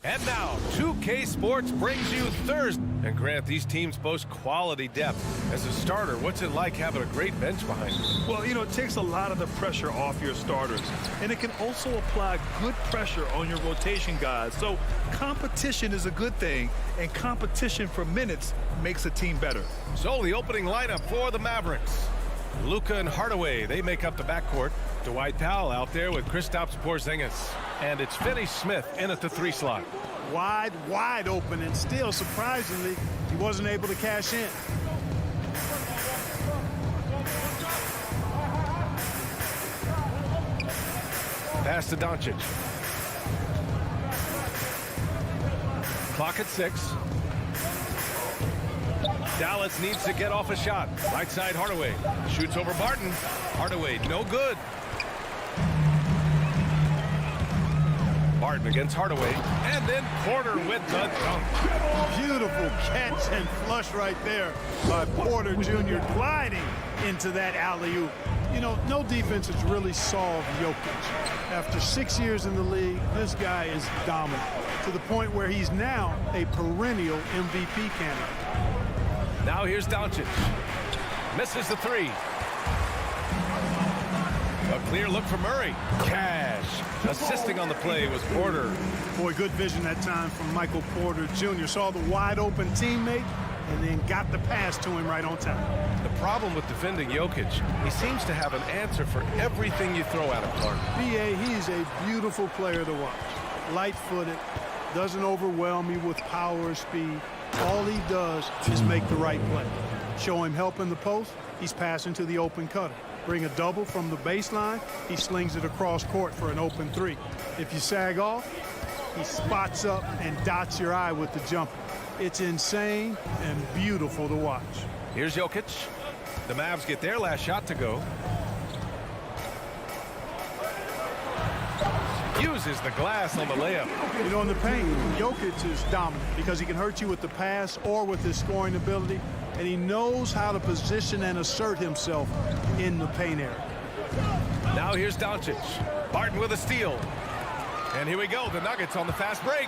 And now, 2K Sports brings you Thursday. And Grant, these teams boast quality depth. As a starter, what's it like having a great bench behind you? Well, you know, it takes a lot of the pressure off your starters. And it can also apply good pressure on your rotation guys. So competition is a good thing, and competition for minutes makes a team better. So the opening lineup for the Mavericks. Luka and Hardaway, they make up the backcourt. Dwight Powell out there with Kristaps Porzingis. And it's Finney Smith in at the 3 slot. Wide open, and still, surprisingly, he wasn't able to cash in. Pass to Doncic. Clock at 6. Dallas needs to get off a shot. Right side, Hardaway. Shoots over Barton. Hardaway, no good. Barton against Hardaway. And then Porter with the dunk. Beautiful catch and flush right there by Porter Jr. gliding into that alley-oop. You know, no defense has really solved Jokic. After 6 years in the league, this guy is dominant to the point where he's now a perennial MVP candidate. Now here's Doncic. Misses the 3. A clear look for Murray. Cash. Assisting on the play was Porter. Boy, good vision that time from Michael Porter Jr. Saw the wide open teammate and then got the pass to him right on time. The problem with defending Jokic, he seems to have an answer for everything you throw at him, Clark. B.A., he's a beautiful player to watch. Light-footed, doesn't overwhelm you with power or speed. All he does is make the right play. Show him help in the post, he's passing to the open cutter. Bring a double from the baseline, he slings it across court for an open 3. If you sag off, he spots up and dots your eye with the jumper. It's insane and beautiful to watch. Here's Jokic. The Mavs get their last shot to go. Uses the glass on the layup. You know, in the paint, Jokic is dominant because he can hurt you with the pass or with his scoring ability, and he knows how to position and assert himself in the paint area. Now here's Doncic. Barton with a steal. And here we go, the Nuggets on the fast break.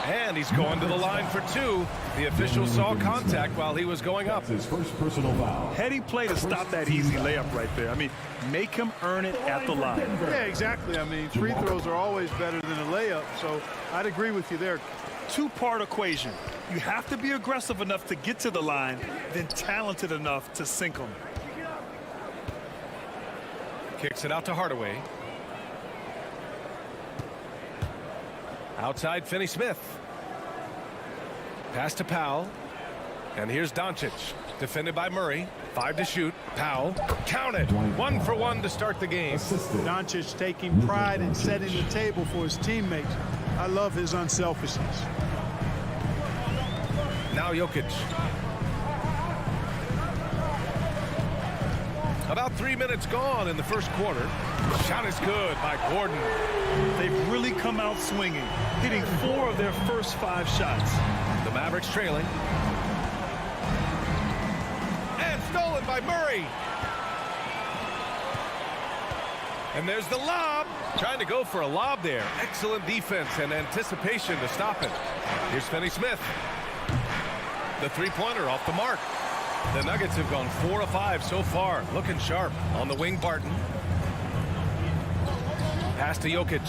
And he's going to the line for 2. The official saw contact while he was going up. His first personal foul. Heady play to stop that easy layup right there. I mean, make him earn it at the line. Yeah, exactly. I mean, free throws are always better than a layup, so I'd agree with you there. Two-part equation. You have to be aggressive enough to get to the line, then talented enough to sink them. Kicks it out to Hardaway. Outside, Finney Smith. Pass to Powell. And here's Doncic. Defended by Murray. 5 to shoot. Powell. Count it. 1 for 1 to start the game. Doncic taking pride in setting the table for his teammates. I love his unselfishness. Now Jokic. About 3 minutes gone in the first quarter. Shot is good by Gordon. They've really come out swinging, hitting 4 of their first 5 shots. The Mavericks trailing. And stolen by Murray. And there's the lob. Trying to go for a lob there. Excellent defense and anticipation to stop it. Here's Finney Smith. The three-pointer off the mark. The Nuggets have gone 4 of 5 so far. Looking sharp. On the wing, Barton. Pass to Jokic.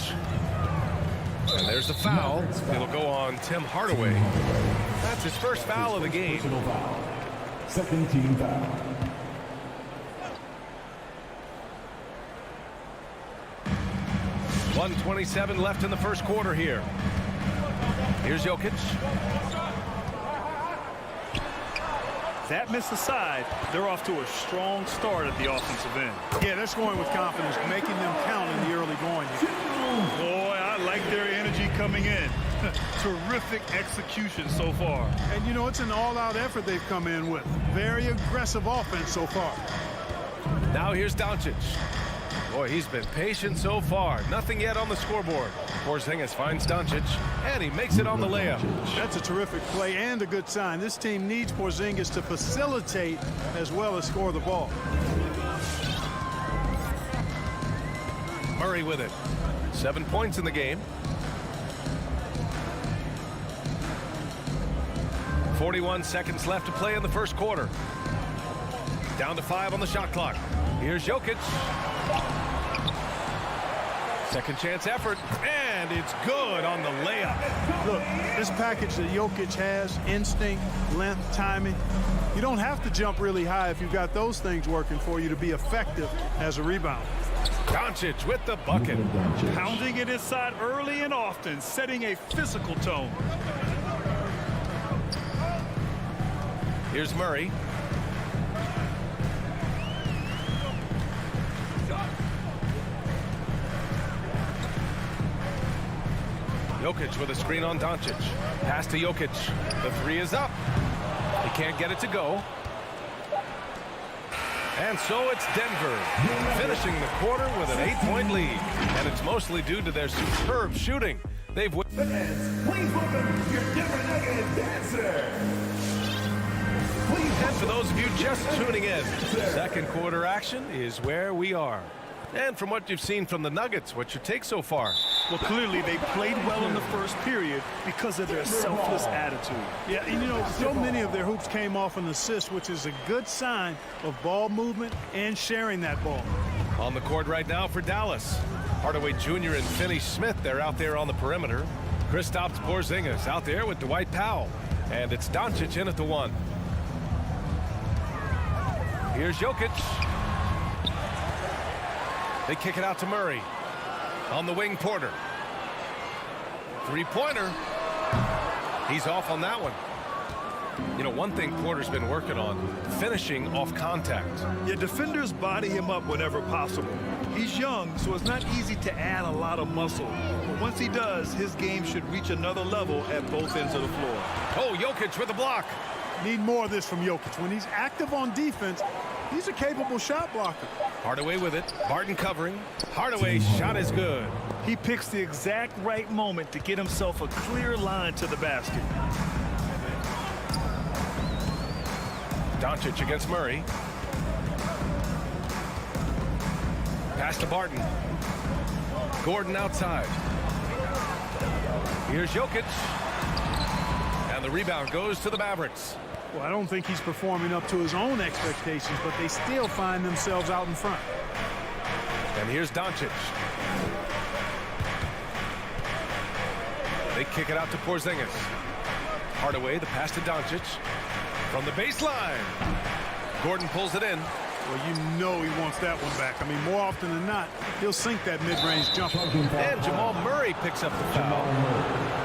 And there's the foul. It'll go on Tim Hardaway. That's his first foul of the game. Foul. Second team foul. .127 left in the first quarter here. Here's Jokic. That missed aside, they're off to a strong start at the offensive end. Yeah, they're scoring with confidence, making them count in the early going. Boy, I like their energy coming in. Terrific execution so far. And, you know, it's an all-out effort they've come in with. Very aggressive offense so far. Now here's Doncic. Boy, he's been patient so far. Nothing yet on the scoreboard. Porzingis finds Doncic, and he makes it on the layup. That's a terrific play and a good sign. This team needs Porzingis to facilitate as well as score the ball. Murray with it. 7 points in the game. 41 seconds left to play in the first quarter. Down to 5 on the shot clock. Here's Jokic. Second chance effort, and it's good on the layup. Look, this package that Jokic has, instinct, length, timing, you don't have to jump really high if you've got those things working for you to be effective as a rebounder. Doncic with the bucket. Pounding it inside early and often, setting a physical tone. Here's Murray. Jokic with a screen on Doncic. Pass to Jokic. The three is up. He can't get it to go. And so it's Denver finishing the quarter with an 8-point lead. And it's mostly due to their superb shooting. They've Fans, please welcome your Denver Nuggets dancer. And for those of you just tuning in, second quarter action is where we are. And from what you've seen from the Nuggets, what's your take so far? Well, clearly they played well in the first period because of their selfless attitude. Yeah, and you know, so many of their hoops came off an assist, which is a good sign of ball movement and sharing that ball. On the court right now for Dallas. Hardaway Jr. and Finney Smith, they're out there on the perimeter. Kristaps Porzingis out there with Dwight Powell. And it's Doncic in at the 1. Here's Jokic. They kick it out to Murray. On the wing, Porter. Three-pointer. He's off on that one. You know, one thing Porter's been working on, finishing off contact. Yeah, defenders body him up whenever possible. He's young, so it's not easy to add a lot of muscle. But once he does, his game should reach another level at both ends of the floor. Oh, Jokic with the block. Need more of this from Jokic. When he's active on defense, he's a capable shot blocker. Hardaway with it. Barton covering. Hardaway's shot is good. He picks the exact right moment to get himself a clear line to the basket. Doncic against Murray. Pass to Barton. Gordon outside. Here's Jokic. And the rebound goes to the Mavericks. Well, I don't think he's performing up to his own expectations, but they still find themselves out in front. And here's Doncic. They kick it out to Porzingis. Hardaway, the pass to Doncic. From the baseline. Gordon pulls it in. Well, you know he wants that one back. I mean, more often than not, he'll sink that mid-range jumper. And Jamal Murray picks up the foul.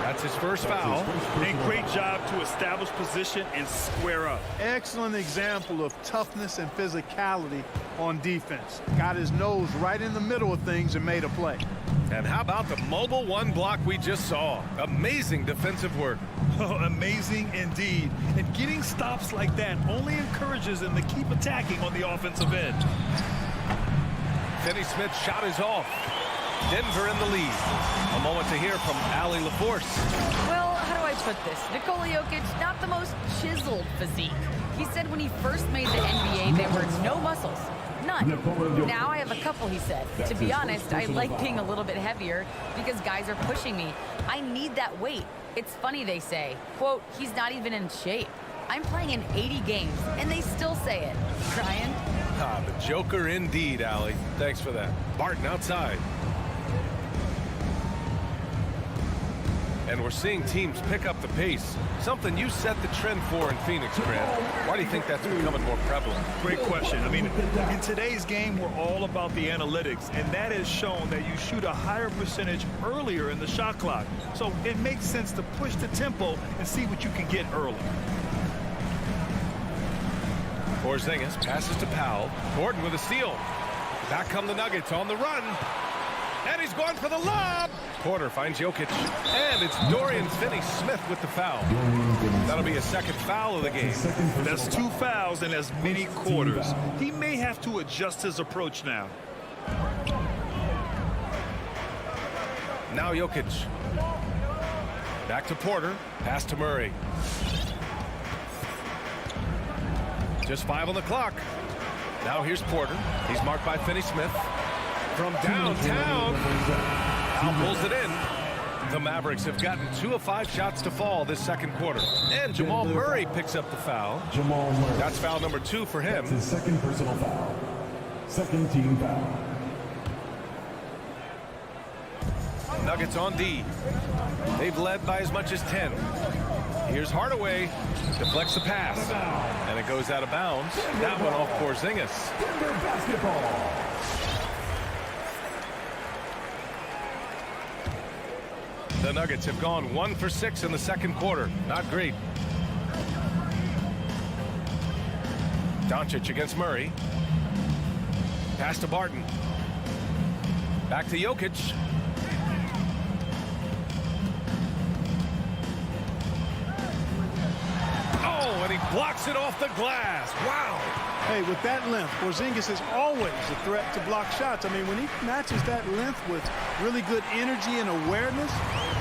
That's his first foul. And great job to establish position and square up. Excellent example of toughness and physicality on defense. Got his nose right in the middle of things and made a play. And how about the mobile one block we just saw? Amazing defensive work. Oh, amazing indeed. And getting stops like that only encourages them to keep attacking on the offensive end. Finney Smith's shot is off. Denver in the lead. A moment to hear from Allie LaForce. Well, how do I put this? Nikola Jokic, not the most chiseled physique. He said when he first made the NBA, there were no muscles. None. Now I have a couple, he said. To be honest, I like being a little bit heavier because guys are pushing me. I need that weight. It's funny they say, quote, he's not even in shape. I'm playing in 80 games, and they still say it. Brian? Ah, the Joker indeed, Allie. Thanks for that. Barton outside. And we're seeing teams pick up the pace. Something you set the trend for in Phoenix, Grant. Why do you think that's becoming more prevalent? Great question. I mean, in today's game, we're all about the analytics, and that has shown that you shoot a higher percentage earlier in the shot clock. So it makes sense to push the tempo and see what you can get early. Porzingis passes to Powell. Gordon with a steal. Back come the Nuggets on the run. And he's going for the lob. Porter finds Jokic. And it's Dorian Finney-Smith with the foul. That'll be a second foul of the game. That's 2 fouls in as many quarters. He may have to adjust his approach now. Now Jokic. Back to Porter. Pass to Murray. Just 5 on the clock. Now here's Porter. He's marked by Finney-Smith. From downtown. Al pulls it in. The Mavericks have gotten 2 of 5 shots to fall this second quarter. And Jamal Murray picks up the foul. Jamal Murray. That's foul number 2 for him. That's his second personal foul. Second team foul. Nuggets on D. They've led by as much as 10. Here's Hardaway. Deflects the pass. And it goes out of bounds. That one off Porzingis. Denver basketball. The Nuggets have gone 1 for 6 in the second quarter. Not great. Doncic against Murray. Pass to Barton. Back to Jokic. Oh, and he blocks it off the glass. Wow. Hey, with that length, Porzingis is always a threat to block shots. I mean, when he matches that length with really good energy and awareness,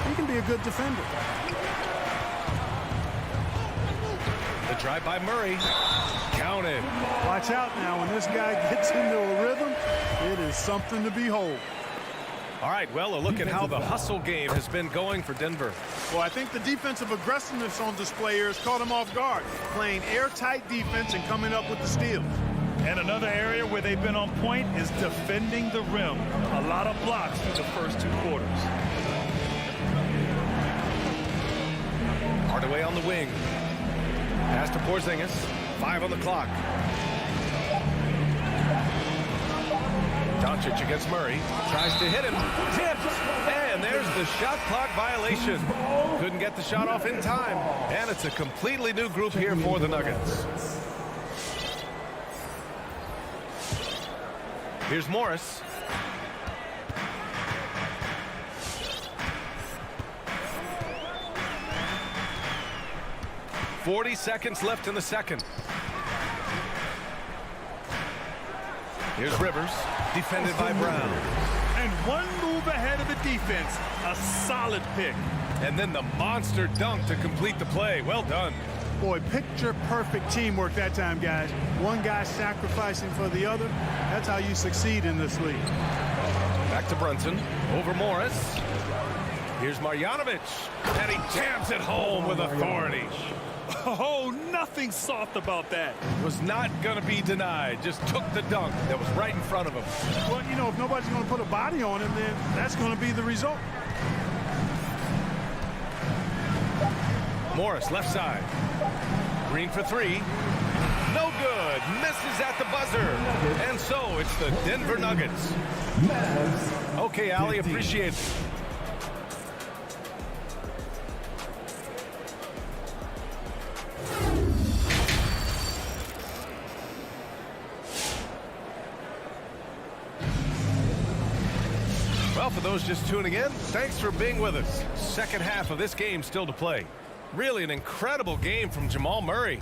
he can be a good defender. The drive by Murray. Counted. Watch out now. When this guy gets into a rhythm, it is something to behold. All right, well, a look at how the hustle game has been going for Denver. Well, I think the defensive aggressiveness on display here has caught him off guard, playing airtight defense and coming up with the steals. And another area where they've been on point is defending the rim. A lot of blocks through the first 2 quarters. Hardaway on the wing. Pass to Porzingis. 5 on the clock. Doncic against Murray. Tries to hit him. Tipped. And there's the shot clock violation. Couldn't get the shot off in time. And it's a completely new group here for the Nuggets. Here's Morris. "40 seconds left in the second. Here's Rivers, defended by Brown. And one move ahead of the defense. A solid pick. And then the monster dunk to complete the play. Well done. Boy, picture perfect teamwork that time, guys. One guy sacrificing for the other. That's how you succeed in this league. Back to Brunson, over Morris. Here's Marjanovic, and he jams it home with authority. Oh, nothing soft about that. Was not going to be denied. Just took the dunk that was right in front of him. Well, you know, if nobody's going to put a body on him, then that's going to be the result. Morris, left side. Green for 3. No good. Misses at the buzzer. And so it's the Denver Nuggets. Okay, Ali, appreciate it. Well, for those just tuning in, thanks for being with us. Second half of this game still to play. Really an incredible game from Jamal Murray.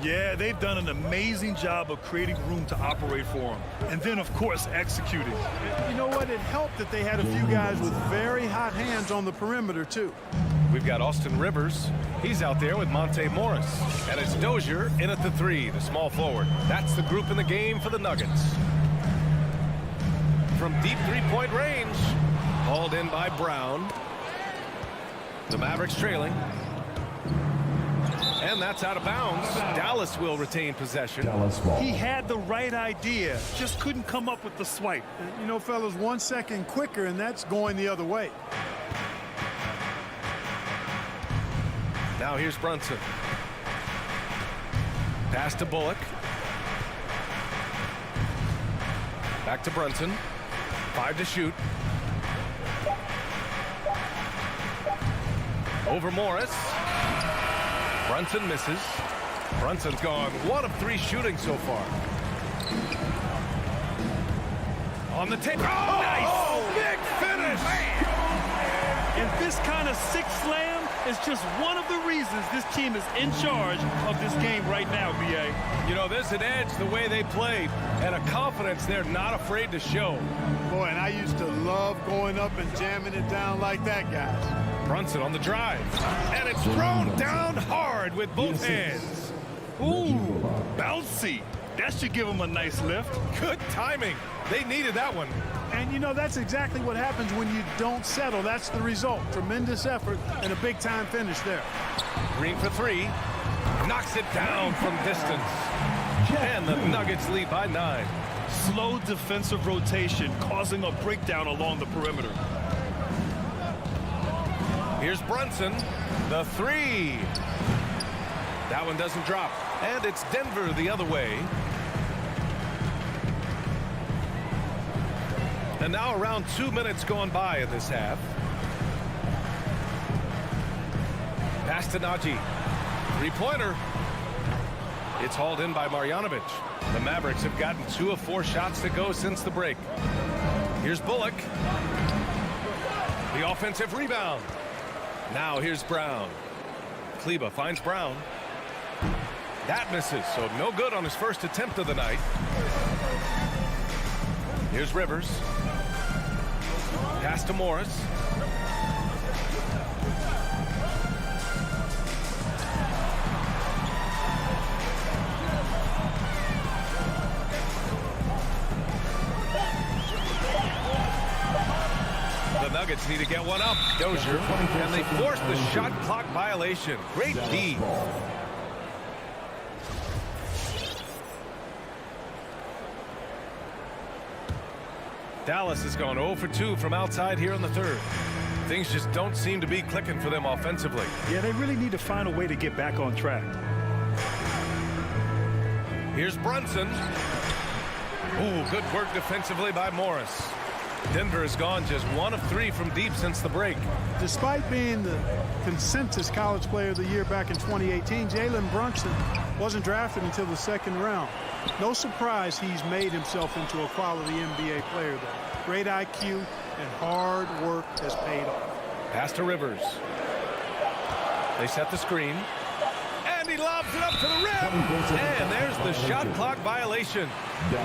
Yeah, they've done an amazing job of creating room to operate for him. And then, of course, executing. You know what? It helped that they had a few guys with very hot hands on the perimeter, too. We've got Austin Rivers. He's out there with Monte Morris. And it's Dozier in at the 3, the small forward. That's the group in the game for the Nuggets. From deep three-point range. Hauled in by Brown. The Mavericks trailing. And that's out of bounds. Dallas will retain possession. He had the right idea, just couldn't come up with the swipe. You know, fellas, 1 second quicker, and that's going the other way. Now here's Brunson. Pass to Bullock. Back to Brunson. 5 to shoot. Over Morris. Brunson misses. Brunson's gone 1 of 3 shooting so far. On the tape. Oh, nice! Big finish! And this kind of sick slam is just one of the reasons this team is in charge of this game right now, B.A. You know, there's an edge the way they played and a confidence they're not afraid to show. Boy, and I used to love going up and jamming it down like that, guys. Brunson on the drive. And it's thrown down hard with both hands. Ooh, bouncy. That should give them a nice lift. Good timing. They needed that one. And, you know, that's exactly what happens when you don't settle. That's the result. Tremendous effort and a big-time finish there. Green for three. Knocks it down from distance. And the Nuggets lead by 9. Slow defensive rotation causing a breakdown along the perimeter. Here's Brunson. The three. That one doesn't drop. And it's Denver the other way. And now around 2 minutes gone by in this half. Pass to Najee. Three-pointer. It's hauled in by Marjanovic. The Mavericks have gotten 2 of 4 shots to go since the break. Here's Bullock. The offensive rebound. Now here's Brown. Kleba finds Brown. That misses, so no good on his first attempt of the night. Here's Rivers. Pass to Morris. The Nuggets need to get one up. Dozier, and they force the shot clock violation. Great D. Dallas has gone 0 for 2 from outside here in the third. Things just don't seem to be clicking for them offensively. Yeah, they really need to find a way to get back on track. Here's Brunson. Ooh, good work defensively by Morris. Denver has gone just 1 of 3 from deep since the break. Despite being the consensus college player of the year back in 2018, Jalen Brunson wasn't drafted until the second round. No surprise he's made himself into a quality NBA player, though. Great IQ and hard work has paid off. Pass to Rivers. They set the screen. And he lobs it up to the rim. And there's the shot clock violation.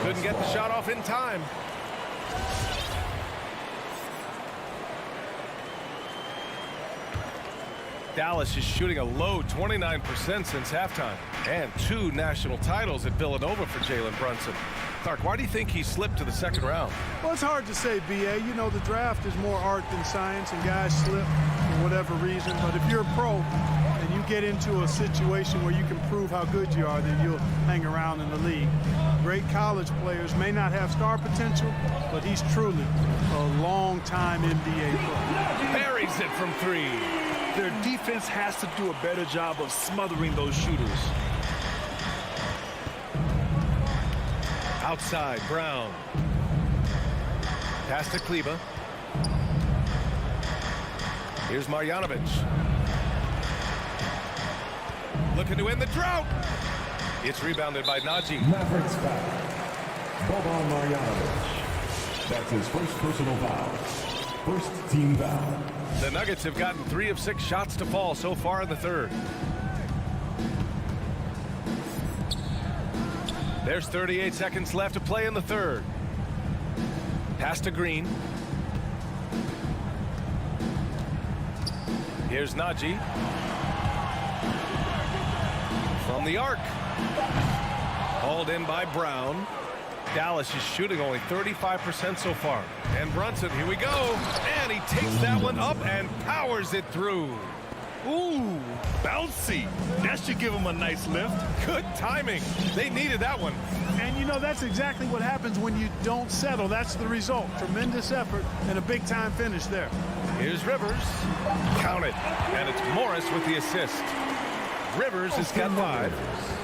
Couldn't get the shot off in time. Dallas is shooting a low 29% since halftime. And 2 national titles at Villanova for Jalen Brunson. Clark, why do you think he slipped to the second round? Well, it's hard to say, B.A. You know, the draft is more art than science, and guys slip for whatever reason. But if you're a pro and you get into a situation where you can prove how good you are, then you'll hang around in the league. Great college players may not have star potential, but he's truly a long-time NBA player. Buries it from 3. Their defense has to do a better job of smothering those shooters. Outside, Brown. Pass to Kleba. Here's Marjanovic. Looking to end the drought. It's rebounded by Najee. Mavericks foul. Boban Marjanovic. That's his first personal foul. First team foul. The Nuggets have gotten 3 of 6 shots to fall so far in the third. There's 38 seconds left to play in the third. Pass to Green. Here's Najee. From the arc. Hauled in by Brown. Dallas is shooting only 35% so far. And Brunson, here we go. And he takes that one up and powers it through. Ooh, bouncy. That should give him a nice lift. Good timing. They needed that one. And, you know, that's exactly what happens when you don't settle. That's the result. Tremendous effort and a big-time finish there. Here's Rivers. Count it. And it's Morris with the assist. Rivers has got 5.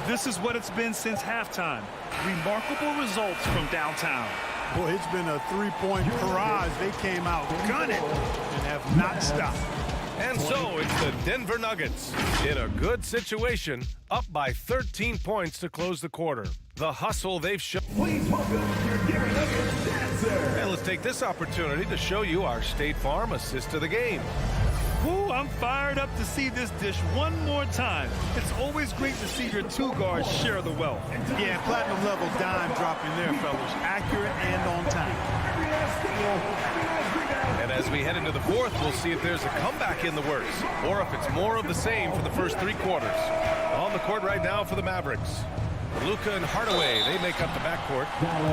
This is what it's been since halftime. Remarkable results from downtown. Boy, it's been a three-point barrage. They came out gunning and have not stopped. And so it's the Denver Nuggets in a good situation, up by 13 points to close the quarter. The hustle they've shown. Please welcome your Denver Nuggets dancer. And let's take this opportunity to show you our State Farm assist of the game. Ooh, I'm fired up to see this dish one more time. It's always great to see your 2 guards share the wealth. Yeah, platinum level dime dropping there, fellas. Accurate and on time. And as we head into the fourth, we'll see if there's a comeback in the works or if it's more of the same for the first 3 quarters. On the court right now for the Mavericks. Luka and Hardaway, they make up the backcourt.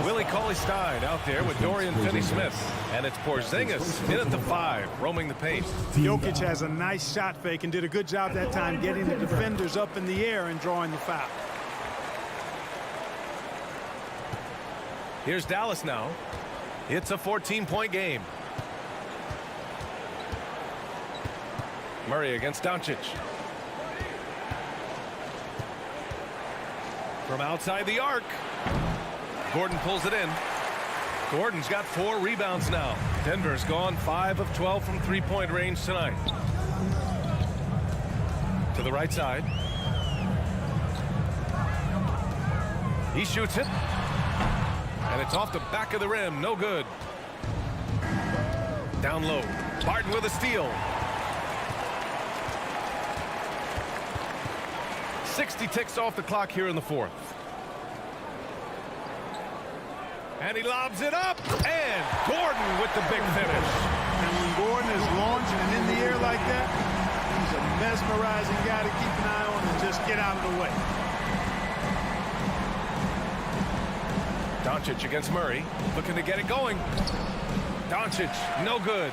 Willie Cauley-Stein out there with Dorian Finney-Smith. And it's Porzingis in at the 5, roaming the paint. Jokic has a nice shot fake and did a good job that time getting the defenders up in the air and drawing the foul. Here's Dallas now. It's a 14-point game. Murray against Doncic. From outside the arc. Gordon pulls it in. Gordon's got 4 rebounds now. Denver's gone 5 of 12 from three-point range tonight. To the right side. He shoots it. And it's off the back of the rim. No good. Down low. Barton with a steal. 60 ticks off the clock here in the 4th. And he lobs it up. And Gordon with the big finish. And when Gordon is launching and in the air like that, he's a mesmerizing guy to keep an eye on and just get out of the way. Doncic against Murray. Looking to get it going. Doncic, no good.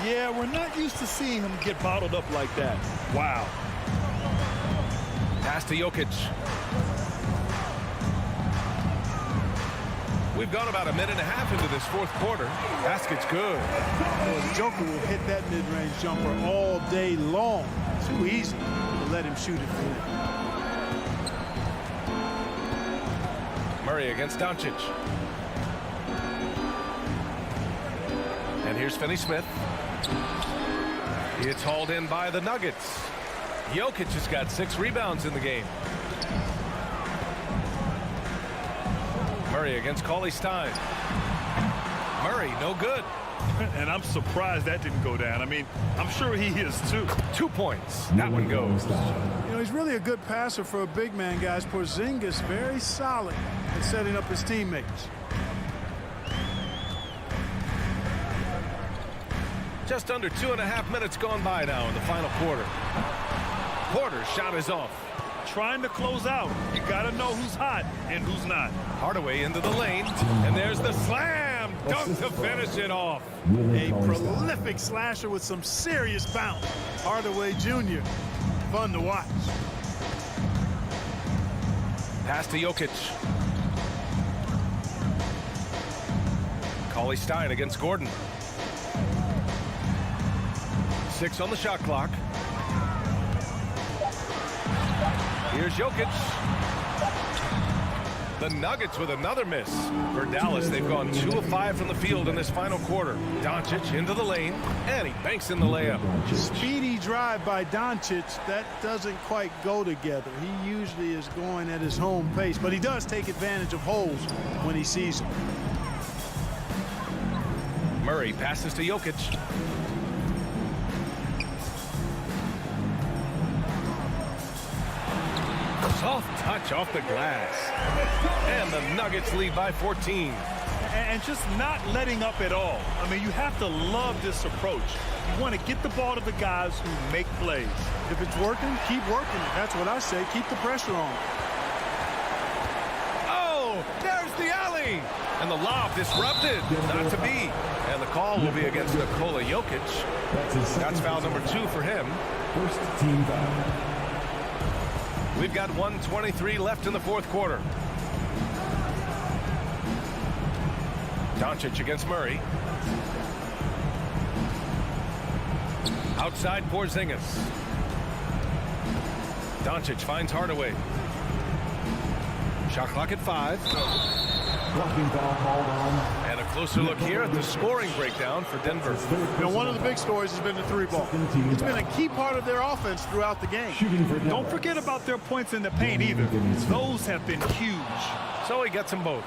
Yeah, we're not used to seeing him get bottled up like that. Wow. Pass to Jokic. We've gone about a minute and a half into this 4th quarter. Basket's good. Well, the Joker will hit that mid-range jumper all day long. Too easy to let him shoot it for him. Murray against Doncic. And here's Finney-Smith. It's hauled in by the Nuggets. Jokic has got 6 rebounds in the game. Murray against Cauley-Stein. Murray, no good. And I'm surprised that didn't go down. I mean, I'm sure he is too. 2 points. That one goes. You know, he's really a good passer for a big man, guys. Porzingis very solid at setting up his teammates. Just under 2.5 minutes gone by now in the final quarter. Porter's shot is off. Trying to close out. You got to know who's hot and who's not. Hardaway into the lane. And there's the slam. Dunk to finish it off. A prolific slasher with some serious bounce. Hardaway Jr. Fun to watch. Pass to Jokic. Cauley-Stein against Gordon. 6 on the shot clock. Here's Jokic. The Nuggets with another miss. For Dallas, they've gone 2 of 5 from the field in this final quarter. Doncic into the lane, and he banks in the layup. Speedy drive by Doncic. That doesn't quite go together. He usually is going at his home pace, but he does take advantage of holes when he sees them. Murray passes to Jokic. Soft touch off the glass. And the Nuggets lead by 14. And just not letting up at all. I mean, you have to love this approach. You want to get the ball to the guys who make plays. If it's working, keep working it. That's what I say. Keep the pressure on. Oh, there's the alley. And the lob disrupted. Not to be. And the call will be against Nikola Jokic. That's foul number 2 for him. First team foul. We've got 1:23 left in the 4th quarter. Doncic against Murray. Outside Porzingis. Doncic finds Hardaway. Shot clock at 5. Blocking foul called on. And a closer look here at the scoring breakdown for Denver. You know, one of the big stories has been the 3-ball. It's been a key part of their offense throughout the game. Don't forget about their points in the paint either. Those have been huge. So he gets them both.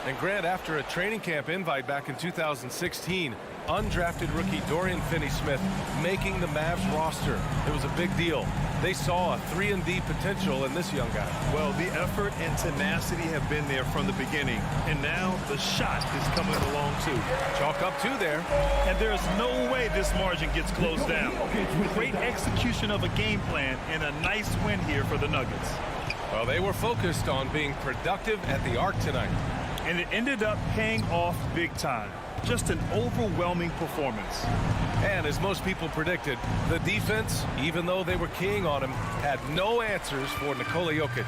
And Grant, after a training camp invite back in 2016, undrafted rookie Dorian Finney-Smith making the Mavs roster. It was a big deal. They saw a 3-and-D potential in this young guy. Well, the effort and tenacity have been there from the beginning. And now the shot is coming along too. Chalk up 2 there. And there's no way this margin gets closed down. Great execution of a game plan and a nice win here for the Nuggets. Well, they were focused on being productive at the arc tonight. And it ended up paying off big time. Just an overwhelming performance. And as most people predicted, the defense, even though they were keying on him, had no answers for Nikola Jokic.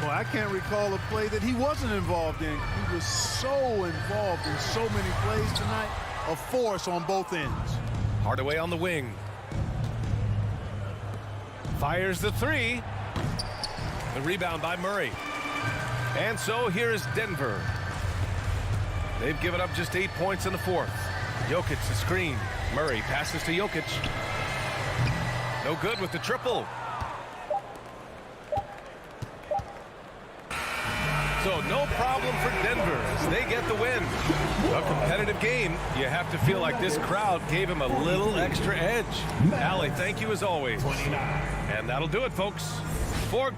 Well, I can't recall a play that he wasn't involved in. He was so involved in so many plays tonight. A force on both ends. Hardaway on the wing. Fires the three. The rebound by Murray. And so here is Denver. They've given up just 8 points in the fourth. Jokic the screen. Murray passes to Jokic. No good with the triple. So no problem for Denver as they get the win. A competitive game. You have to feel like this crowd gave him a little extra edge. Allie, thank you as always. And that'll do it, folks. For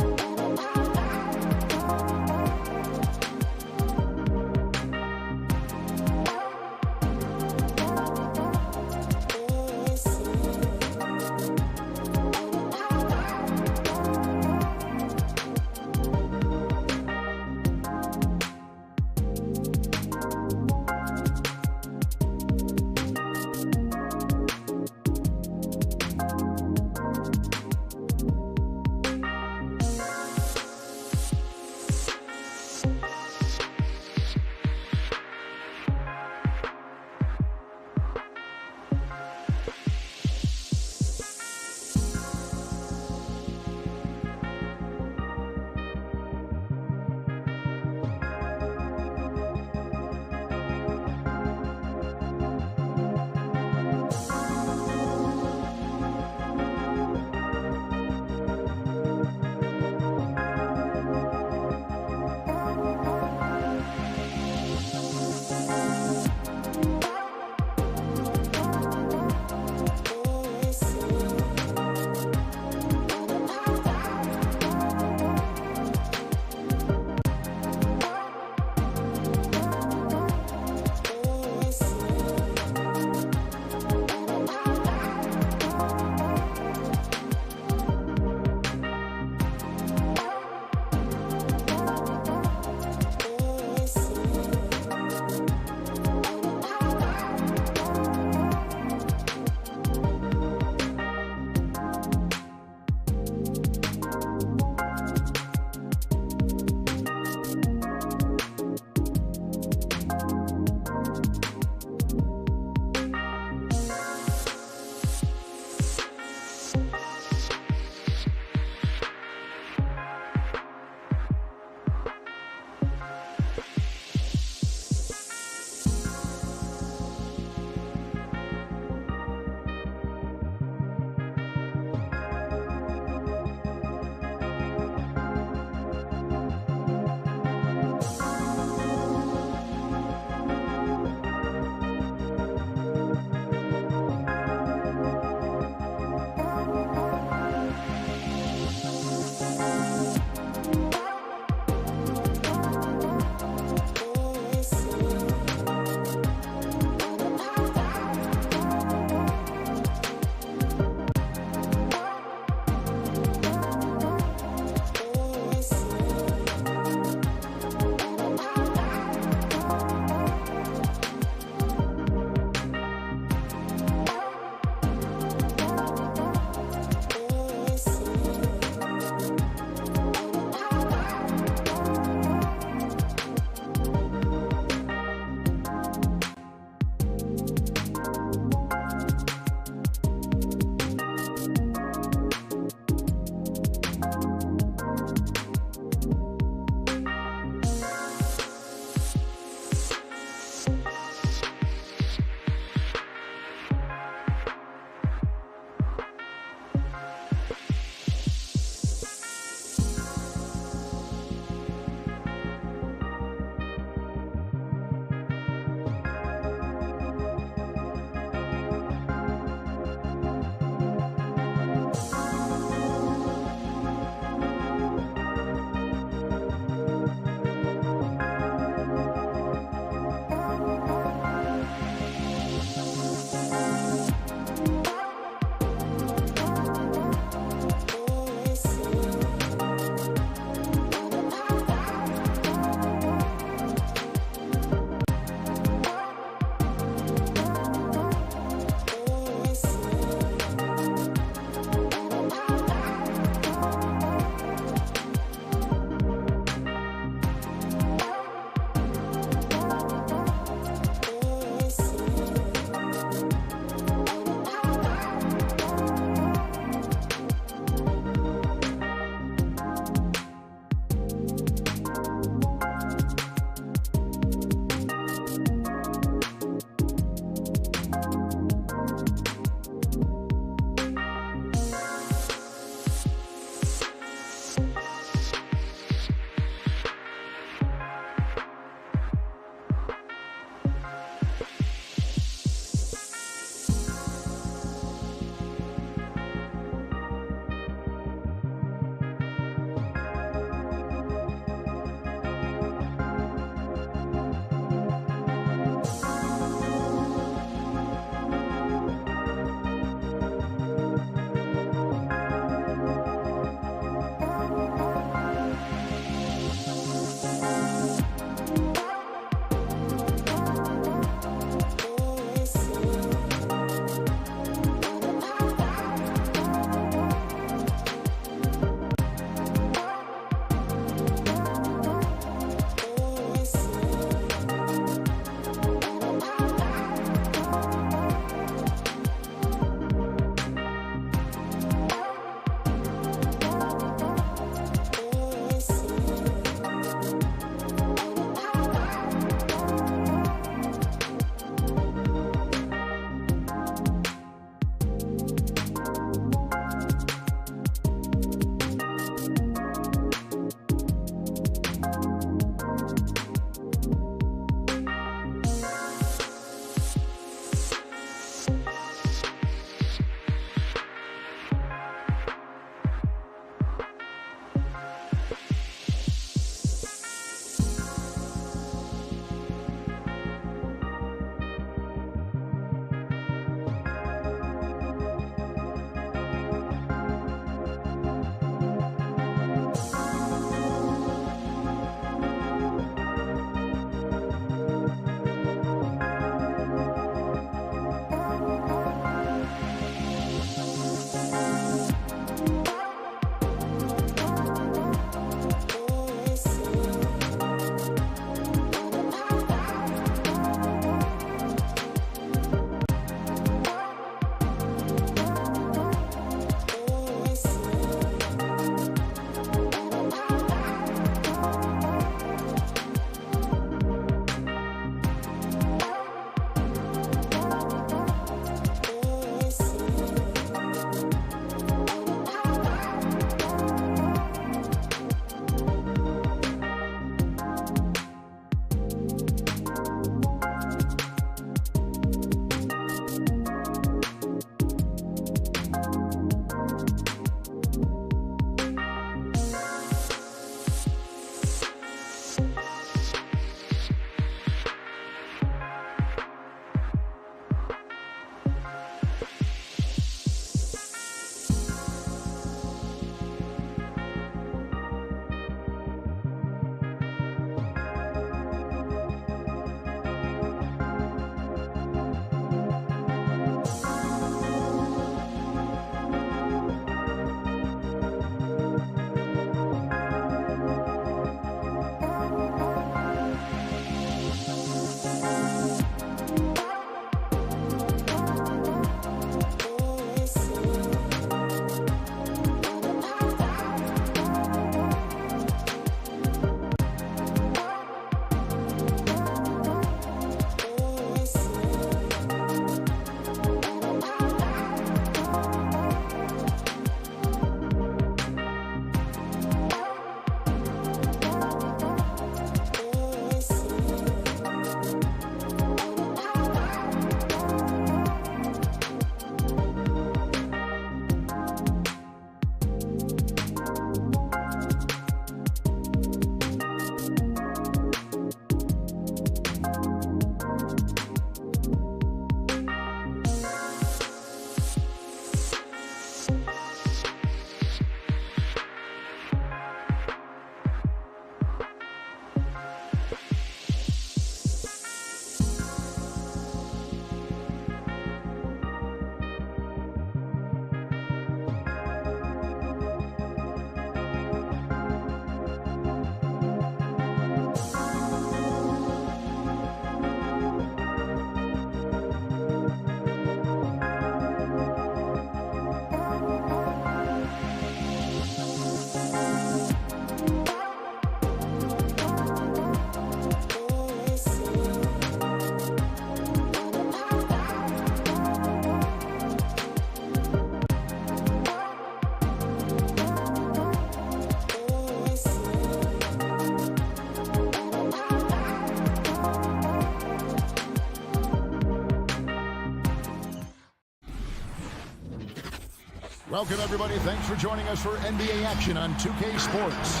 Welcome, everybody. Thanks for joining us for NBA action on 2K Sports.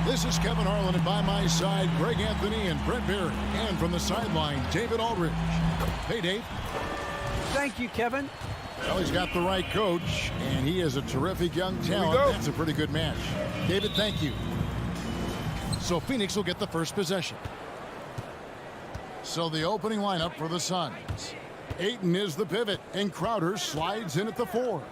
This is Kevin Harlan, and by my side, Greg Anthony and Brent Berry. And from the sideline, David Aldridge. Hey, Dave. Thank you, Kevin. Well, he's got the right coach, and he is a terrific young talent. That's a pretty good match. David, thank you. So Phoenix will get the first possession. So the opening lineup for the Suns. Ayton is the pivot, and Crowder slides in at the 4.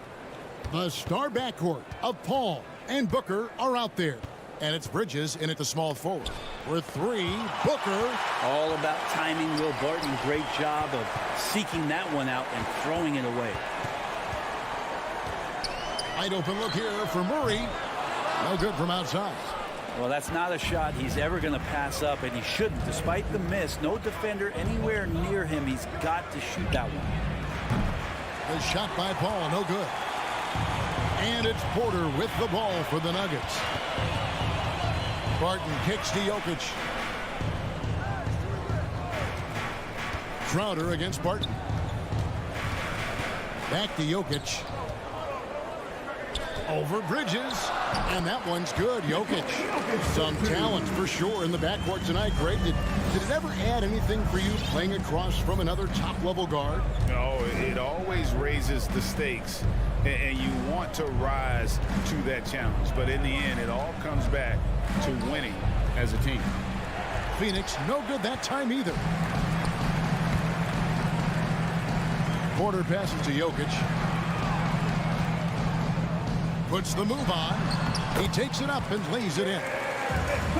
The star backcourt of Paul and Booker are out there. And it's Bridges in at the small forward. For 3, Booker. All about timing. Will Barton, great job of seeking that one out and throwing it away. Wide open look here for Murray. No good from outside. Well, that's not a shot he's ever going to pass up, and he shouldn't. Despite the miss, no defender anywhere near him. He's got to shoot that one. The shot by Paul, no good. And it's Porter with the ball for the Nuggets. Barton kicks to Jokic. Crowder against Barton. Back to Jokic. Over Bridges. And that one's good. Jokic. Some talent for sure in the backcourt tonight. Greg, did it ever add anything for you playing across from another top-level guard? No, it always raises the stakes. And you want to rise to that challenge. But in the end, it all comes back to winning as a team. Phoenix, no good that time either. Porter passes to Jokic. Puts the move on. He takes it up and lays it in.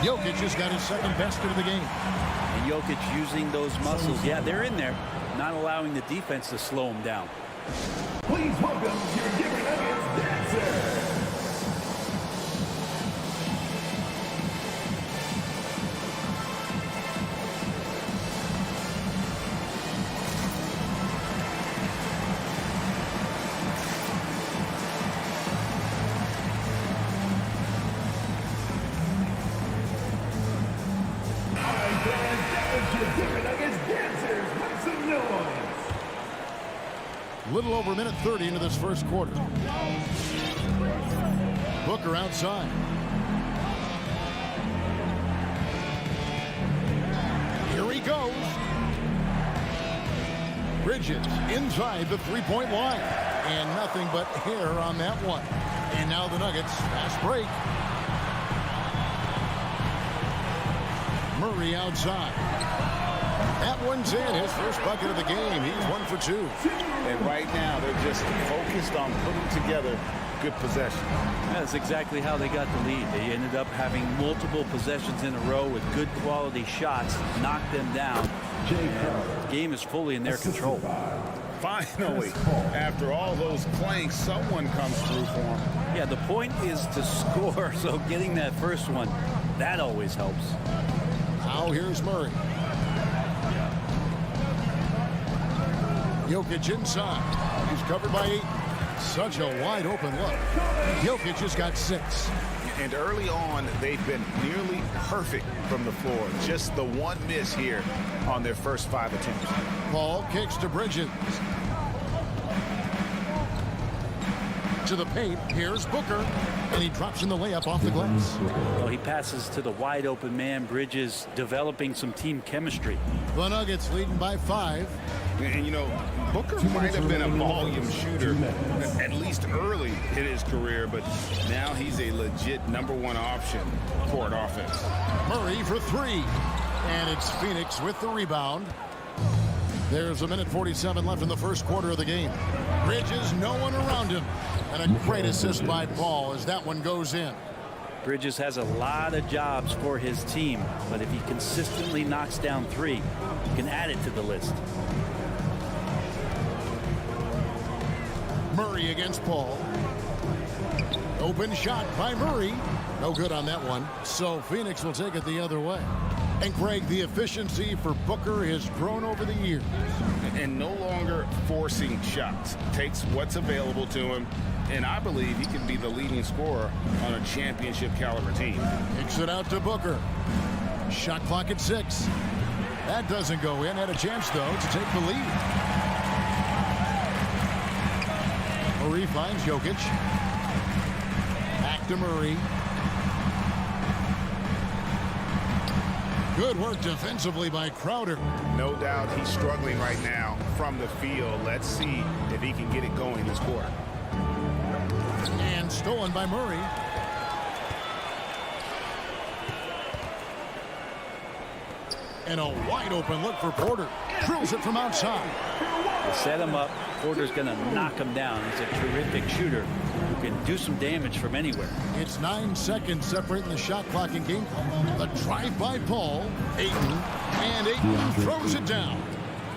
Jokic has got his second basket of the game. And Jokic using those muscles. Yeah, they're in there. Not allowing the defense to slow him down. Please welcome your Denver Nuggets dancer. Little over a minute 30 into this first quarter. Booker outside. Here he goes. Bridges inside the three-point line. And nothing but hair on that one. And now the Nuggets, fast break. Murray outside. That one's in, his first bucket of the game. He's 1 for 2. And right now, they're just focused on putting together good possession. That's exactly how they got the lead. They ended up having multiple possessions in a row with good quality shots, knocked them down. And the game is fully in their control. Finally, after all those clanks, someone comes through for them. Yeah, the point is to score, so getting that first one, that always helps. Now here's Murray. Jokic inside. He's covered by 8. Such a wide open look. Jokic has got 6. And early on, they've been nearly perfect from the floor. Just the one miss here on their first 5 attempts. Paul kicks to Bridges. To the paint. Here's Booker. And he drops in the layup off the glass. Well, he passes to the wide open man. Bridges developing some team chemistry. The Nuggets leading by 5. And, you know, Booker might have been a volume shooter, at least early in his career, but now he's a legit #1 option for an offense. Murray for 3. And it's Phoenix with the rebound. There's a minute 47 left in the first quarter of the game. Bridges, no one around him. And a great assist by Paul as that one goes in. Bridges has a lot of jobs for his team, but if he consistently knocks down 3, he can add it to the list. Murray against Paul. Open shot by Murray. No good on that one. So Phoenix will take it the other way. And Greg, the efficiency for Booker has grown over the years. And no longer forcing shots. Takes what's available to him. And I believe he can be the leading scorer on a championship caliber team. Kicks it out to Booker. Shot clock at 6. That doesn't go in. Had a chance, though, to take the lead. Murray finds Jokic. Back to Murray. Good work defensively by Crowder. No doubt he's struggling right now from the field. Let's see if he can get it going this quarter. And stolen by Murray. And a wide open look for Porter. Drills it from outside. They set him up. Porter's going to knock him down. He's a terrific shooter who can do some damage from anywhere. It's 9 seconds separating the shot clock and game clock. The drive by Paul. Ayton. And Ayton throws it down.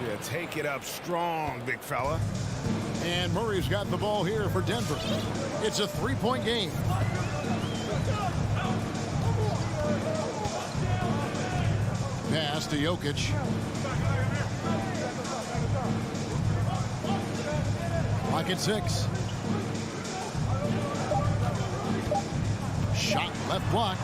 Yeah, take it up strong, big fella. And Murray's got the ball here for Denver. It's a 3-point game. Pass to Jokic. Clock at 6. Shot left block.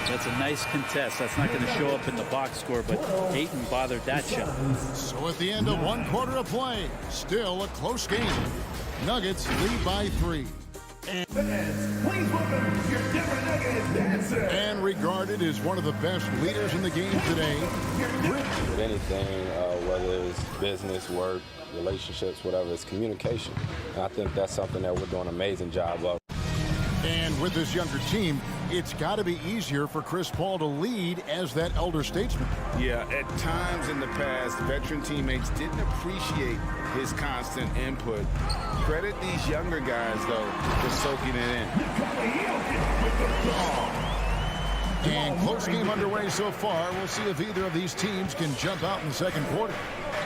That's a nice contest. That's not going to show up in the box score, but Ayton bothered that shot. So at the end of 1 quarter of play, still a close game. Nuggets lead by 3. Please welcome your Denver Nuggets dancer. And regarded as one of the best leaders in the game today. With anything, whether it's business, work, relationships, whatever, it's communication. And I think that's something that we're doing an amazing job of. And with this younger team, it's got to be easier for Chris Paul to lead as that elder statesman. Yeah, at times in the past, veteran teammates didn't appreciate his constant input. Credit these younger guys, though, for soaking it in. And close game underway so far. We'll see if either of these teams can jump out in the second quarter.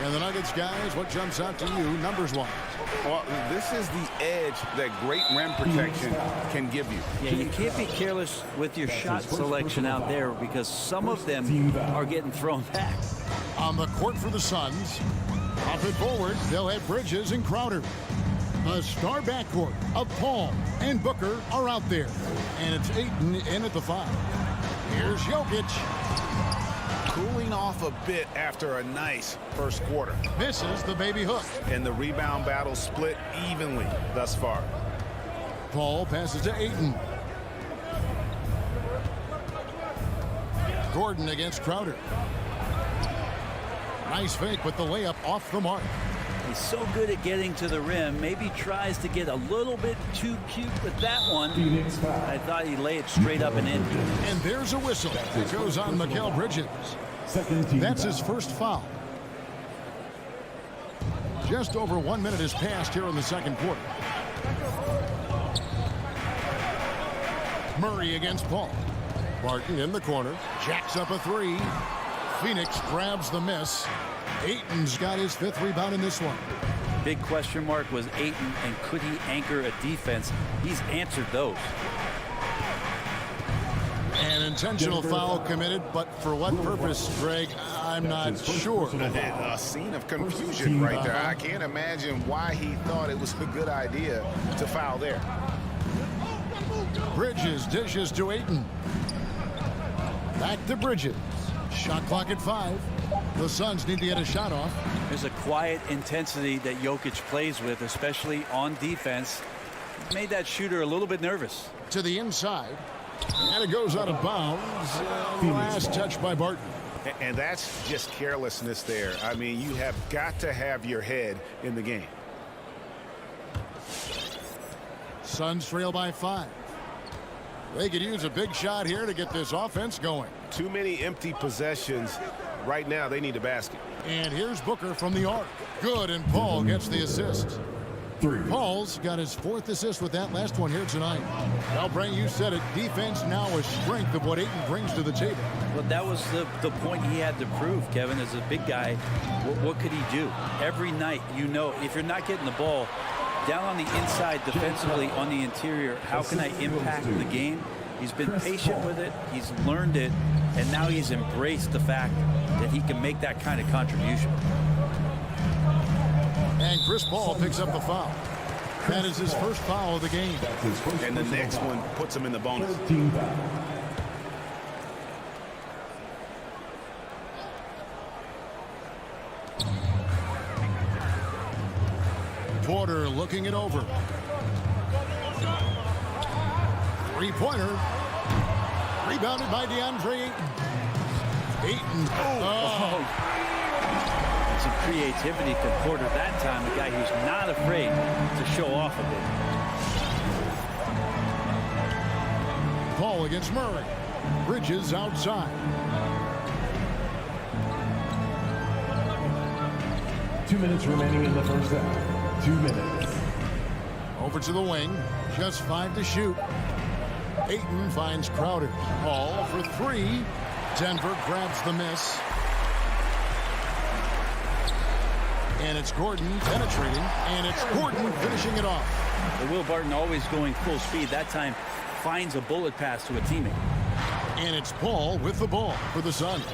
And the Nuggets, guys, what jumps out to you numbers-wise? Well, this is the edge that great rim protection can give you. Yeah, you can't be careless with your shot selection out there because some of them are getting thrown back. On the court for the Suns. Off it forward, they'll have Bridges and Crowder. The star backcourt of Paul and Booker are out there. And it's Ayton in at the 5. Here's Jokic. Cooling off a bit after a nice first quarter. Misses the baby hook. And the rebound battle split evenly thus far. Paul passes to Ayton. Gordon against Crowder. Nice fake with the layup off the mark. He's so good at getting to the rim. Maybe tries to get a little bit too cute with that one. I thought he laid it straight up and in. And there's a whistle. It goes on Mikal Bridges. That's his first foul. Just over 1 minute has passed here in the second quarter. Murray against Paul. Barton in the corner. Jacks up a 3. Phoenix grabs the miss. Ayton's got his 5th rebound in this one. Big question mark was Ayton, and could he anchor a defense? He's answered those. An intentional foul committed, but for what purpose, Greg, I'm not sure. A scene of confusion right there. I can't imagine why he thought it was a good idea to foul there. Bridges dishes to Ayton. Back to Bridges. Shot clock at 5. The Suns need to get a shot off. There's a quiet intensity that Jokic plays with, especially on defense. Made that shooter a little bit nervous. To the inside. And it goes out of bounds. Last touch by Barton. And that's just carelessness there. I mean, you have got to have your head in the game. Suns trail by 5. They could use a big shot here to get this offense going. Too many empty possessions. Right now, they need a basket. And here's Booker from the arc. Good, and Paul gets the assist. Paul's got his 4th assist with that last one here tonight. Well, Brent, you said it. Defense now a strength of what Ayton brings to the table. Well, that was the point he had to prove, Kevin. As a big guy, what could he do? Every night, you know, if you're not getting the ball down on the inside defensively on the interior, how can I impact the game? He's been patient with it. He's learned it. And now he's embraced the fact that he can make that kind of contribution. And Chris Paul picks up the foul. That is his first foul of the game. And the next one puts him in the bonus. Porter looking it over. Three-pointer. Rebounded by DeAndre Ayton. And some creativity from Porter that time, a guy who's not afraid to show off a bit. Paul against Murray. Bridges outside. 2 minutes remaining in the first half. 2 minutes. Over to the wing. Just 5 to shoot. Ayton finds Crowder. Paul for 3. Denver grabs the miss. And it's Gordon penetrating. And it's Gordon finishing it off. But Will Barton always going full speed. That time finds a bullet pass to a teammate. And it's Paul with the ball for the Suns.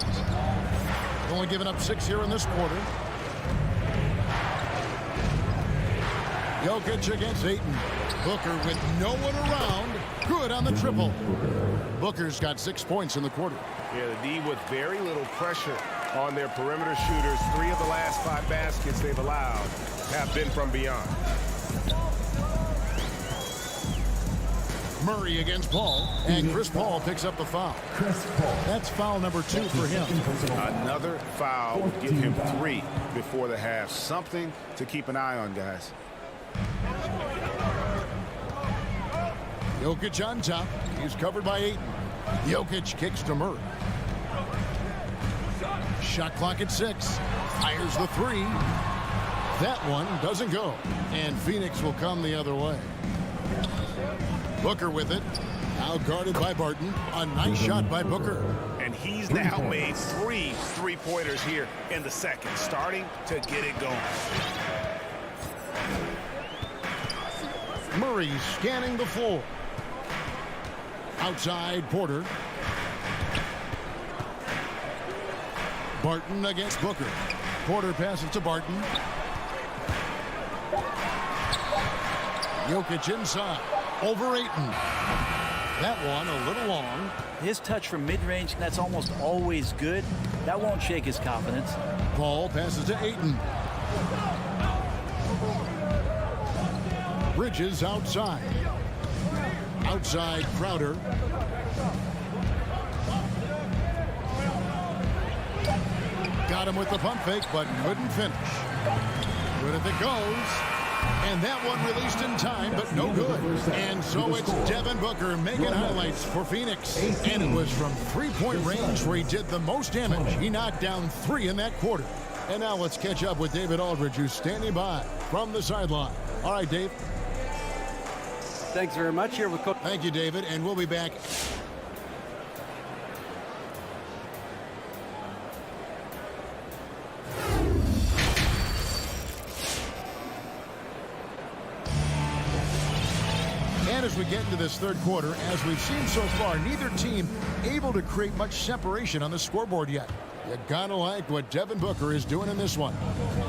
Only giving up 6 here in this quarter. Jokic against Ayton. Booker with no one around. Good on the triple. Booker's got 6 points in the quarter. Yeah, the D with very little pressure on their perimeter shooters. 3 of the last 5 baskets they've allowed have been from beyond. Murray against Paul, and Chris Paul picks up the foul. That's foul number 2 for him. Another foul would give him 3 before the half. Something to keep an eye on, guys. Jokic on top. He's covered by Ayton. Jokic kicks to Murray. Shot clock at 6. Fires the 3. That one doesn't go. And Phoenix will come the other way. Booker with it. Now guarded by Barton. A nice shot by Booker. And he's now made 3 three-pointers here in the second, starting to get it going. Murray scanning the floor. Outside Porter. Barton against Booker. Porter passes to Barton. Jokic inside. Over Ayton. That one a little long. His touch from mid-range, that's almost always good. That won't shake his confidence. Paul passes to Ayton. Bridges outside. Outside Crowder. Got him with the pump fake, but couldn't finish. Good if it goes. And that one released in time, but no good. And so it's Devin Booker making highlights for Phoenix. And it was from three-point range where he did the most damage. He knocked down 3 in that quarter. And now let's catch up with David Aldridge, who's standing by from the sideline. All right, Dave. Thanks very much. Here with Coach. Thank you, David, and we'll be back. And as we get into this third quarter, as we've seen so far, neither team able to create much separation on the scoreboard yet. You gotta like what Devin Booker is doing in this one.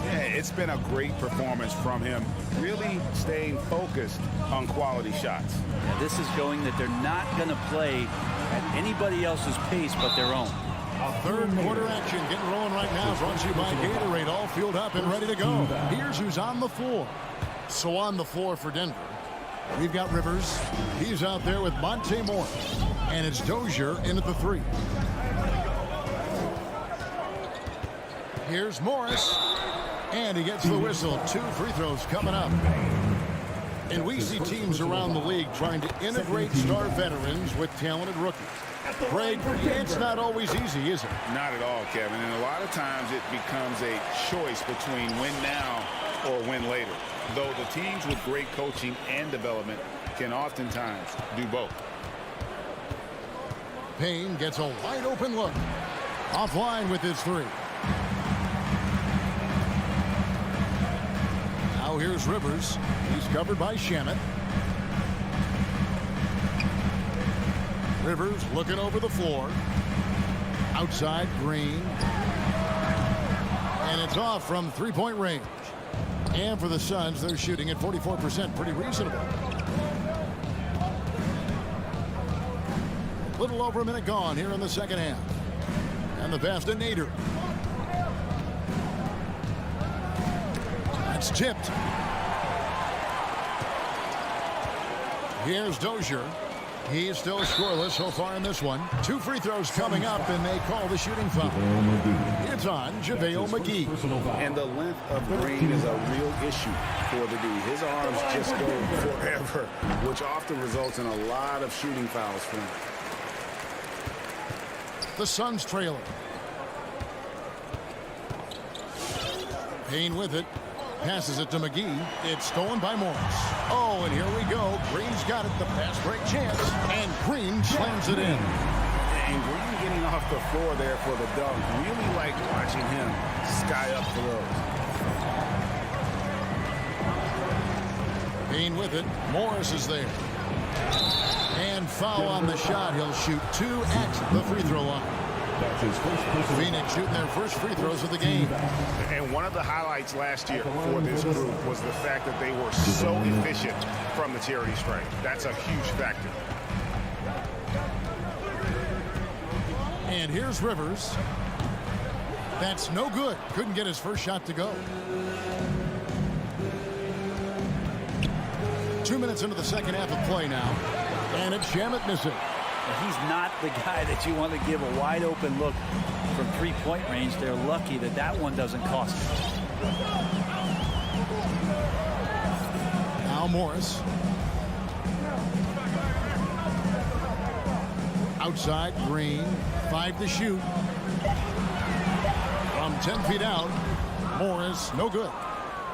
Yeah, it's been a great performance from him, really staying focused on quality shots. Yeah, this is showing that they're not going to play at anybody else's pace but their own. Third quarter action getting rolling right now. Brought to you by Gatorade, all fueled up and ready to go. Here's who's on the floor. So on the floor for Denver, we've got Rivers. He's out there with Monte Morris. And it's Dozier in at the 3. Here's Morris. And he gets the whistle. 2 free throws coming up. And we see teams around the league trying to integrate star veterans with talented rookies. Greg, it's not always easy, is it? Not at all, Kevin. And a lot of times it becomes a choice between win now or win later. Though the teams with great coaching and development can oftentimes do both. Payne gets a wide open look. Offline with his 3. Now here's Rivers. He's covered by Shamet. Rivers looking over the floor. Outside Green. And it's off from three-point range. And for the Suns, they're shooting at 44%. Pretty reasonable. A little over a minute gone here in the second half. And the pass to Nader. That's tipped. Here's Dozier. He's still scoreless so far in this one. 2 free throws coming up, and they call the shooting foul. It's on JaVale McGee. And the length of Green is a real issue for the D. His arms just go forever, which often results in a lot of shooting fouls for him. The Suns trailing. Payne with it. Passes it to McGee. It's stolen by Morris. Oh, and here we go. Green's got it. The pass break chance. And Green slams it in. And Green getting off the floor there for the dunk. Really like watching him sky up for those. Payne with it. Morris is there. And foul on the shot. He'll shoot 2 at the free throw line. Phoenix shooting their first free throws of the game. And one of the highlights last year for this group was the fact that they were so efficient from the charity stripe. That's a huge factor. And here's Rivers. That's no good. Couldn't get his first shot to go. 2 minutes into the second half of play now. And it's Shamet missing. He's not the guy that you want to give a wide open look from 3-point range. They're lucky that that one doesn't cost them. Now Morris. Outside, Green. 5 to shoot. From 10 feet out. Morris, no good.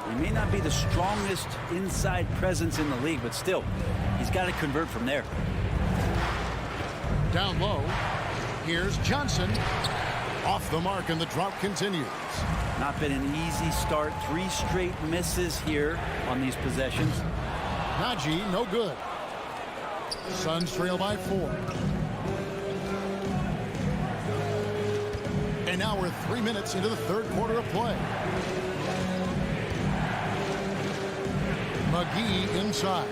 He may not be the strongest inside presence in the league, but still, he's got to convert from there. Down low. Here's Johnson. Off the mark, and the drought continues. Not been an easy start. 3 straight misses here on these possessions. Najee, no good. Suns trail by 4. And now we're 3 minutes into the third quarter of play. McGee inside.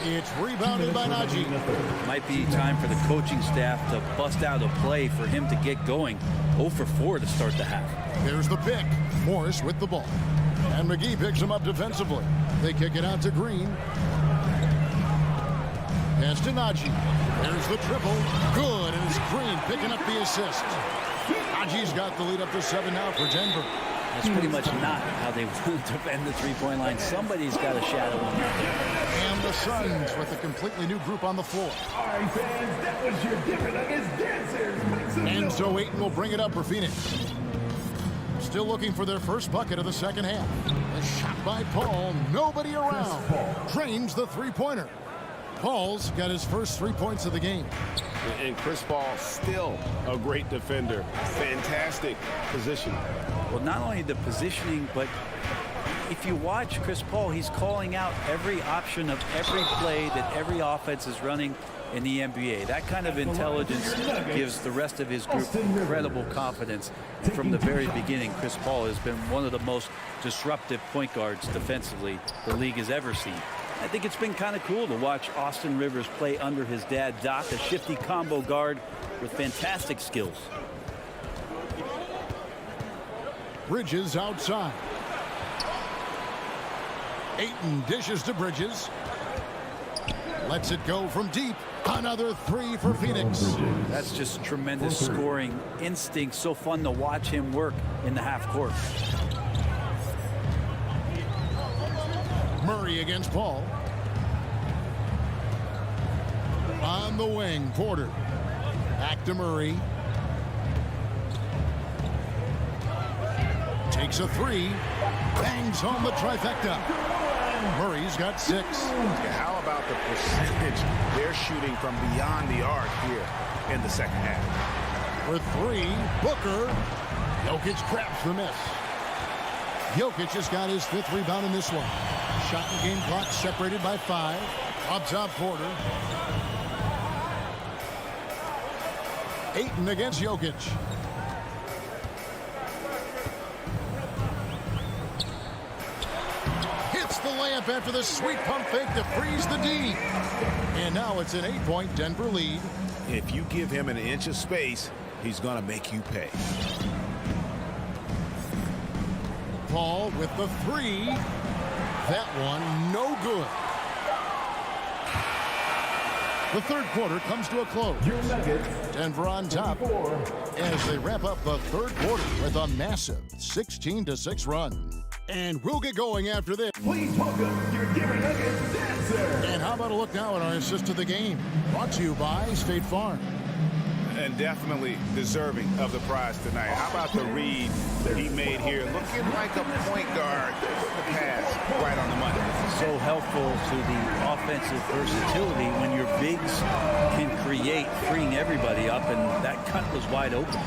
It's rebounded by Najee. Might be time for the coaching staff to bust out a play for him to get going. 0 for 4 to start the half. There's the pick. Morris with the ball. And McGee picks him up defensively. They kick it out to Green. Pass to Najee. There's the triple. Good. And it's Green picking up the assist. Najee's got the lead up to 7 now for Denver. That's pretty much not how they want to defend the 3-point line. Somebody's got a shadow on that. And the Suns with a completely new group on the floor. All right, fans, that was your Denver Nuggets dancers. And so Ayton will bring it up for Phoenix. Still looking for their first bucket of the second half. A shot by Paul. Nobody around. Drains the 3-pointer. Paul's got his first 3 points of the game. And Chris Paul still a great defender. Fantastic position. Well, not only the positioning, but if you watch Chris Paul, he's calling out every option of every play that every offense is running in the NBA. That kind of intelligence gives the rest of his group incredible confidence. From the very beginning, Chris Paul has been one of the most disruptive point guards defensively the league has ever seen. I think it's been kind of cool to watch Austin Rivers play under his dad, Doc, a shifty combo guard with fantastic skills. Bridges outside. Ayton dishes to Bridges. Lets it go from deep. Another 3 for Phoenix. That's just tremendous scoring instinct. So fun to watch him work in the half court. Murray against Paul. On the wing, Porter. Back to Murray. Takes a 3. Bangs home the trifecta. Murray's got 6. How about the percentage they're shooting from beyond the arc here in the second half? For 3, Booker. Jokic craps the miss. Jokic has got his 5th rebound in this one. Shot and game clock separated by 5. Up top, Porter. Ayton against Jokic. Hits the layup after the sweet pump fake to freeze the D. And now it's an 8-point Denver lead. If you give him an inch of space, he's going to make you pay. Paul with the 3. That one no good. The third quarter comes to a close. Your Nuggets. Denver on top as they wrap up the third quarter with a massive 16-6 run. And we'll get going after this. Please welcome your Denver Nuggets dancer. And how about a look now at our assist to the game? Brought to you by State Farm. And definitely deserving of the prize tonight. How about the read that he made here? Looking like a point guard. The pass right on the money. So helpful to the offensive versatility when your bigs can create, freeing everybody up, and that cut was wide open.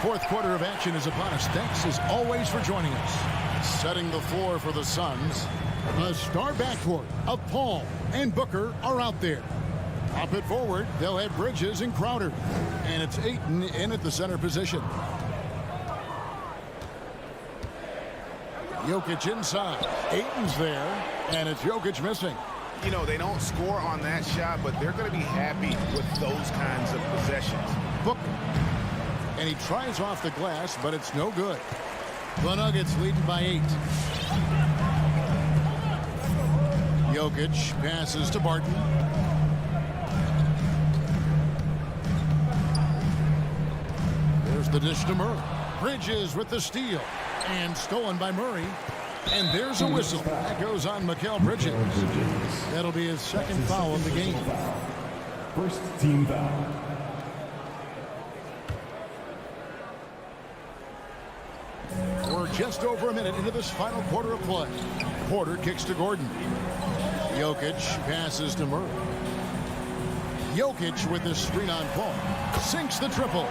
Fourth quarter of action is upon us. Thanks as always for joining us. Setting the floor for the Suns. The star backcourt of Paul and Booker are out there. Up it forward, they'll have Bridges and Crowder. And it's Ayton in at the center position. Jokic inside. Ayton's there, and it's Jokic missing. You know, they don't score on that shot, but they're going to be happy with those kinds of possessions. Booker. And he tries off the glass, but it's no good. The Nuggets leading by 8. Jokic passes to Barton. There's the dish to Murray. Bridges with the steal. And stolen by Murray. And there's a whistle. That goes on Mikal Bridges. That'll be his second foul of the game. First team foul. We're just over a minute into this final quarter of play. Porter kicks to Gordon. Jokic passes to Murray. Jokic with the screen on Paul. Sinks the triple.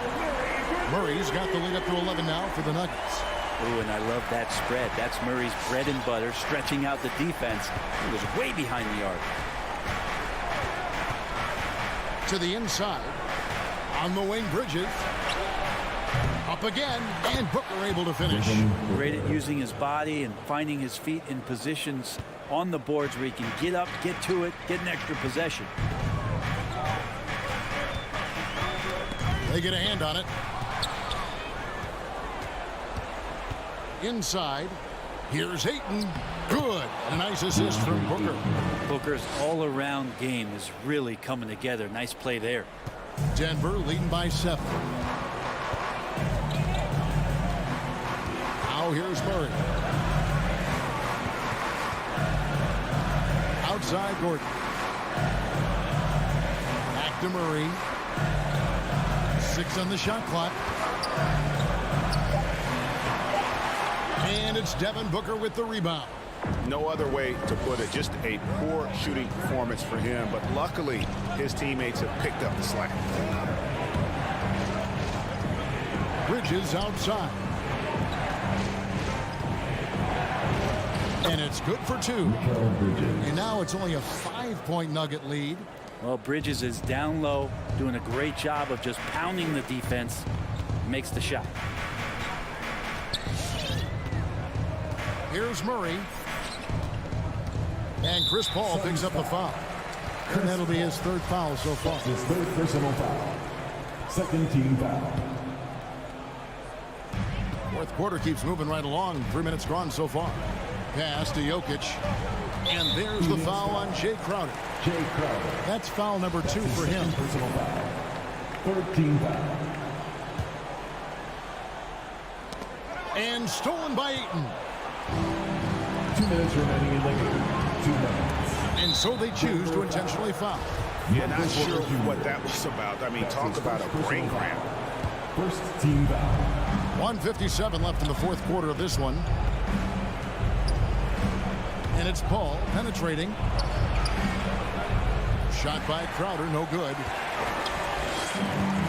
Murray's got the lead up to 11 now for the Nuggets. Ooh, and I love that spread. That's Murray's bread and butter, stretching out the defense. He was way behind the arc. To the inside. On the wing, Bridges. Up again, and Booker able to finish. Great at using his body and finding his feet in positions on the boards where he can get up, get to it, get an extra possession. They get a hand on it. Inside. Here's Ayton. Good. And a nice assist from Booker. Booker's all-around game is really coming together. Nice play there. Denver leading by 7. Now here's Murray. Outside Gordon. Back to Murray. 6 on the shot clock. And it's Devin Booker with the rebound. No other way to put it. Just a poor shooting performance for him. But luckily, his teammates have picked up the slack. Bridges outside. And it's good for 2. And now it's only a 5-point Nugget lead. Well, Bridges is down low, doing a great job of just pounding the defense. Makes the shot. Here's Murray. And Chris Paul picks up the foul. And that'll be his 3rd foul so far. His 3rd personal foul. Second team foul. Fourth quarter keeps moving right along. 3 minutes gone so far. Pass to Jokic. And there's the foul on Jay Crowder. Jay Crowder. That's foul number 2 for him. Personal foul. 3rd team foul. And stolen by Ayton. 2 minutes remaining in the game. 2 minutes. And so they choose to intentionally foul. Yeah, not sure what that was about. I mean, talk about a brain cramp. First team foul. 1:57 left in the fourth quarter of this one. And it's Paul penetrating. Shot by Crowder, no good.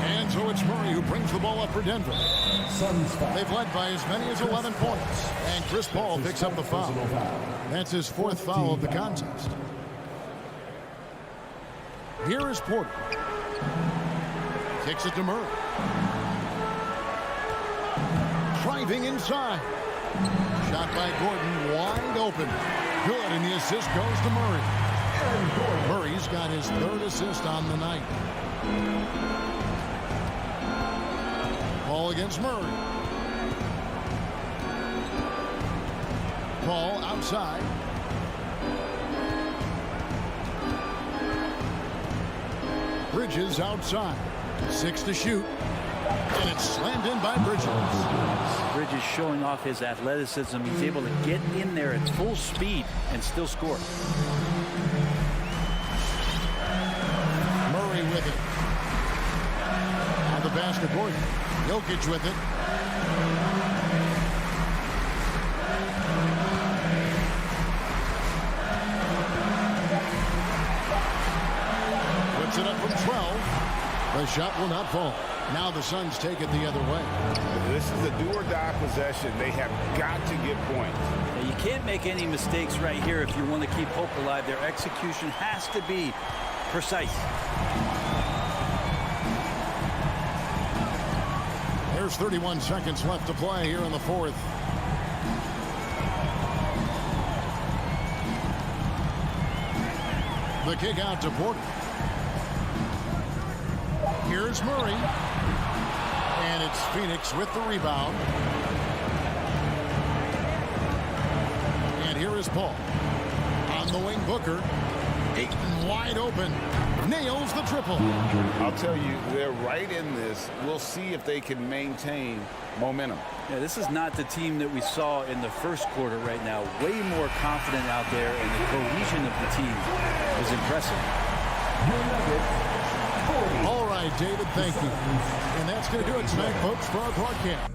And so it's Murray who brings the ball up for Denver. They've led by as many as 11 points. And Chris Paul picks up the foul. That's his 4th foul of the contest. Here is Porter. Kicks it to Murray. Driving inside. Shot by Gordon, wide open. Good, and the assist goes to Murray. Murray's got his 3rd assist on the night. Paul against Murray. Paul outside. Bridges outside. 6 to shoot. And it's slammed in by Bridges. Bridges showing off his athleticism. He's able to get in there at full speed and still score. Murray with it. On the basket, Gordon. Jokic with it. Puts it up from 12. The shot will not fall. Now the Suns take it the other way. This is a do-or-die possession. They have got to get points. Now, you can't make any mistakes right here if you want to keep hope alive. Their execution has to be precise. There's 31 seconds left to play here in the fourth. The kick out to Porter. Here's Murray. And it's Phoenix with the rebound. And here is Paul. On the wing, Booker. Ayton wide open. Nails the triple. I'll tell you, they're right in this. We'll see if they can maintain momentum. Yeah, this is not the team that we saw in the first quarter right now. Way more confident out there, and the cohesion of the team is impressive. All right, David, thank you. And that's going to do it tonight, folks, for our broadcast.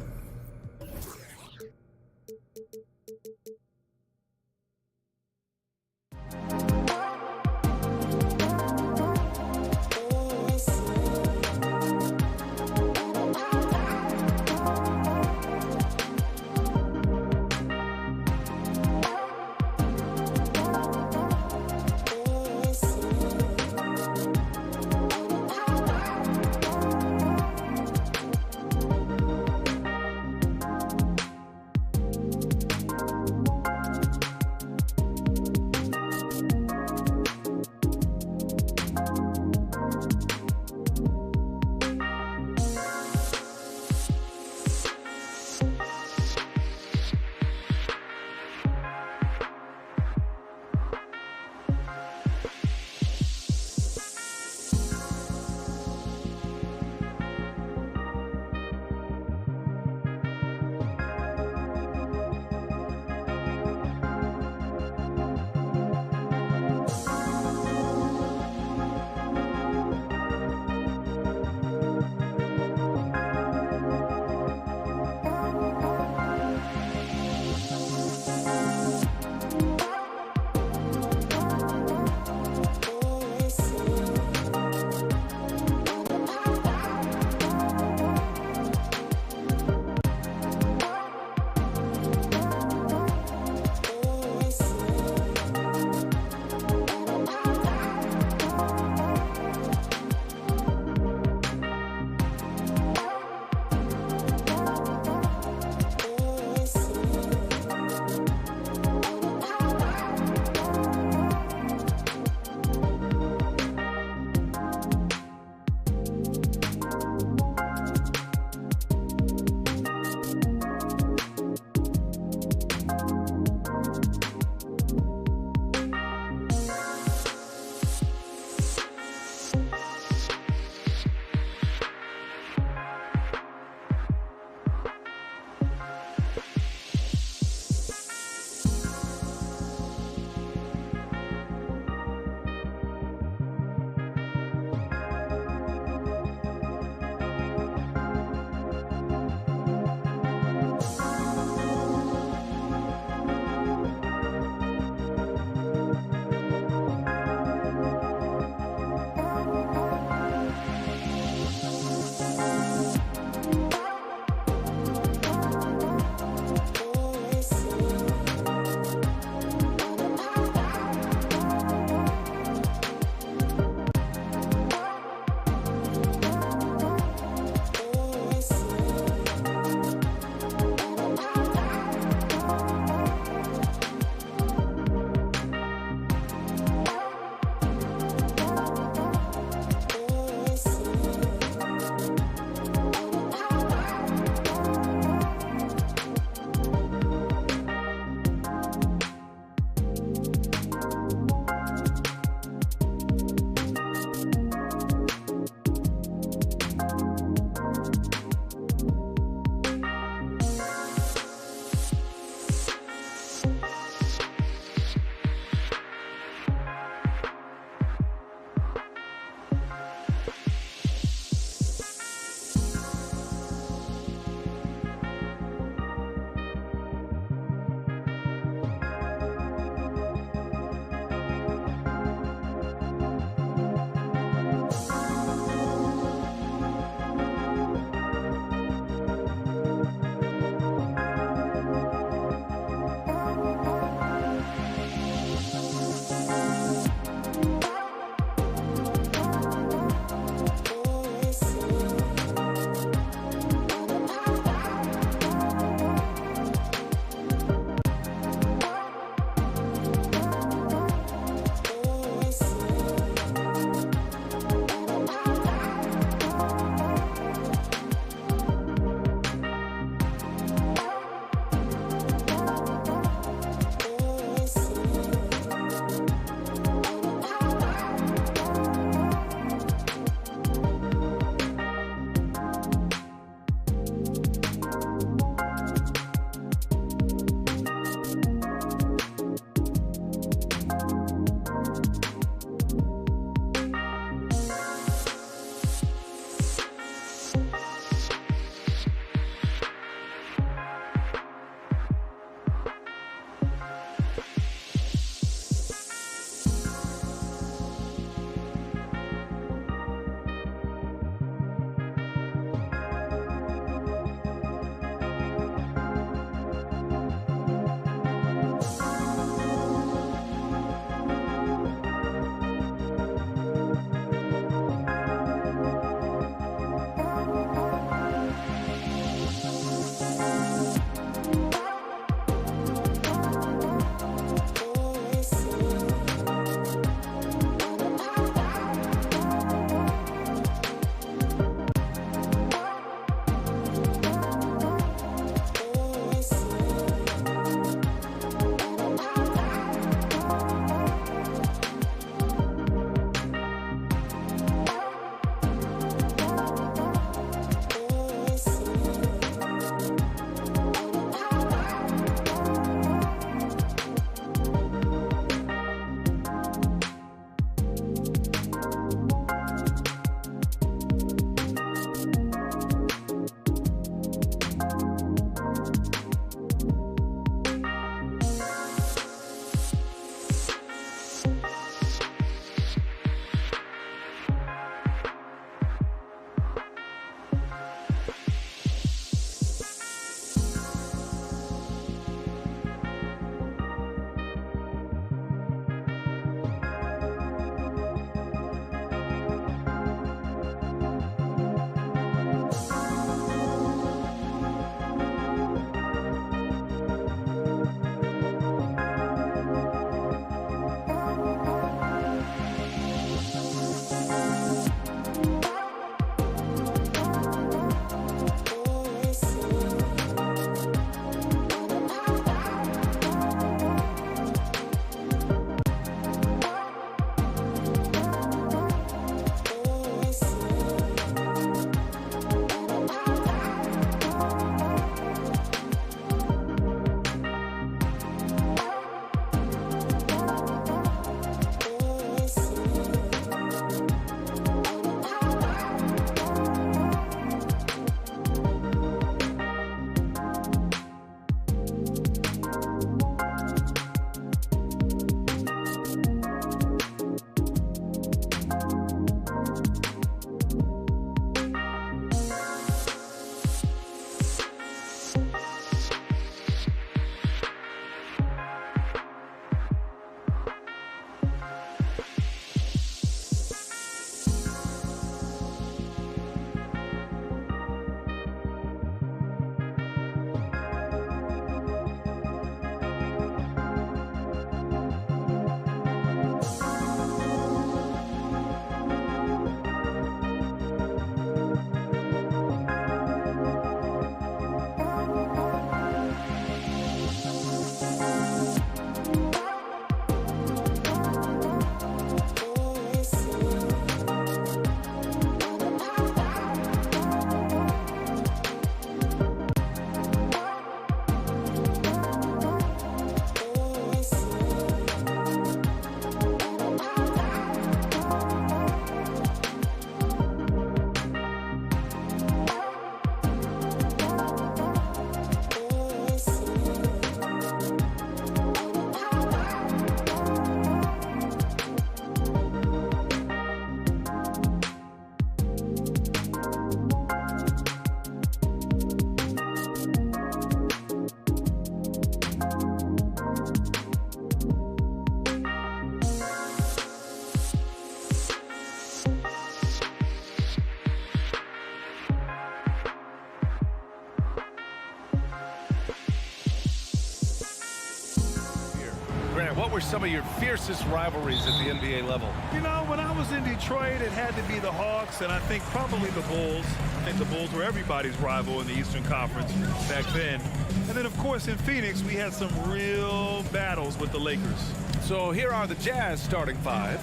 were some of your fiercest rivalries at the NBA level? You know, when I was in Detroit, it had to be the Hawks, and I think probably the Bulls. I think the Bulls were everybody's rival in the Eastern Conference back then. And then, of course, in Phoenix, we had some real battles with the Lakers. So here are the Jazz starting five.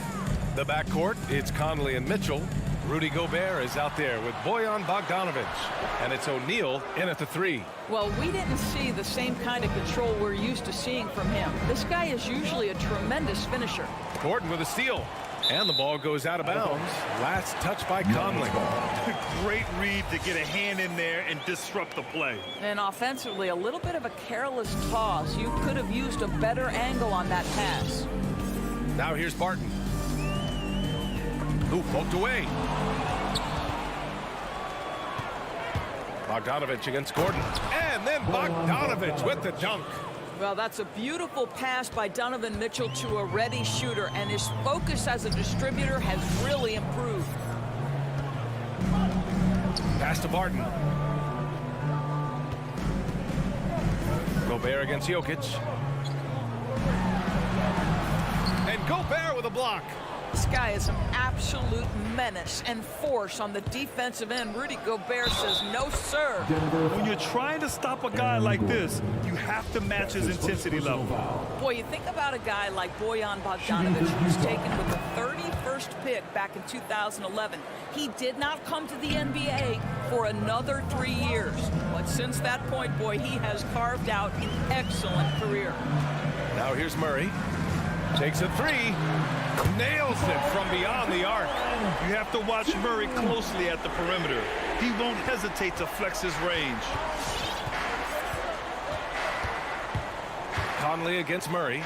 The backcourt, it's Conley and Mitchell. Rudy Gobert is out there with Bojan Bogdanovic. And it's O'Neal in at the three. Well, we didn't see the same kind of control we're used to seeing from him. This guy is usually a tremendous finisher. Gordon with a steal. And the ball goes out of bounds. Last touch by Conley. Great read to get a hand in there and disrupt the play. And offensively, a little bit of a careless toss. You could have used a better angle on that pass. Now here's Barton. Who poked away. Bogdanovic against Gordon. And then Bogdanovic with the dunk. Well, that's a beautiful pass by Donovan Mitchell to a ready shooter, and his focus as a distributor has really improved. Pass to Barton. Gobert against Jokic. And Gobert with a block. This guy is an absolute menace and force on the defensive end. Rudy Gobert says, no, sir. When you're trying to stop a guy like this, you have to match his intensity level. Boy, you think about a guy like Bojan Bogdanovic, who's taken with the 31st pick back in 2011. He did not come to the NBA for another 3 years. But since that point, boy, he has carved out an excellent career. Now here's Murray. Takes a three. Nails it from beyond the arc. You have to watch Murray closely at the perimeter. He won't hesitate to flex his range. Conley against Murray.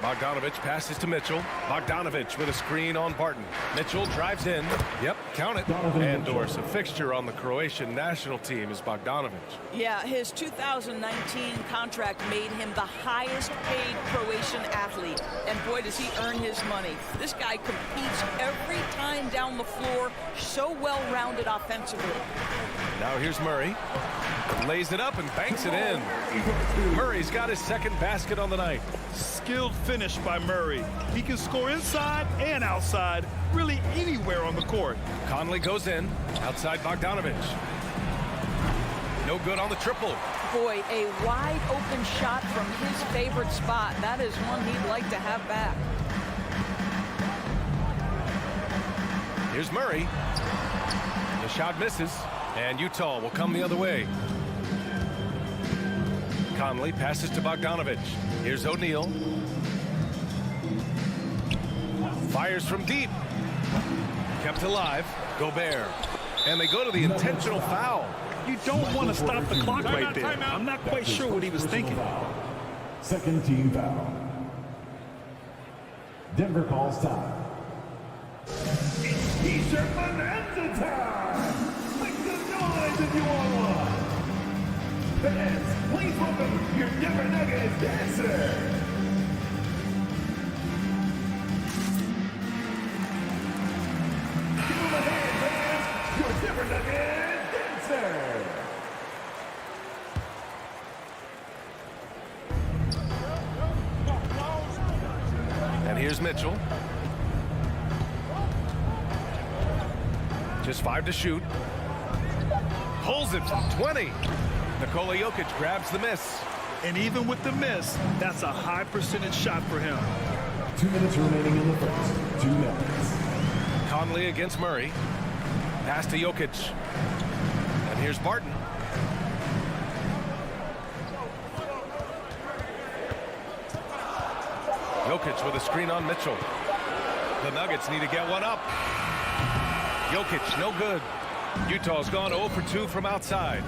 Bogdanovic passes to Mitchell. Bogdanovic with a screen on Barton. Mitchell drives in. Yep, count it. And Doris, a fixture on the Croatian national team is Bogdanovic. Yeah, his 2019 contract made him the highest paid Croatian athlete. And boy, does he earn his money. This guy competes every time down the floor. So well-rounded offensively. Now here's Murray. Lays it up and banks it in. Murray's got his second basket on the night. Skilled finish by Murray. He can score inside and outside, really anywhere on the court. Conley goes in, outside Bogdanovic. No good on the triple. Boy, a wide open shot from his favorite spot. That is one he'd like to have back. Here's Murray. The shot misses, and Utah will come the other way. Conley passes to Bogdanovic. Here's O'Neal. Fires from deep. Kept alive. Gobert. And they go to the intentional foul. You don't want to stop the clock right there. I'm not quite sure what he was thinking. Second team foul. Denver calls time. It's T-shirt bonanza time! Make some noise if you want one! Fans, please welcome your Denver Nuggets dancer! Give them a hand, fans! Your Denver Nuggets dancer! And here's Mitchell. Just 5 to shoot. Pulls it from 20. Nikola Jokic grabs the miss. And even with the miss, that's a high percentage shot for him. 2 minutes remaining in the first. 2 minutes. Conley against Murray. Pass to Jokic. And here's Barton. Jokic with a screen on Mitchell. The Nuggets need to get one up. Jokic, no good. Utah's gone 0 for 2 from outside.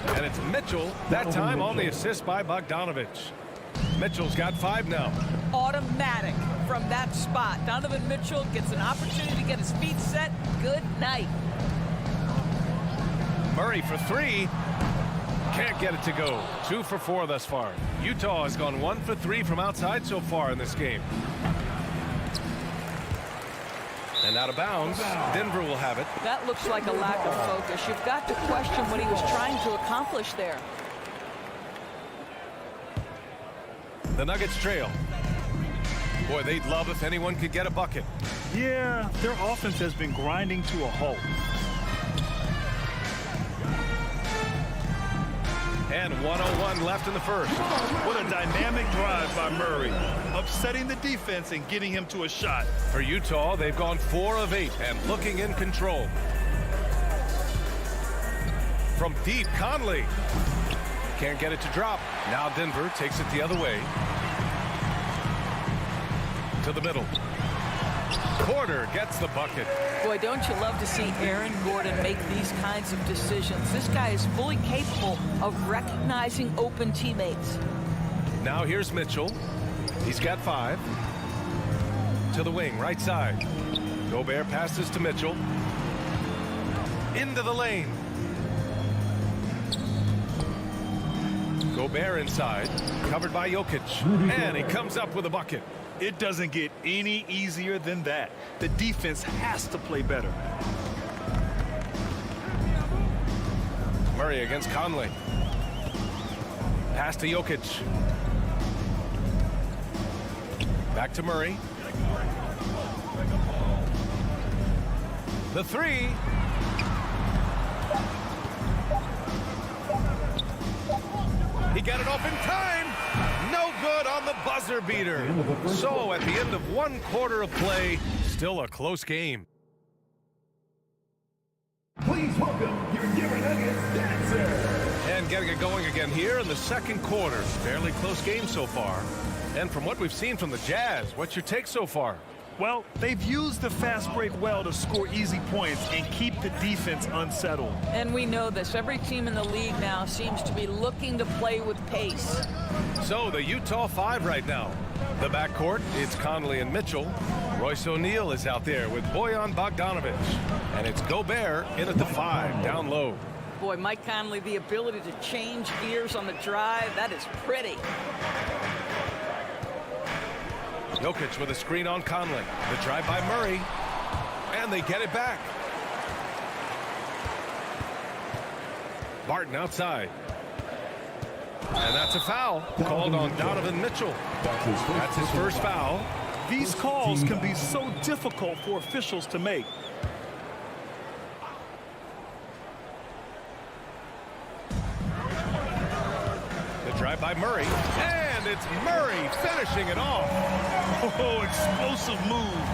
And it's Mitchell, that time on the assist by Bogdanovic. Mitchell's got 5 now. Automatic from that spot. Donovan Mitchell gets an opportunity to get his feet set. Good night. Murray for 3. Can't get it to go. 2 for 4 thus far. Utah has gone 1 for 3 from outside so far in this game. And out of bounds, Denver will have it. That looks like a lack of focus. You've got to question what he was trying to accomplish there. The Nuggets trail. Boy, they'd love if anyone could get a bucket. Yeah, their offense has been grinding to a halt. And 1:01 left in the first. What a dynamic drive by Murray, upsetting the defense and getting him to a shot. For Utah, they've gone 4 of 8 and looking in control. From deep, Conley. Can't get it to drop. Now Denver takes it the other way. To the middle. Porter gets the bucket. Boy, don't you love to see Aaron Gordon make these kinds of decisions. This guy is fully capable of recognizing open teammates. Now here's Mitchell. He's got 5. To the wing, right side. Gobert passes to Mitchell. Into the lane. Gobert inside. Covered by Jokic. And he comes up with a bucket. It doesn't get any easier than that. The defense has to play better. Murray against Conley. Pass to Jokic. Back to Murray. The 3. He got it off in time. No good on the buzzer beater. So at the end of 1 quarter of play, still a close game. Please welcome your Denver Nuggets dancer. And getting it going again here in the second quarter. Fairly close game so far. And from what we've seen from the Jazz, what's your take so far? Well, they've used the fast break well to score easy points and keep the defense unsettled. And we know this. Every team in the league now seems to be looking to play with pace. So the Utah 5 right now. The backcourt, it's Conley and Mitchell. Royce O'Neal is out there with Bojan Bogdanovic. And it's Gobert in at the 5, down low. Boy, Mike Conley, the ability to change gears on the drive, that is pretty. Jokic with a screen on Conley. The drive by Murray. And they get it back. Barton outside. And that's a foul called on Donovan Mitchell. That's his first foul. These calls can be so difficult for officials to make. The drive by Murray. And it's Murray finishing it off. Oh, explosive move.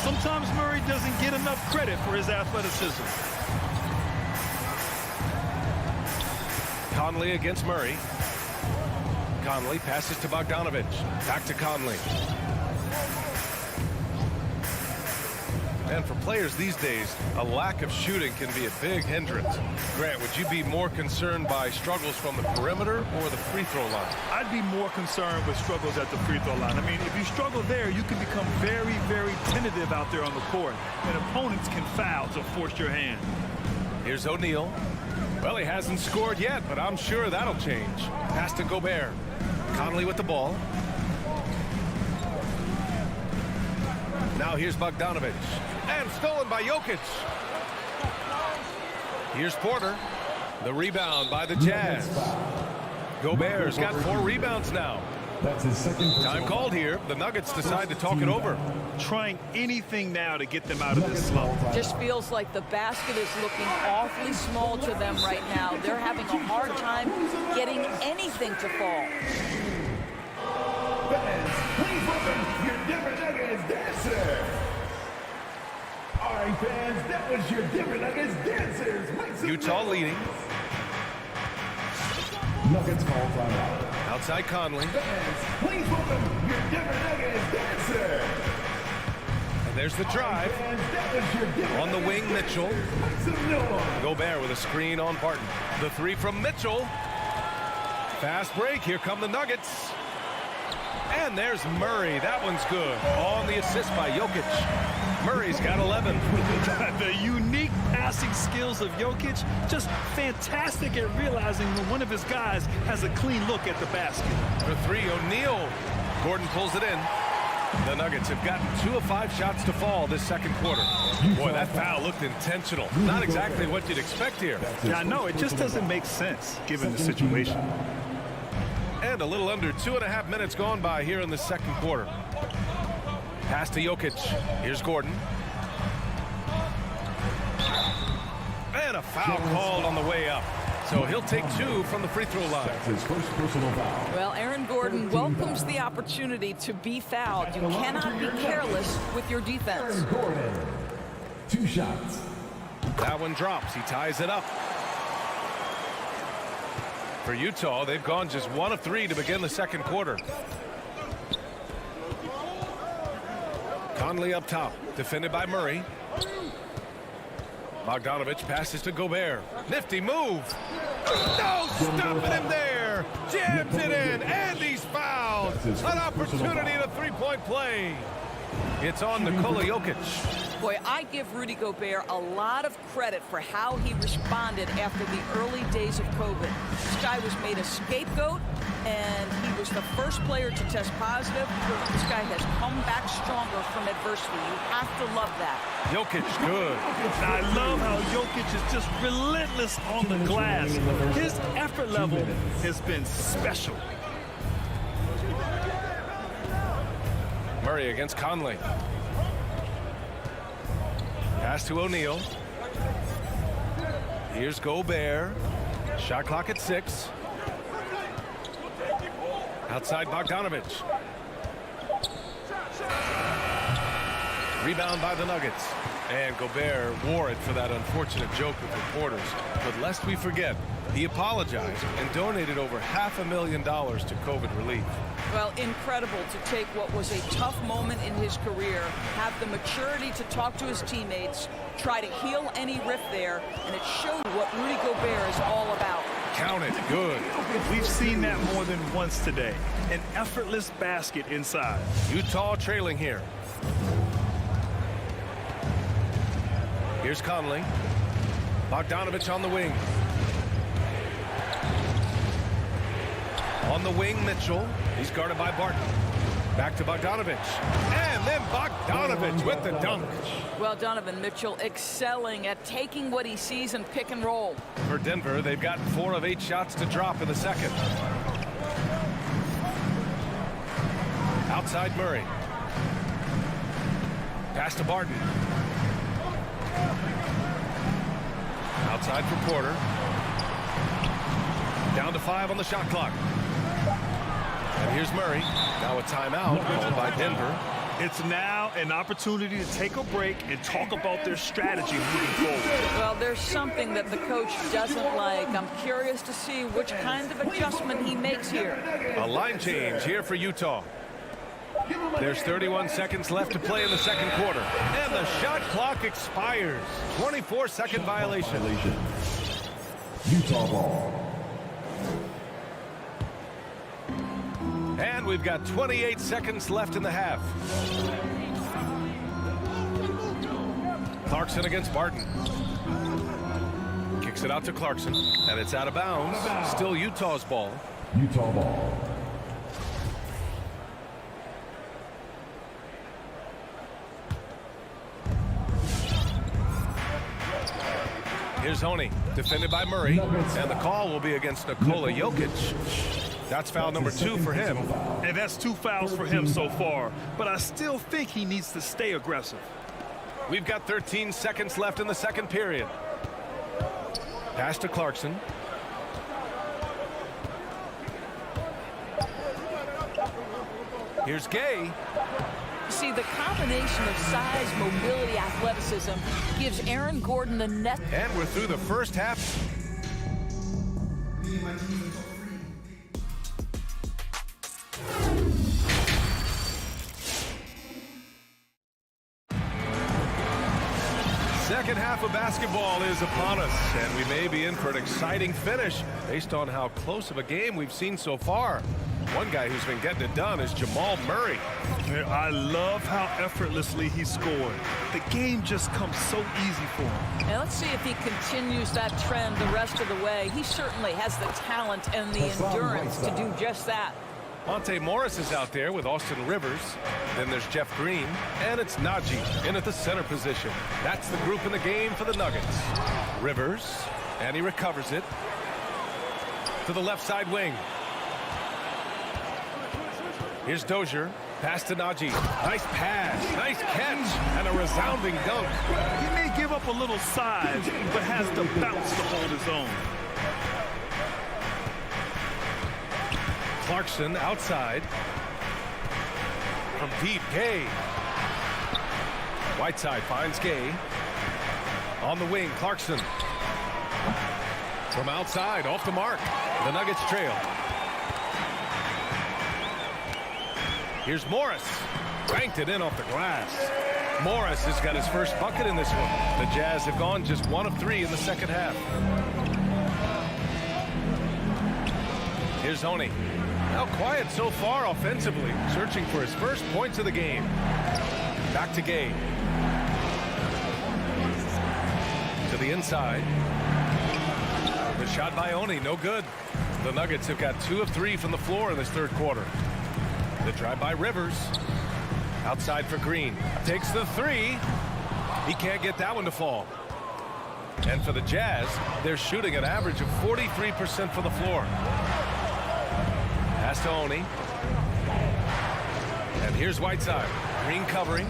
Sometimes Murray doesn't get enough credit for his athleticism. Conley against Murray. Conley passes to Bogdanovic. Back to Conley. And for players these days, a lack of shooting can be a big hindrance. Grant, would you be more concerned by struggles from the perimeter or the free throw line? I'd be more concerned with struggles at the free throw line. I mean, if you struggle there, you can become very, very tentative out there on the court, and opponents can foul to force your hand. Here's O'Neal. Well, he hasn't scored yet, but I'm sure that'll change. Pass to Gobert. Conley with the ball. Now here's Bogdanovic. And stolen by Jokic. Here's Porter. The rebound by the Jazz. Gobert's got 4 rebounds now. That's his second. Time called here. The Nuggets decide to talk it over. Trying anything now to get them out of this slump. Just feels like the basket is looking awfully small to them right now. They're having a hard time getting anything to fall. Fans, please welcome your Denver Nuggets dancer. All right, fans, that was your Denver Nuggets dancers. Make some Utah noise. leading. Nuggets call timeout. Outside Conley. Fans, please welcome your Denver Nuggets dancer. And there's the drive. Fans, that was your Denver On the wing, Nuggets Mitchell. dancers. Make some noise. Gobert with a screen on Barton. The 3 from Mitchell. Fast break. Here come the Nuggets. And there's Murray. That one's good. On the assist by Jokic. Murray's got 11. The unique passing skills of Jokic, just fantastic at realizing when one of his guys has a clean look at the basket. For 3, O'Neal. Gordon pulls it in. The Nuggets have gotten 2 of 5 shots to fall this second quarter. Boy, that foul looked intentional. Not exactly what you'd expect here. Yeah, I know. It just doesn't make sense given the situation. And And a little under 2.5 minutes gone by here in the second quarter. Pass to Jokic. Here's Gordon. And a foul called on the way up. So he'll take 2 from the free throw line. That's his first personal foul. Well, Aaron Gordon welcomes the opportunity to be fouled. You cannot be careless with your defense. Aaron Gordon, 2 shots. That one drops. He ties it up. For Utah, they've gone just 1 of 3 to begin the second quarter. Conley up top, defended by Murray. Bogdanovich passes to Gobert. Nifty move. No stopping him there. Jams it in, and he's fouled. An opportunity to three-point play. It's on Nikola Jokic. Boy, I give Rudy Gobert a lot of credit for how he responded after the early days of COVID. This guy was made a scapegoat, and he was the first player to test positive. This guy has come back stronger from adversity. You have to love that. Jokic, good. I love how Jokic is just relentless on the glass. His effort level has been special. Murray against Conley. Pass to O'Neal. Here's Gobert. Shot clock at 6. Outside Bogdanovich. Rebound by the Nuggets. And Gobert wore it for that unfortunate joke with reporters. But lest we forget, he apologized and donated over $500,000 to COVID relief. Well, incredible to take what was a tough moment in his career, have the maturity to talk to his teammates, try to heal any rift there, and it showed what Rudy Gobert is all about. Count it, good. We've seen that more than once today. An effortless basket inside. Utah trailing here. Here's Conley. Bogdanovich on the wing. On the wing, Mitchell. He's guarded by Barton. Back to Bogdanovich. And then Bogdanovich with the dunk. Well, Donovan Mitchell excelling at taking what he sees and pick and roll. For Denver, they've gotten 4 of 8 shots to drop in the second. Outside Murray. Pass to Barton. Outside for Porter. Down to 5 on the shot clock. And here's Murray. Now a timeout called by Denver. It's now an opportunity to take a break and talk about their strategy moving forward. Well, there's something that the coach doesn't like. I'm curious to see which kind of adjustment he makes here. A line change here for Utah. There's 31 seconds left to play in the second quarter. And the shot clock expires. 24-second violation. Utah ball. And we've got 28 seconds left in the half. Clarkson against Barton. Kicks it out to Clarkson, and it's out of bounds. Still Utah's ball. Utah ball. Here's Honey, defended by Murray, and the call will be against Nikola Jokic. That's foul number 2 for him. And that's 2 fouls for him so far. But I still think he needs to stay aggressive. We've got 13 seconds left in the second period. Pass to Clarkson. Here's Gay. See, the combination of size, mobility, athleticism gives Aaron Gordon the net. And we're through the first half. Second half of basketball is upon us, and we may be in for an exciting finish based on how close of a game we've seen so far. One guy who's been getting it done is Jamal Murray. I love how effortlessly he scored. The game just comes so easy for him. Now let's see if he continues that trend the rest of the way. He certainly has the talent and the endurance to do just that. Monte Morris is out there with Austin Rivers. Then there's Jeff Green. And it's Najee in at the center position. That's the group in the game for the Nuggets. Rivers, and he recovers it to the left side wing. Here's Dozier. Pass to Najee. Nice pass. Nice catch. And a resounding dunk. He may give up a little size, but has to bounce to hold his own. Clarkson outside. From deep, Gay. Whiteside finds Gay. On the wing, Clarkson. From outside, off the mark. The Nuggets trail. Here's Morris. Banked it in off the glass. Morris has got his first bucket in this one. The Jazz have gone just 1 of 3 in the second half. Here's Oni. Now quiet so far offensively. Searching for his first points of the game. Back to Gay. To the inside. The shot by Oni, no good. The Nuggets have got 2 of 3 from the floor in this third quarter. The drive by Rivers. Outside for Green. Takes the 3. He can't get that one to fall. And for the Jazz, they're shooting an average of 43% from the floor. Pass to Oni. And here's Whiteside. Green covering.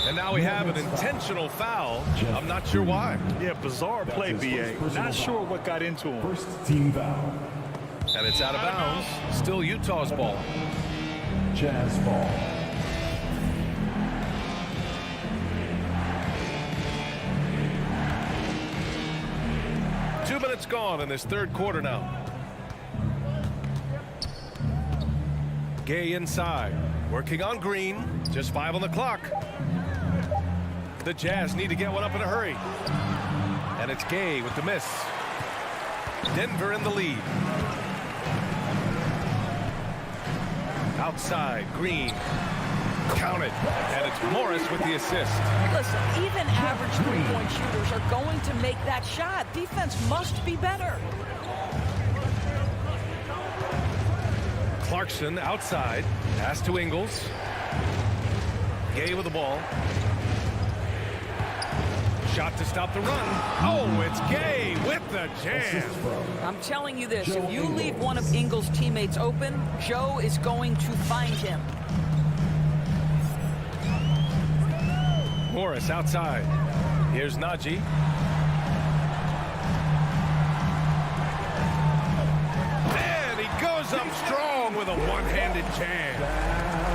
And now we have an intentional foul. I'm not sure why. Yeah, bizarre play, B.A. Not sure what got into him. First team foul. And it's out of bounds. Still Utah's ball. Jazz ball. Two minutes gone in this third quarter now. Gay inside. Working on Green. Just 5 on the clock. The Jazz need to get one up in a hurry. And it's Gay with the miss. Denver in the lead. Outside, Green. Counted. And it's Morris with the assist. Listen, even average three-point shooters are going to make that shot. Defense must be better. Clarkson outside. Pass to Ingles. Gay with the ball. Shot to stop the run. Oh, it's Gay with the jam. I'm telling you this, if you leave one of Ingles' teammates open, Joe is going to find him. Morris outside. Here's Najee. And he goes up strong with a one-handed jam.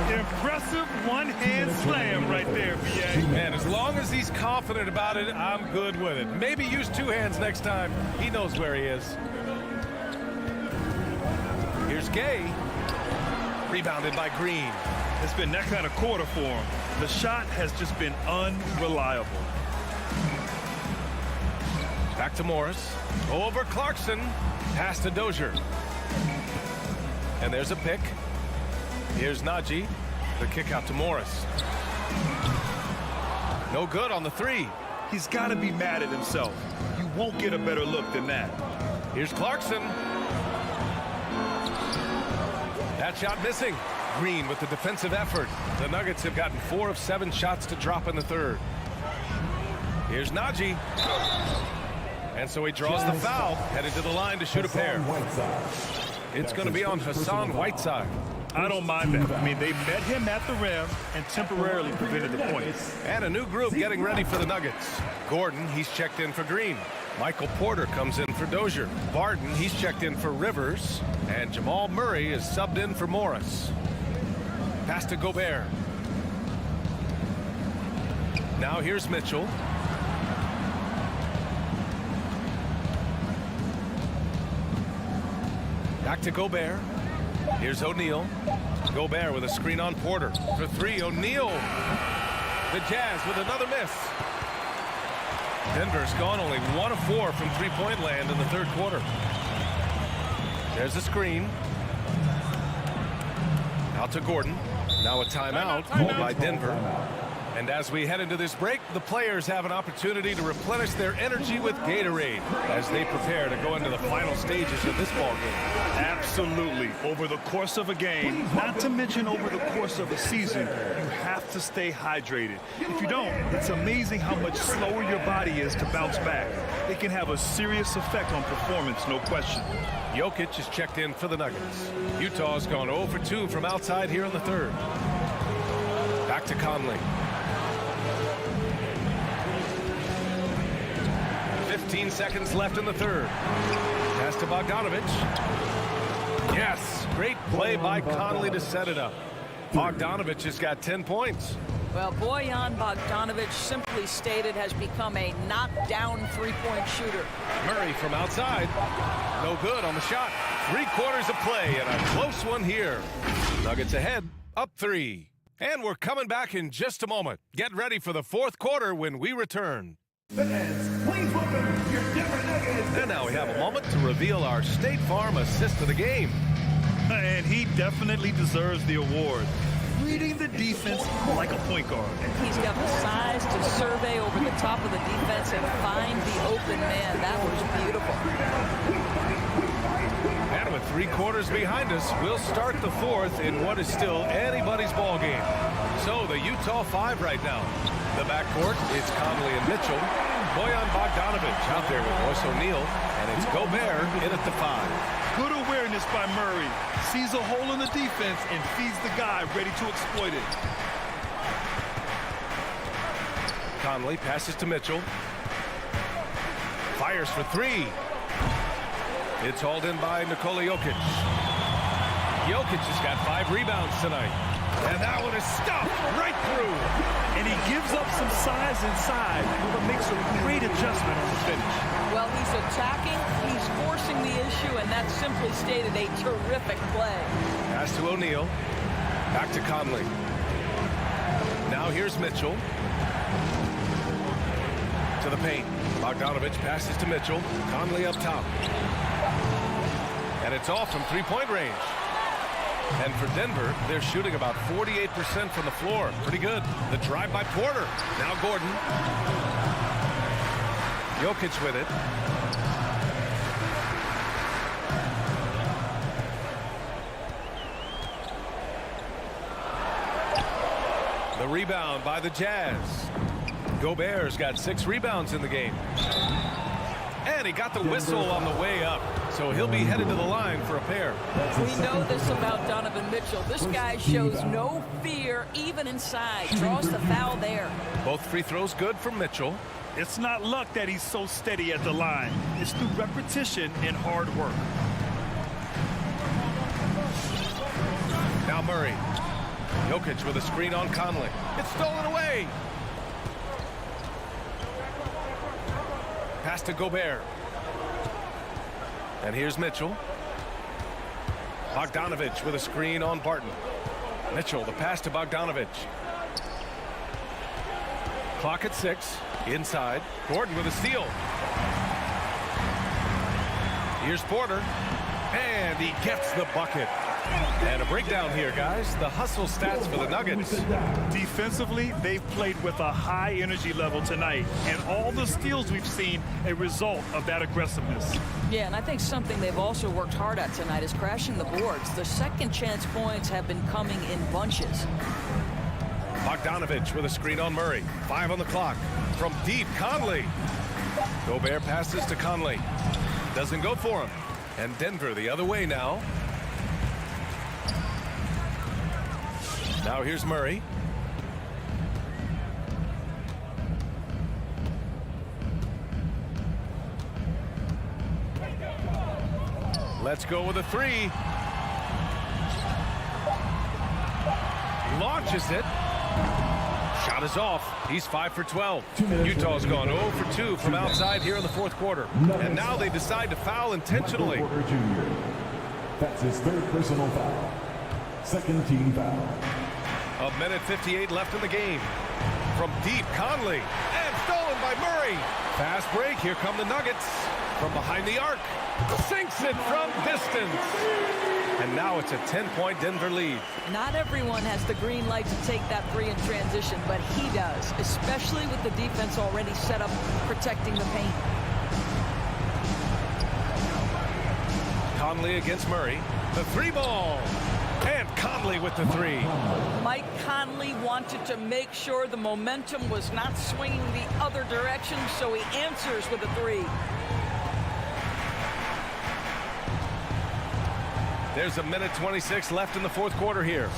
Impressive one-hand slam right there, B.A. And as long as he's confident about it, I'm good with it. Maybe use 2 hands next time. He knows where he is. Here's Gay. Rebounded by Green. It's been that kind of quarter for him. The shot has just been unreliable. Back to Morris. Over Clarkson. Pass to Dozier. And there's a pick. Here's Najee. The kick out to Morris. No good on the 3. He's got to be mad at himself. You won't get a better look than that. Here's Clarkson. That shot missing. Green with the defensive effort. The Nuggets have gotten 4 of 7 shots to drop in the third. Here's Najee. And so he draws the foul, headed to the line to shoot a pair. It's going to be on Hassan Whiteside. I don't mind that. I mean, they met him at the rim and temporarily prevented the points. And a new group getting ready for the Nuggets. Gordon, he's checked in for Green. Michael Porter comes in for Dozier. Barton, he's checked in for Rivers. And Jamal Murray is subbed in for Morris. Pass to Gobert. Now here's Mitchell. Back to Gobert. Here's O'Neal. Gobert with a screen on Porter. For 3, O'Neal. The Jazz with another miss. Denver's gone only 1 of 4 from three-point land in the third quarter. There's a screen. Out to Gordon. Now a timeout called by Denver. And as we head into this break, the players have an opportunity to replenish their energy with Gatorade as they prepare to go into the final stages of this ball game. Absolutely. Over the course of a game, not to mention over the course of a season, you have to stay hydrated. If you don't, it's amazing how much slower your body is to bounce back. It can have a serious effect on performance, no question. Jokic is checked in for the Nuggets. Utah's gone 0 for 2 from outside here in the third. Back to Conley. 15 seconds left in the third. Pass to Bogdanovic. Yes, great play by Conley to set it up. Bogdanovic has got 10 points. Well, Bojan Bogdanovic, simply stated, has become a knockdown three-point shooter. Murray from outside. No good on the shot. 3/4 of play and a close one here. Nuggets ahead, up 3. And we're coming back in just a moment. Get ready for the fourth quarter when we return. Fans, please welcome your Denver Nuggets. And now we have a moment to reveal our State Farm assist of the game. And he definitely deserves the award. Reading the defense like a point guard. He's got the size to survey over the top of the defense and find the open man. That was beautiful. And with 3/4 behind us, we'll start the fourth in what is still anybody's ball game. So the Utah 5 right now. The backcourt, it's Conley and Mitchell. Bojan Bogdanovic out there with Royce O'Neal. And it's Gobert in at the 5. Good awareness by Murray. Sees a hole in the defense and feeds the guy ready to exploit it. Conley passes to Mitchell. Fires for 3. It's hauled in by Nikola Jokic. Jokic has got 5 rebounds tonight. And that one is stuffed right through. And he gives up some size inside, but makes a great adjustment on the finish. Well, he's attacking, he's forcing the issue, and that's simply stated a terrific play. Pass to O'Neal. Back to Conley. Now here's Mitchell. To the paint. Bogdanovic passes to Mitchell. Conley up top. And it's off from three-point range. And for Denver, they're shooting about 48% from the floor. Pretty good. The drive by Porter. Now Gordon. Jokic with it. The rebound by the Jazz. Gobert's got 6 rebounds in the game. And he got the whistle on the way up. So he'll be headed to the line for a pair. We know this about Donovan Mitchell. This guy shows no fear even inside. Draws the foul there. Both free throws good for Mitchell. It's not luck that he's so steady at the line. It's through repetition and hard work. Now Murray. Jokic with a screen on Conley. It's stolen away. Pass to Gobert. And here's Mitchell. Bogdanovic with a screen on Barton. Mitchell, the pass to Bogdanovic. Clock at 6. Inside. Gordon with a steal. Here's Porter. And he gets the bucket. And a breakdown here, guys. The hustle stats for the Nuggets. Defensively, they've played with a high energy level tonight. And all the steals we've seen, a result of that aggressiveness. Yeah, and I think something they've also worked hard at tonight is crashing the boards. The second chance points have been coming in bunches. Bogdanovic with a screen on Murray. 5 on the clock. From deep, Conley. Gobert passes to Conley. Doesn't go for him. And Denver the other way now. Now here's Murray. Let's go with a 3. Launches it. Shot is off. He's 5 for 12. Utah's gone 0 for 2 from outside here in the fourth quarter. And now they decide to foul intentionally. That's his 3rd personal foul. 2nd team foul. A minute 58 left in the game. From deep, Conley. And stolen by Murray. Fast break. Here come the Nuggets. From behind the arc. Sinks it from distance. And now it's a 10-point Denver lead. Not everyone has the green light to take that 3 in transition, but he does, especially with the defense already set up protecting the paint. Conley against Murray. The 3 ball. And Conley with the 3. Mike Conley wanted to make sure the momentum was not swinging the other direction, so he answers with a 3. There's a minute 26 left in the fourth quarter here.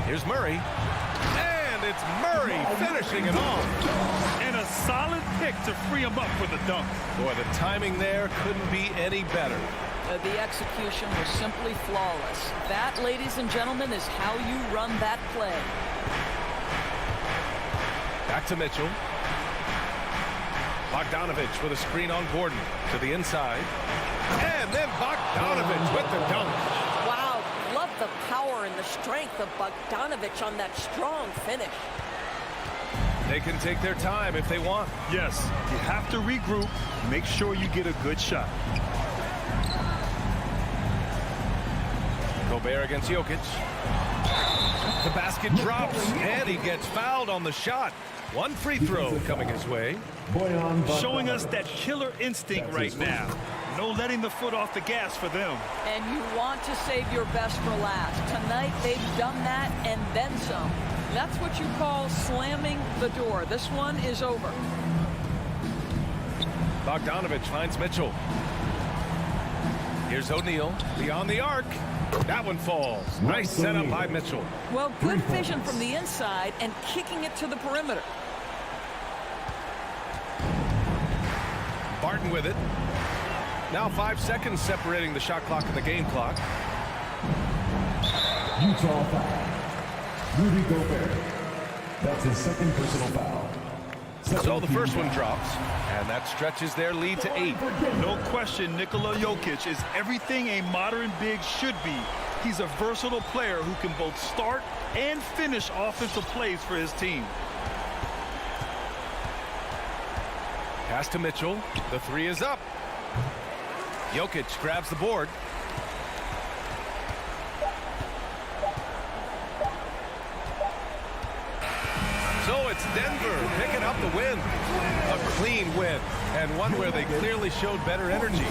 Here's Murray. And it's Murray finishing it off. And a solid pick to free him up for the dunk. Boy, the timing there couldn't be any better. The execution was simply flawless. That, ladies and gentlemen, is how you run that play. Back to Mitchell. Bogdanovich with a screen on Gordon to the inside. And then Bogdanovich with the dunk. Wow, love the power and the strength of Bogdanovich on that strong finish. They can take their time if they want. Yes, you have to regroup. Make sure you get a good shot. Gobert against Jokic. The basket drops, and he gets fouled on the shot. One free throw coming his way. Showing us that killer instinct right now. No letting the foot off the gas for them. And you want to save your best for last. Tonight, they've done that and then some. That's what you call slamming the door. This one is over. Bogdanovich finds Mitchell. Here's O'Neal beyond the arc. That one falls. Nice setup by Mitchell. Well, good vision from the inside and kicking it to the perimeter. Barton with it. Now 5 seconds separating the shot clock and the game clock. Utah foul. Rudy Gobert. That's his second personal foul. So the first one drops, and that stretches their lead to 8. No question, Nikola Jokic is everything a modern big should be. He's a versatile player who can both start and finish offensive plays for his team. Pass to Mitchell. The three is up. Jokic grabs the board. So it's Denver picking up the win. A clean win, and one where they clearly showed better energy.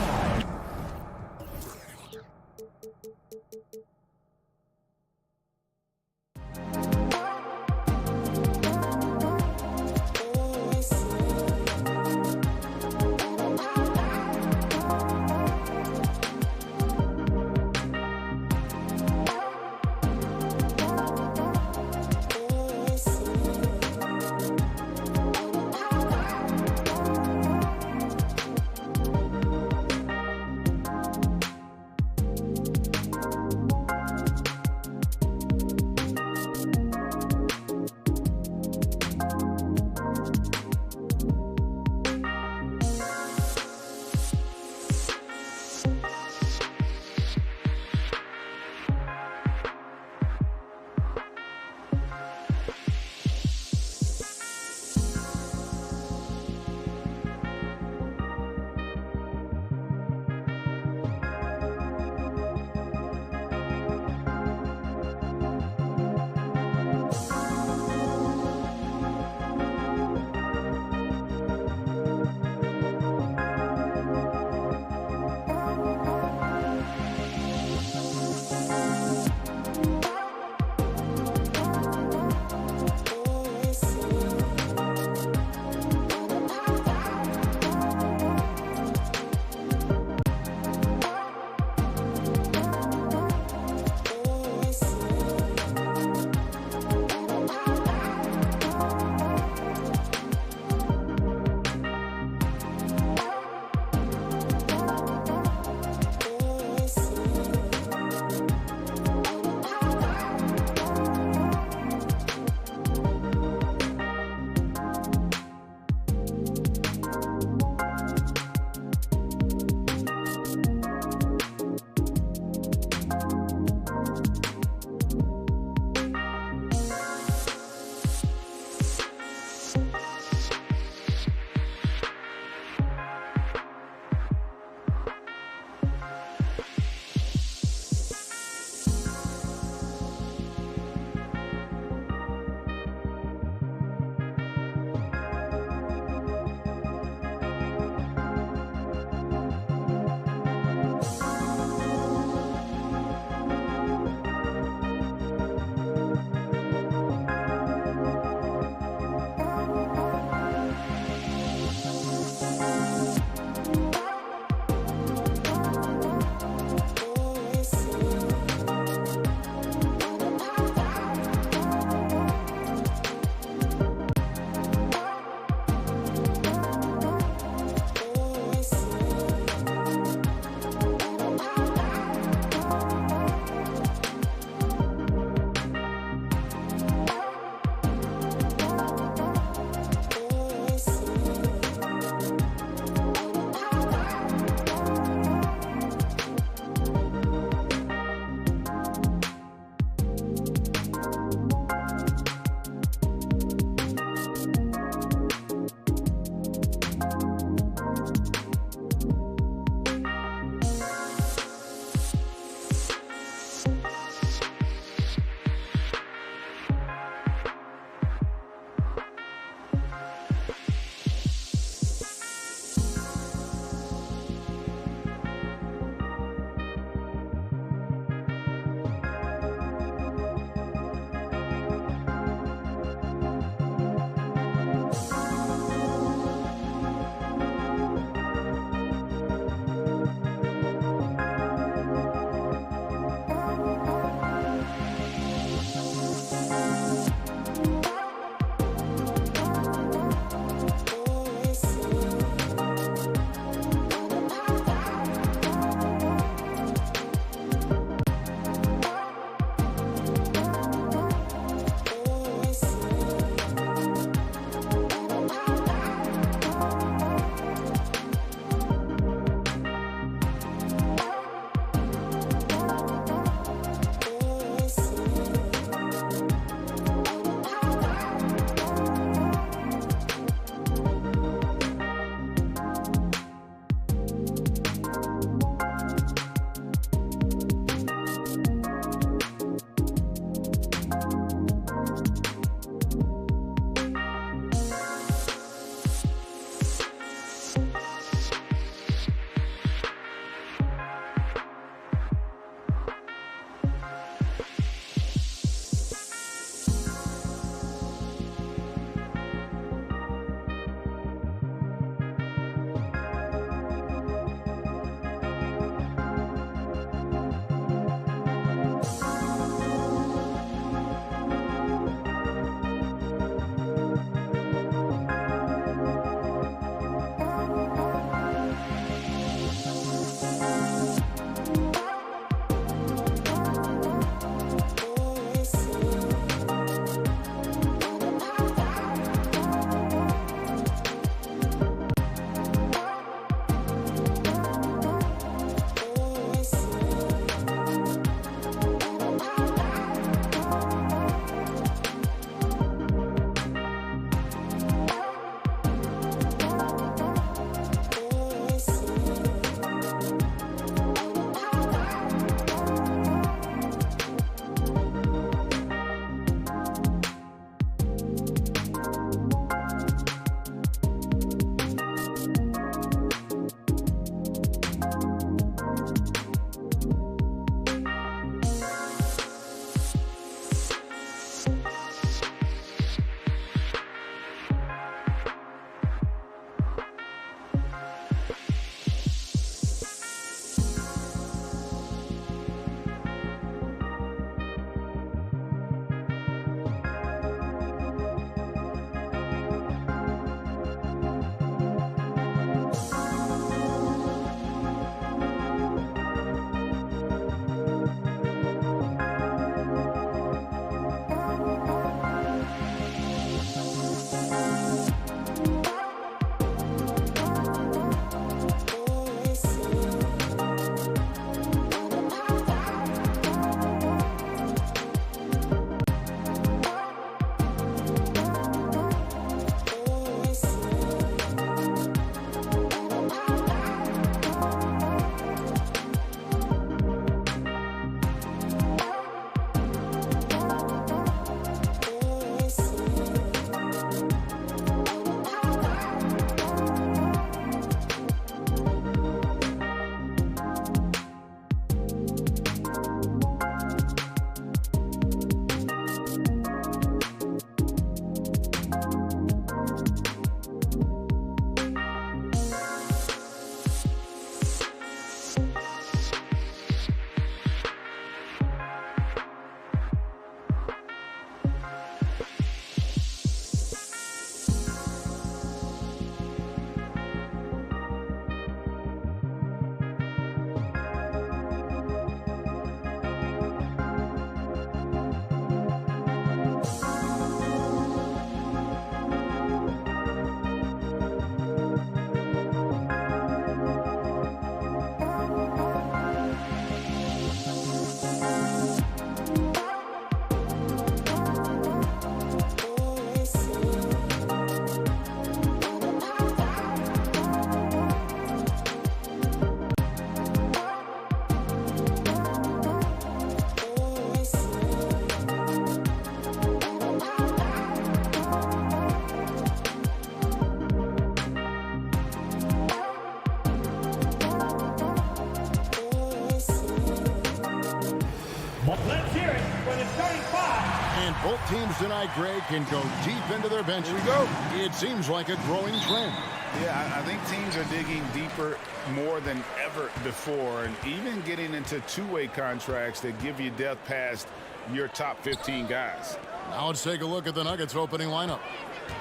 Both teams tonight, Greg, can go deep into their bench. Here we go. It seems like a growing trend. Yeah, I think teams are digging deeper more than ever before, and even getting into two-way contracts that give you depth past your top 15 guys. Now let's take a look at the Nuggets opening lineup.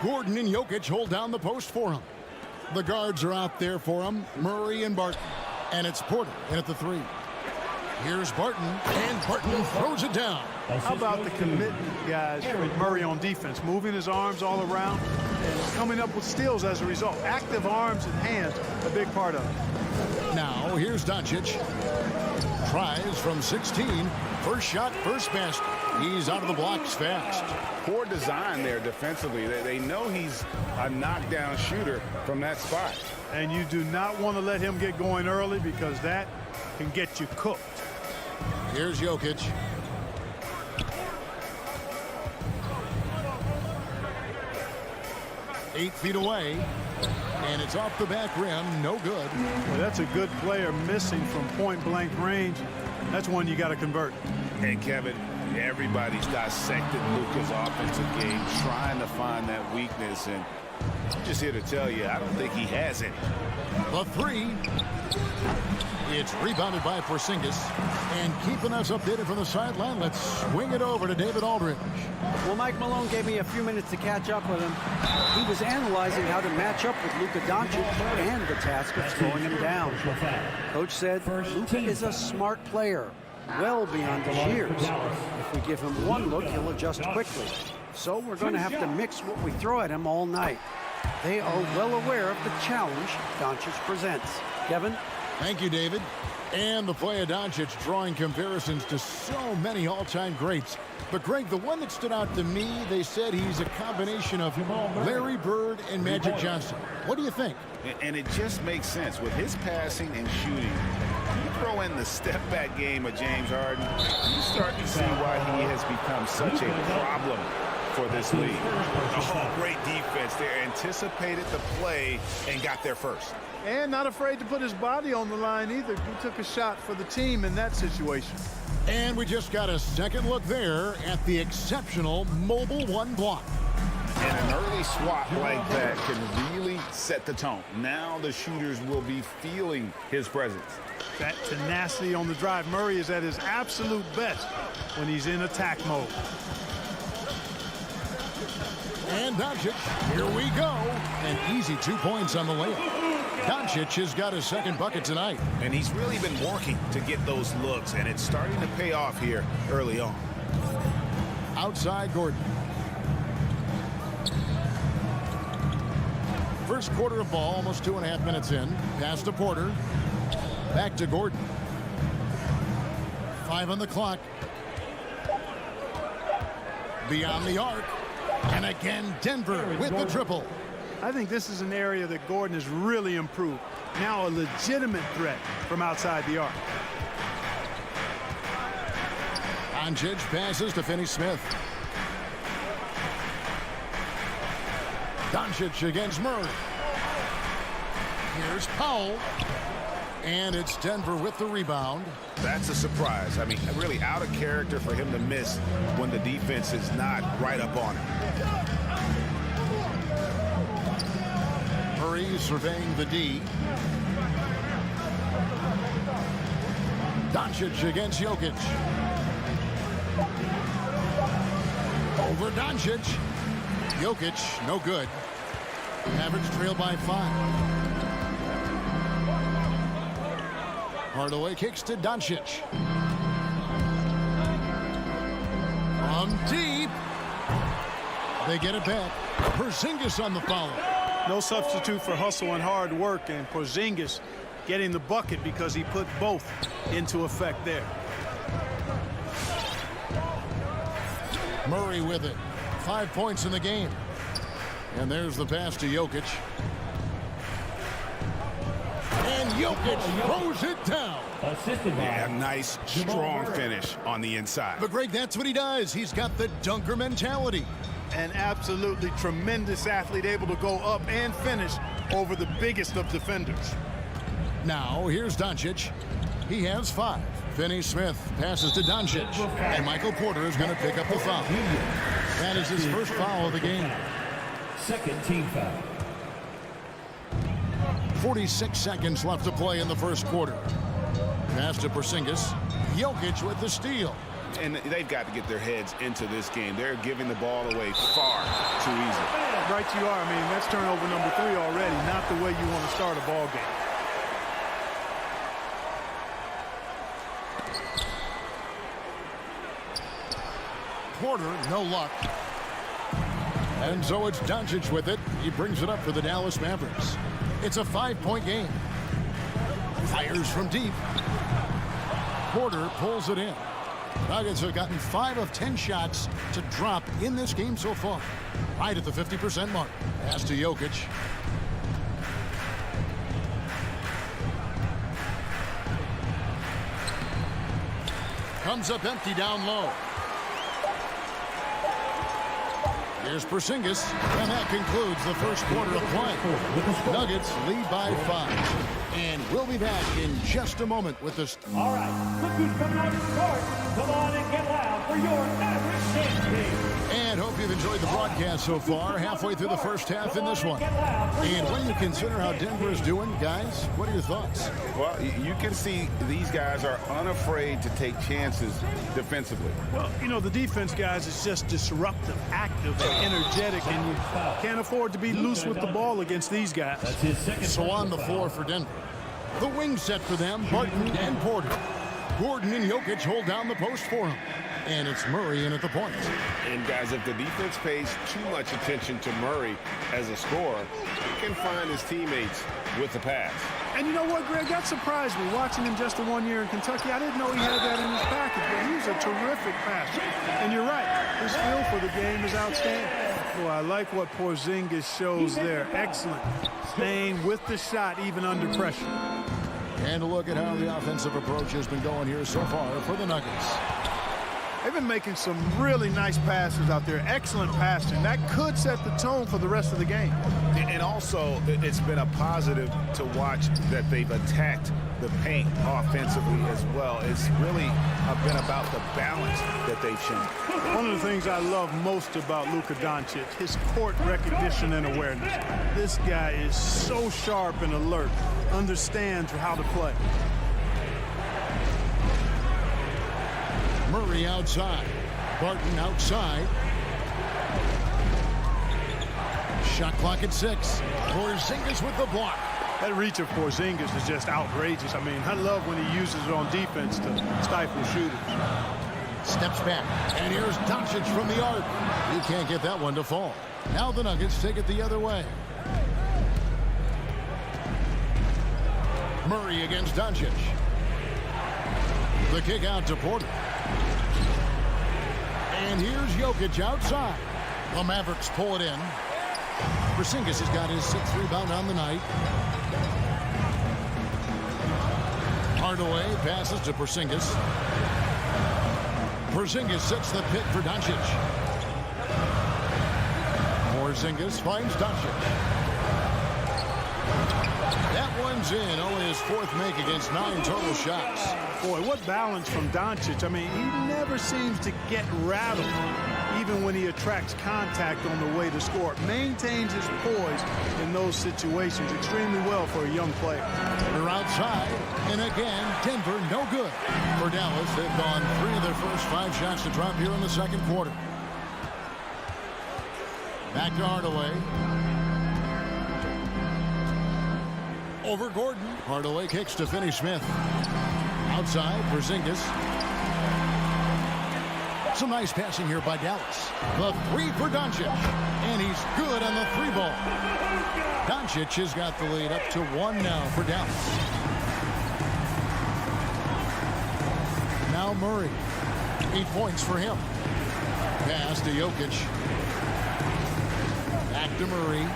Gordon and Jokic hold down the post for him. The guards are out there for him, Murray and Barton. And it's Porter in at the 3. Here's Barton, and Barton throws it down. How about the commitment, guys, with Murray on defense, moving his arms all around and coming up with steals as a result. Active arms and hands, a big part of it. Now, here's Doncic. Tries from 16. First shot, first basket. He's out of the blocks fast. Poor design there defensively. They know he's a knockdown shooter from that spot. And you do not want to let him get going early because that can get you cooked. Here's Jokic. Eight feet away, and it's off the back rim, no good. Well, that's a good player missing from point-blank range. That's one you got to convert. And Kevin, everybody's dissected Luka's offensive game, trying to find that weakness, and I'm just here to tell you, I don't think he has it. The 3. It's rebounded by Porzingis. And keeping us updated from the sideline, let's swing it over to David Aldridge. Well, Mike Malone gave me a few minutes to catch up with him. He was analyzing how to match up with Luka Doncic and the task of slowing him down. Coach said Luka is a smart player, well beyond his years. If we give him one look, he'll adjust quickly. So we're going to have to mix what we throw at him all night. They are well aware of the challenge Doncic presents. Kevin? Thank you, David. And the play of Doncic drawing comparisons to so many all-time greats. But, Greg, the one that stood out to me, they said he's a combination of Larry Bird and Magic Johnson. What do you think? And it just makes sense. With his passing and shooting, you throw in the step-back game of James Harden, you start to see why he has become such a problem for this league. Oh, great defense there. Anticipated the play and got there first. And not afraid to put his body on the line either. He took a shot for the team in that situation. And we just got a second look there at the exceptional mobile 1 block. And an early swat like that can really set the tone. Now the shooters will be feeling his presence. That tenacity on the drive. Murray is at his absolute best when he's in attack mode. And Doncic, here we go. An easy 2 points on the layup. Doncic has got his second bucket tonight. And he's really been working to get those looks, and it's starting to pay off here early on. Outside Gordon. First quarter of ball, almost 2.5 minutes in. Pass to Porter. Back to Gordon. 5 on the clock. Beyond the arc. And again, Denver with the triple. I think this is an area that Gordon has really improved. Now a legitimate threat from outside the arc. Doncic passes to Finney-Smith. Doncic against Murray. Here's Powell. And it's Denver with the rebound. That's a surprise. I mean, really out of character for him to miss when the defense is not right up on him. Murray surveying the D. Doncic against Jokic. Over Doncic. Jokic, no good. Mavericks trail by 5. Hardaway kicks to Doncic. From deep. They get it back. Porzingis on the foul. No substitute for hustle and hard work, and Porzingis getting the bucket because he put both into effect there. Murray with it. 5 points in the game. And there's the pass to Jokic. And Jokic throws it down. Yeah, nice, strong finish on the inside. But, Greg, that's what he does. He's got the dunker mentality. An absolutely tremendous athlete, able to go up and finish over the biggest of defenders. Now, here's Doncic. He has 5. Finney Smith passes to Doncic, and Michael Porter is going to pick up the foul. That is his first foul of the game. Second team foul. 46 seconds left to play in the first quarter. Pass to Porzingis. Jokic with the steal. And they've got to get their heads into this game. They're giving the ball away far too easy. Right you are. I mean, that's turnover number 3 already, not the way you want to start a ball game. Porter, no luck. And so it's Doncic with it. He brings it up for the Dallas Mavericks. It's a 5-point game. Fires from deep. Porter pulls it in. Nuggets have gotten 5 of 10 shots to drop in this game so far. Right at the 50% mark. Pass to Jokic. Comes up empty down low. Here's Porzingis, and that concludes the first quarter of play. Nuggets lead by 5. And we'll be back in just a moment with this. All right, look who's coming on the court. Come on and get loud for your Mavericks dance team. And hope you've enjoyed the broadcast so far. Halfway through the first half in this one. And when you consider how Denver is doing, guys, what are your thoughts? Well, you can see these guys are unafraid to take chances defensively. Well, you know, the defense, guys, is just disruptive, active, and energetic, and you can't afford to be loose with the ball against these guys. So on the floor for Denver. The wing set for them, Barton and Porter. Gordon and Jokic hold down the post for him. And it's Murray in at the point. And guys, if the defense pays too much attention to Murray as a scorer, he can find his teammates with the pass. And you know what, Greg? That surprised me. Watching him just the 1 year in Kentucky, I didn't know he had that in his package, but he's a terrific passer. And you're right, his feel for the game is outstanding. Boy, I like what Porzingis shows there. Excellent. Staying with the shot even under pressure. And a look at how the offensive approach has been going here so far for the Nuggets. They've been making some really nice passes out there. Excellent passing. That could set the tone for the rest of the game. And also, it's been a positive to watch that they've attacked the paint offensively as well. It's really been about the balance that they've shown. One of the things I love most about Luka Doncic, his court recognition and awareness. This guy is so sharp and alert, understands how to play. Murray outside. Barton outside. Shot clock at 6. Porzingis with the block. That reach of Porzingis is just outrageous. I mean, I love when he uses it on defense to stifle shooters. Steps back. And here's Doncic from the arc. He can't get that one to fall. Now the Nuggets take it the other way. Murray against Doncic. The kick out to Porter. And here's Jokic outside. The Mavericks pull it in. Porzingis has got his 6th rebound on the night. Hardaway passes to Porzingis. Porzingis sets the pick for Doncic. Porzingis finds Doncic. That one's in. Only his 4th make against 9 total shots. Boy, what balance from Doncic. I mean, he never seems to get rattled, even when he attracts contact on the way to score. Maintains his poise in those situations extremely well for a young player. They're outside, and again, Denver no good. For Dallas, they've gone 3 of their first 5 shots to drop here in the second quarter. Back to Hardaway. Over Gordon. Hardaway kicks to Finney Smith. Outside, Porzingis. Some nice passing here by Dallas. The 3 for Doncic. And he's good on the 3 ball. Doncic has got the lead up to 1 now for Dallas. Now Murray. 8 points for him. Pass to Jokic. Back to Murray.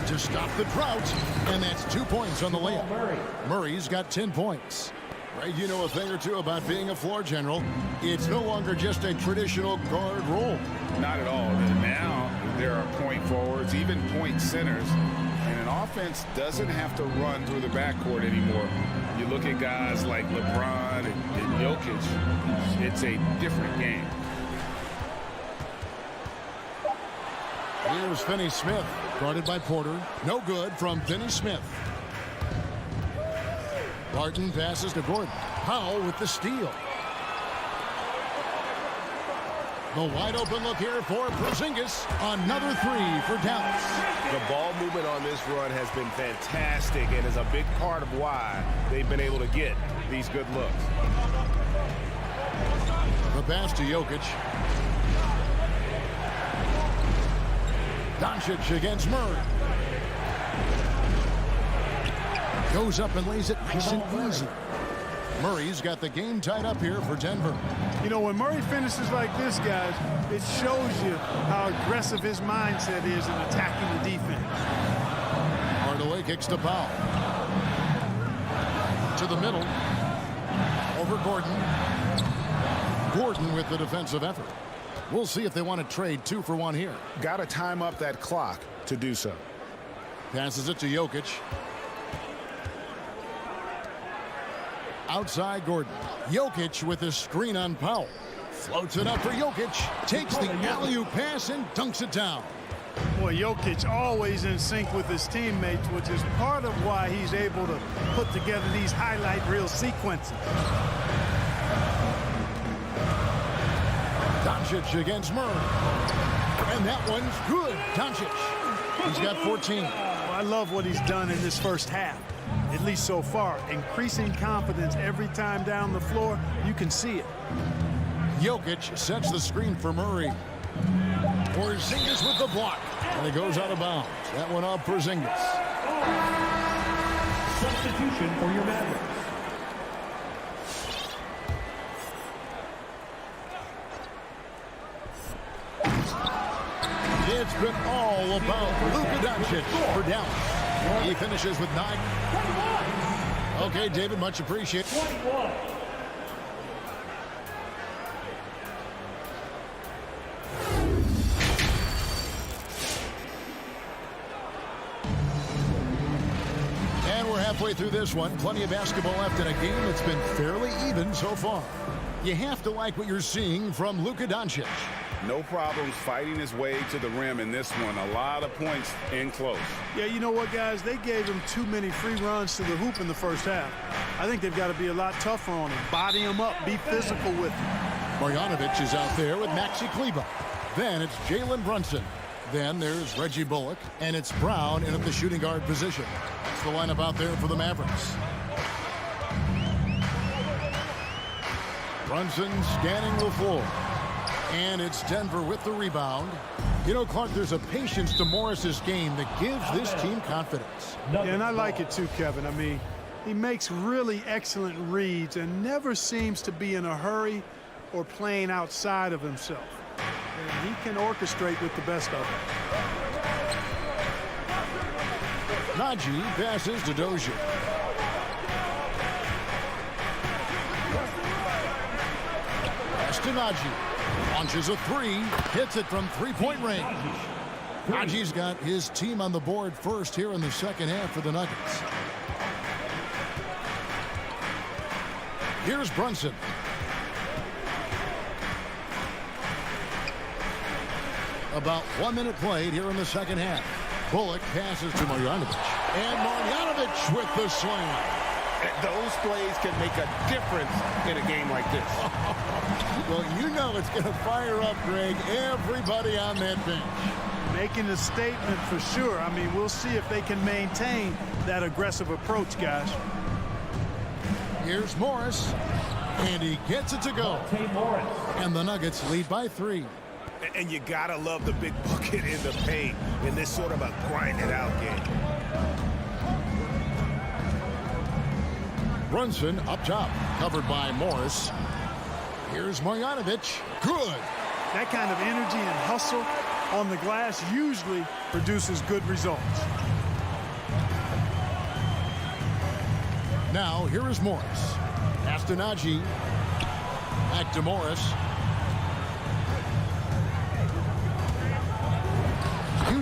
To stop the drought, and that's 2 points on the layup. Murray's got 10 points. Right, you know a thing or two about being a floor general. It's no longer just a traditional guard role. Not at all. Now there are point forwards, even point centers, and an offense doesn't have to run through the backcourt anymore. You look at guys like LeBron and Jokic, it's a different game. Here's Finney-Smith, guarded by Porter. No good from Finney-Smith. Barton passes to Gordon. Powell with the steal. The wide open look here for Porzingis. Another three for Dallas. The ball movement on this run has been fantastic and is a big part of why they've been able to get these good looks. The pass to Jokic. Doncic against Murray. Goes up and lays it nice and easy. Murray's got the game tied up here for Denver. You know, when Murray finishes like this, guys, it shows you how aggressive his mindset is in attacking the defense. Hardaway kicks to Powell. To the middle. Over Gordon. Gordon with the defensive effort. We'll see if they want to trade 2 for 1 here. Got to time up that clock to do so. Passes it to Jokic. Outside Gordon. Jokic with a screen on Powell. Floats it up for Jokic. Takes the alley-oop pass and dunks it down. Boy, Jokic always in sync with his teammates, which is part of why he's able to put together these highlight reel sequences. Doncic against Murray. And that one's good. Doncic. He's got 14. Well, I love what he's done in this first half, at least so far. Increasing confidence every time down the floor. You can see it. Jokic sets the screen for Murray. Porzingis with the block. And it goes out of bounds. That one off Porzingis. Substitution for your Mavericks. It's been all about Luka Doncic for Dallas. He finishes with 9. Okay, David, much appreciated. 21. And we're halfway through this one. Plenty of basketball left in a game that's been fairly even so far. You have to like what you're seeing from Luka Doncic. No problems fighting his way to the rim in this one. A lot of points in close. Yeah, you know what, guys? They gave him too many free runs to the hoop in the first half. I think they've got to be a lot tougher on him. Body him up. Be physical with him. Marjanovic is out there with Maxi Kleber. Then it's Jalen Brunson. Then there's Reggie Bullock. And it's Brown in at the shooting guard position. That's the lineup out there for the Mavericks. Brunson scanning the floor. And it's Denver with the rebound. You know, Clark, there's a patience to Morris's game that gives this team confidence. Yeah, and I like it too, Kevin. I mean, he makes really excellent reads and never seems to be in a hurry or playing outside of himself. And he can orchestrate with the best of them. Najee passes to Dozier. Pass to Najee. Launches a 3, hits it from 3-point range. Najee's got his team on the board first here in the second half for the Nuggets. Here's Brunson. About 1 minute played here in the second half. Bullock passes to Marjanovic. And Marjanovic with the slam. Those plays can make a difference in a game like this. Well, you know it's going to fire up, Greg, everybody on that bench. Making a statement for sure. I mean, we'll see if they can maintain that aggressive approach, guys. Here's Morris, and he gets it to go. And the Nuggets lead by 3. And you got to love the big bucket in the paint in this sort of a grind-it-out game. Brunson up top, covered by Morris. Here's Marjanovic. Good. That kind of energy and hustle on the glass usually produces good results. Now, here is Morris. Pass to Najee. Back to Morris.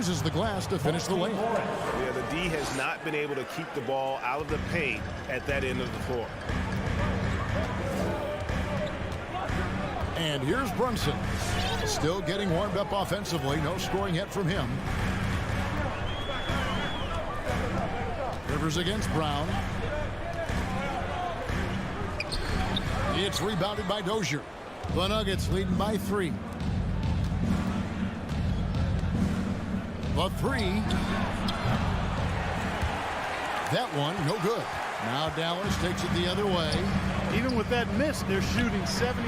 uses the glass to finish the layup. Yeah, the D has not been able to keep the ball out of the paint at that end of the floor. And here's Brunson. Still getting warmed up offensively. No scoring yet from him. Rivers against Brown. It's rebounded by Dozier. The Nuggets leading by 3. The 3. That one, no good. Now Dallas takes it the other way. Even with that miss, they're shooting 75%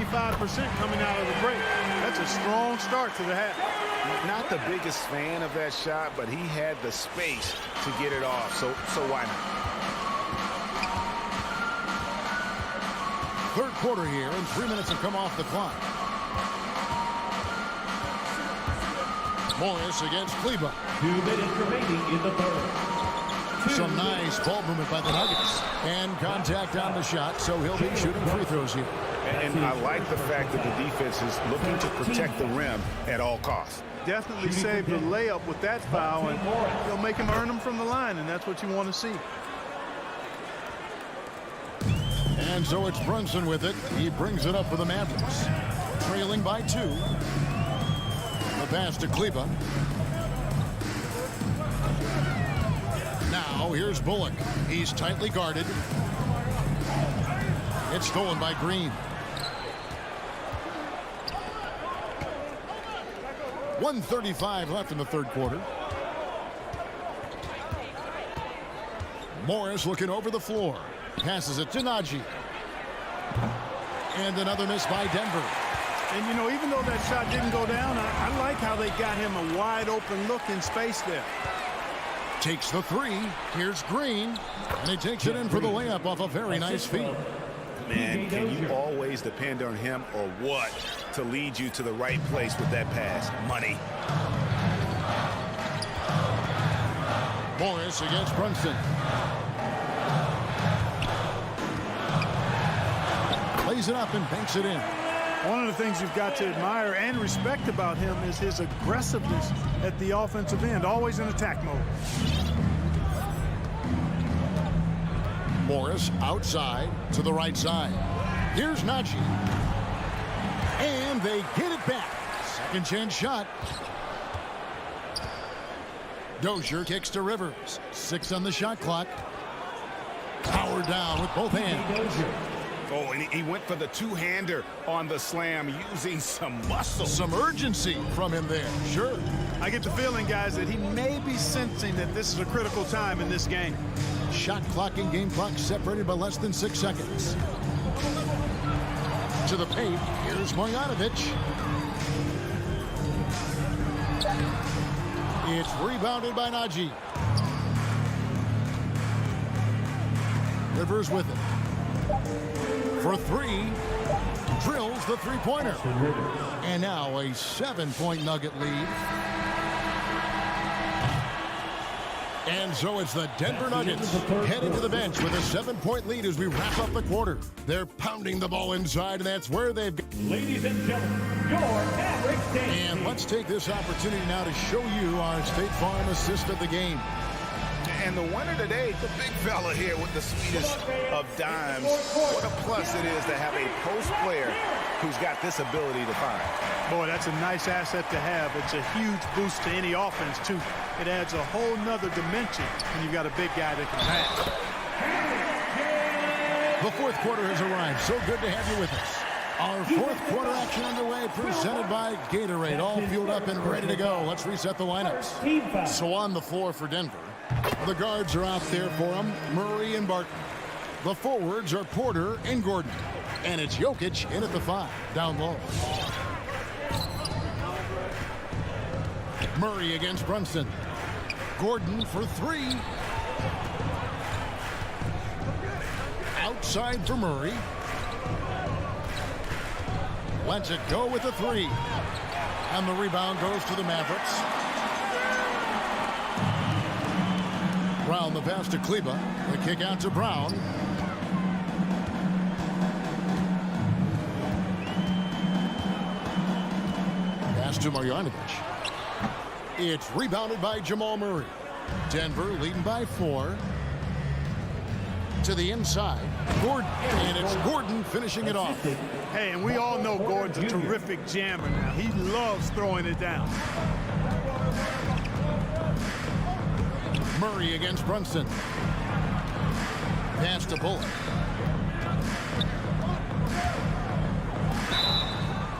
coming out of the break. That's a strong start to the half. Not the biggest fan of that shot, but he had the space to get it off, so why not? Third quarter here, and 3 minutes have come off the clock. Morris against Kleber. 2 minutes remaining in the third. Some nice ball movement by the Nuggets. And contact on the shot, so he'll be shooting free throws here. And I like the fact that the defense is looking to protect the rim at all costs. Definitely saved the layup with that foul, and they'll make him earn them from the line, and that's what you want to see. And so it's Brunson with it. He brings it up for the Mavs. Trailing by 2. The pass to Kleber. Now here's Bullock. He's tightly guarded. It's stolen by Green. 1:35 left in the third quarter. Morris looking over the floor. Passes it to Najee. And another miss by Denver. And, you know, even though that shot didn't go down, I like how they got him a wide open look in space there. Takes the 3. Here's Green. And he takes it in for the layup off a very nice feed. Man, can you always depend on him or what to lead you to the right place with that pass? Money. Morris against Brunson. Plays it up and banks it in. One of the things you've got to admire and respect about him is his aggressiveness at the offensive end, always in attack mode. Morris outside to the right side. Here's Najee. And they get it back. Second chance shot. Dozier kicks to Rivers. 6 on the shot clock. Powered down with both hands. Oh, and he went for the two-hander on the slam, using some muscle. Some urgency from him there. Sure. I get the feeling, guys, that he may be sensing that this is a critical time in this game. Shot clock and game clock separated by less than 6 seconds. To the paint. Here's Marjanovic. It's rebounded by Najee. Rivers with it. For 3. Drills the three-pointer. And now a 7-point Nugget lead. And so it's the Denver Nuggets heading to the bench with a 7-point lead as we wrap up the quarter. They're pounding the ball inside, and that's where they've got. Ladies and gentlemen, your average day. And let's take this opportunity now to show you our State Farm assist of the game. And the winner today, the big fella here with the sweetest of dimes. What a plus it is to have a post player who's got this ability to find. Boy, that's a nice asset to have. It's a huge boost to any offense, too. It adds a whole nother dimension when you've got a big guy that can pass. The fourth quarter has arrived. So good to have you with us. Our fourth quarter action underway, presented by Gatorade. All fueled up and ready to go. Let's reset the lineups. So on the floor for Denver, the guards are out there for them, Murray and Barton. The forwards are Porter and Gordon. And it's Jokic in at the 5, down low. Murray against Brunson. Gordon for 3. Outside for Murray. Lets it go with the 3. And the rebound goes to the Mavericks. Brown the pass to Kleber. The kick out to Brown. Pass to Marjanovic. It's rebounded by Jamal Murray. Denver leading by 4. To the inside, Gordon, and it's Gordon finishing it off. Hey, and we all know Gordon's a terrific jammer now. He loves throwing it down. Murray against Brunson. Pass to Bullock.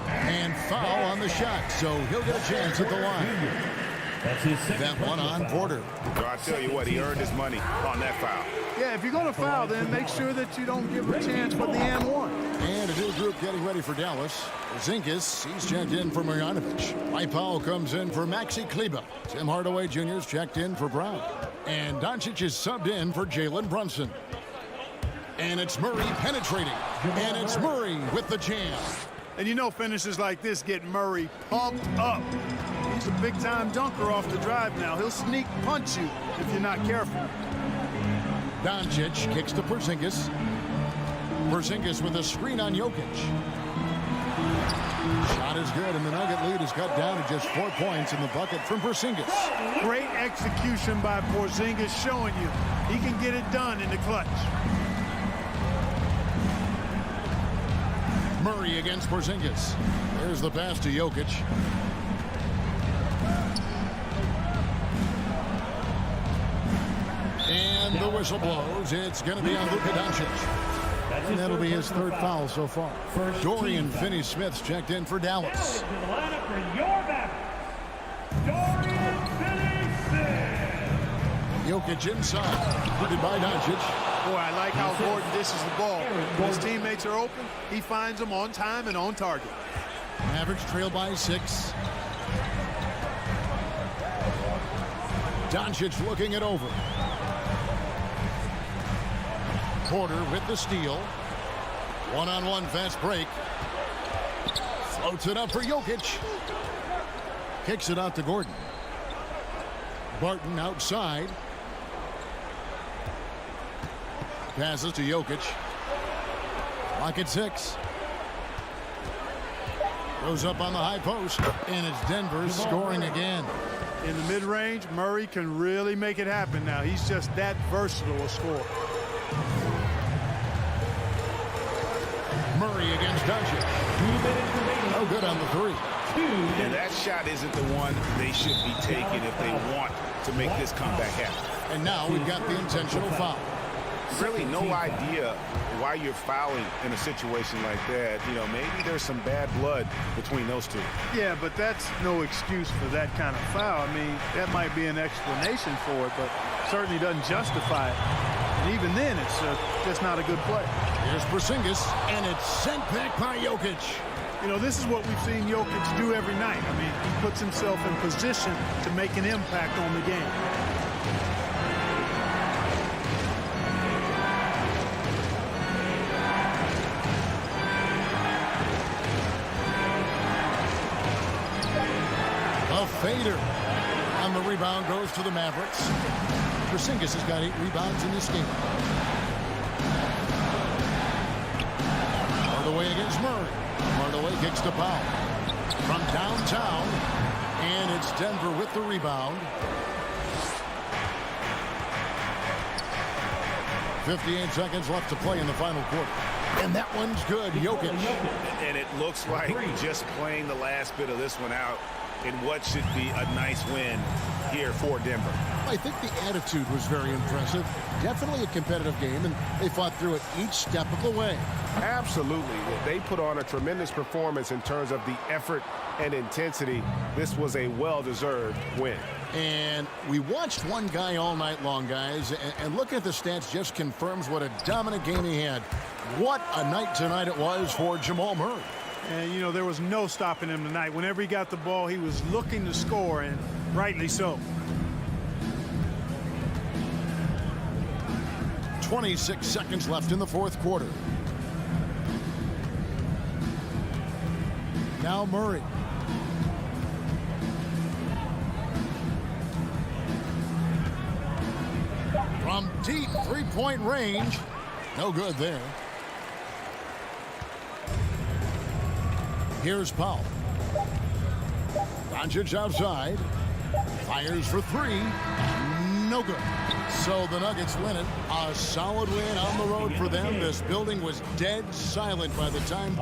And foul on the shot, so he'll get a chance at the line. That one on Porter. Well, I tell you what, he earned his money on that foul. Yeah, if you're going to foul, then make sure that you don't give a chance for the and one. And a new group getting ready for Dallas. Zinkis, he's checked in for Marjanovic. Mike Powell comes in for Maxi Kleba. Tim Hardaway Jr.'s checked in for Brown. And Doncic is subbed in for Jalen Brunson. And it's Murray penetrating. And it's Murray with the jam. And you know finishes like this get Murray pumped up. He's a big-time dunker off the drive now. He'll sneak punch you if you're not careful. Doncic kicks to Porzingis. Porzingis with a screen on Jokic. Shot is good, and the Nugget lead is cut down to just 4 points in the bucket from Porzingis. Great execution by Porzingis, showing you he can get it done in the clutch. Murray against Porzingis. There's the pass to Jokic. And the whistle blows. It's going to be on Luka Doncic. And that'll be his 3rd foul so far. Dorian Finney-Smith's checked in for Dallas. Jokic inside. Guarded by Doncic. Boy, I like how Gordon dishes the ball. When his teammates are open, he finds them on time and on target. Mavericks trail by 6. Doncic looking it over. Porter with the steal. One-on-one fast break. Floats it up for Jokic. Kicks it out to Gordon. Barton outside. Passes to Jokic. Clock at 6. Goes up on the high post. And it's Denver scoring again. In the mid-range, Murray can really make it happen now. He's just that versatile a scorer. Murray against Doncic. No good on the 3. And that shot isn't the one they should be taking if they want to make this comeback happen. And now we've got the intentional foul. Really no idea why you're fouling in a situation like that. You know, maybe there's some bad blood between those two. Yeah, but that's no excuse for that kind of foul. I mean, that might be an explanation for it, but certainly doesn't justify it. And even then, it's just not a good play. Here's Porzingis, and it's sent back by Jokic. You know, this is what we've seen Jokic do every night. I mean, he puts himself in position to make an impact on the game. A fader. On the rebound goes to the Mavericks. Porzingis has got 8 rebounds in this game. Hardaway against Murray. Hardaway kicks to Powell. From downtown. And it's Denver with the rebound. 58 seconds left to play in the final quarter. And that one's good. Jokic. And it looks like just playing the last bit of this one out in what should be a nice win here for Denver. I think the attitude was very impressive. Definitely a competitive game, and they fought through it each step of the way. Absolutely. They put on a tremendous performance in terms of the effort and intensity. This was a well-deserved win. And we watched one guy all night long, guys, and looking at the stats just confirms what a dominant game he had. What a night tonight it was for Jamal Murray. And, you know, there was no stopping him tonight. Whenever he got the ball, he was looking to score, and rightly so. 26 seconds left in the 4th quarter. Now Murray. From deep 3-point range. No good there. Here's Powell. Doncic outside. Fires for three. No good. So the Nuggets win it. A solid win on the road for them. This building was dead silent by the time.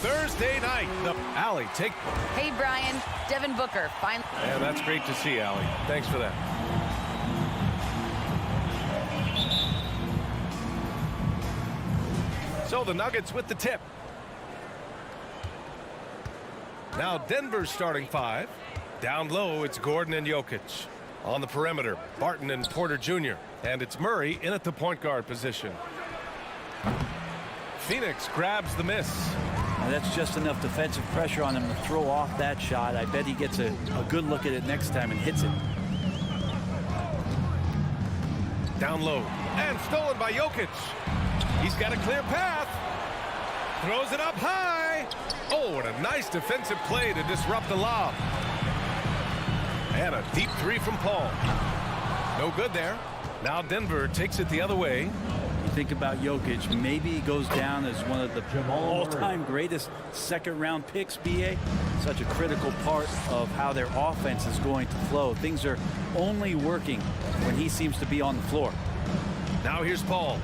Thursday night. The Allie take. Hey, Brian. Devin Booker. Fine. Yeah, that's great to see, Allie. Thanks for that. So the Nuggets with the tip. Now Denver's starting five. Down low, it's Gordon and Jokic. On the perimeter, Barton and Porter Jr. And it's Murray in at the point guard position. Phoenix grabs the miss. Now that's just enough defensive pressure on him to throw off that shot. I bet he gets a good look at it next time and hits it. Down low and stolen by Jokic. He's got a clear path. Throws it up high. Oh, what a nice defensive play to disrupt the lob. And a deep three from Paul. No good there. Now Denver takes it the other way. You think about Jokic, maybe he goes down as one of the all-time greatest second-round picks, BA. Such a critical part of how their offense is going to flow. Things are only working when he seems to be on the floor. Now here's Paul.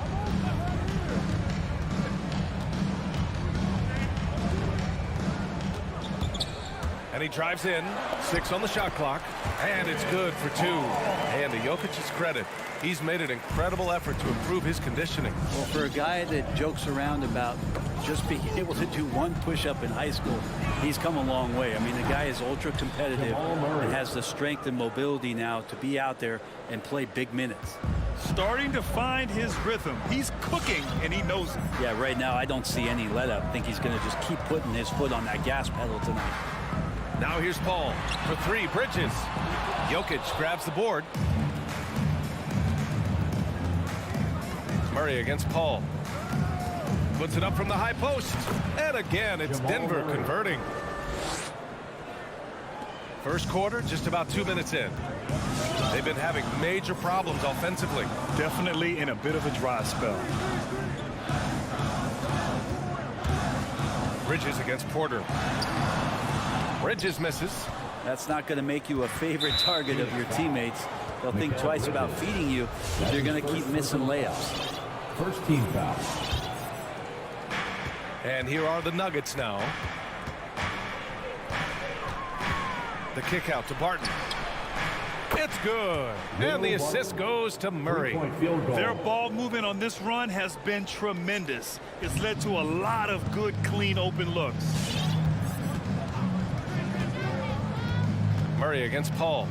And he drives in. 6 on the shot clock. And it's good for 2. And to Jokic's credit, he's made an incredible effort to improve his conditioning. Well, for a guy that jokes around about just being able to do one push-up in high school, he's come a long way. I mean, the guy is ultra competitive and has the strength and mobility now to be out there and play big minutes. Starting to find his rhythm. He's cooking, and he knows it. Yeah, right now I don't see any let-up. I think he's going to just keep putting his foot on that gas pedal tonight. Now here's Paul for 3. Bridges. Jokic grabs the board. Murray against Paul. Puts it up from the high post. And again, it's Denver converting. First quarter, just about 2 minutes in. They've been having major problems offensively. Definitely in a bit of a dry spell. Bridges against Porter. Bridges misses. That's not going to make you a favorite target of your teammates. They'll think twice about feeding you if you're going to keep missing layups. First team foul. And here are the Nuggets now. The kick out to Barton. It's good. And the assist goes to Murray. Their ball movement on this run has been tremendous. It's led to a lot of good, clean, open looks. Murray against Paul.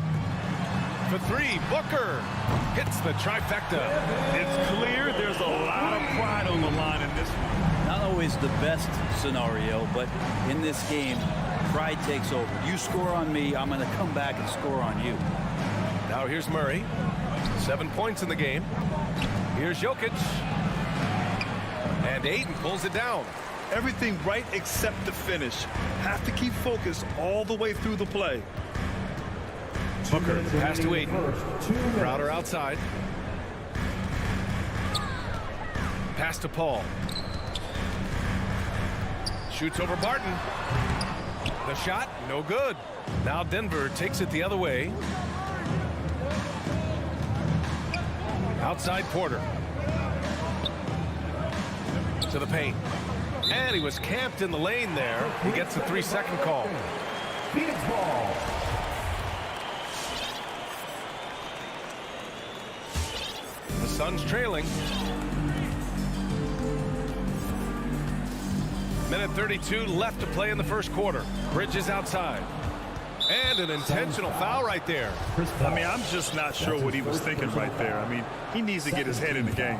For 3, Booker hits the trifecta. It's clear there's a lot of pride on the line in this one. Not always the best scenario, but in this game, pride takes over. You score on me, I'm going to come back and score on you. Now here's Murray. 7 points in the game. Here's Jokic. And Ayton pulls it down. Everything right except the finish. Have to keep focused all the way through the play. Booker pass to Ayton. Crowder outside. Pass to Paul. Shoots over Barton. The shot, no good. Now Denver takes it the other way. Outside Porter. To the paint. And he was camped in the lane there. He gets a 3-second call. Phoenix ball. The Suns trailing. Minute 32 left to play in the first quarter. Bridges outside. And an intentional foul right there. I mean, I'm just not sure what he was thinking right there. I mean, he needs to get his head in the game.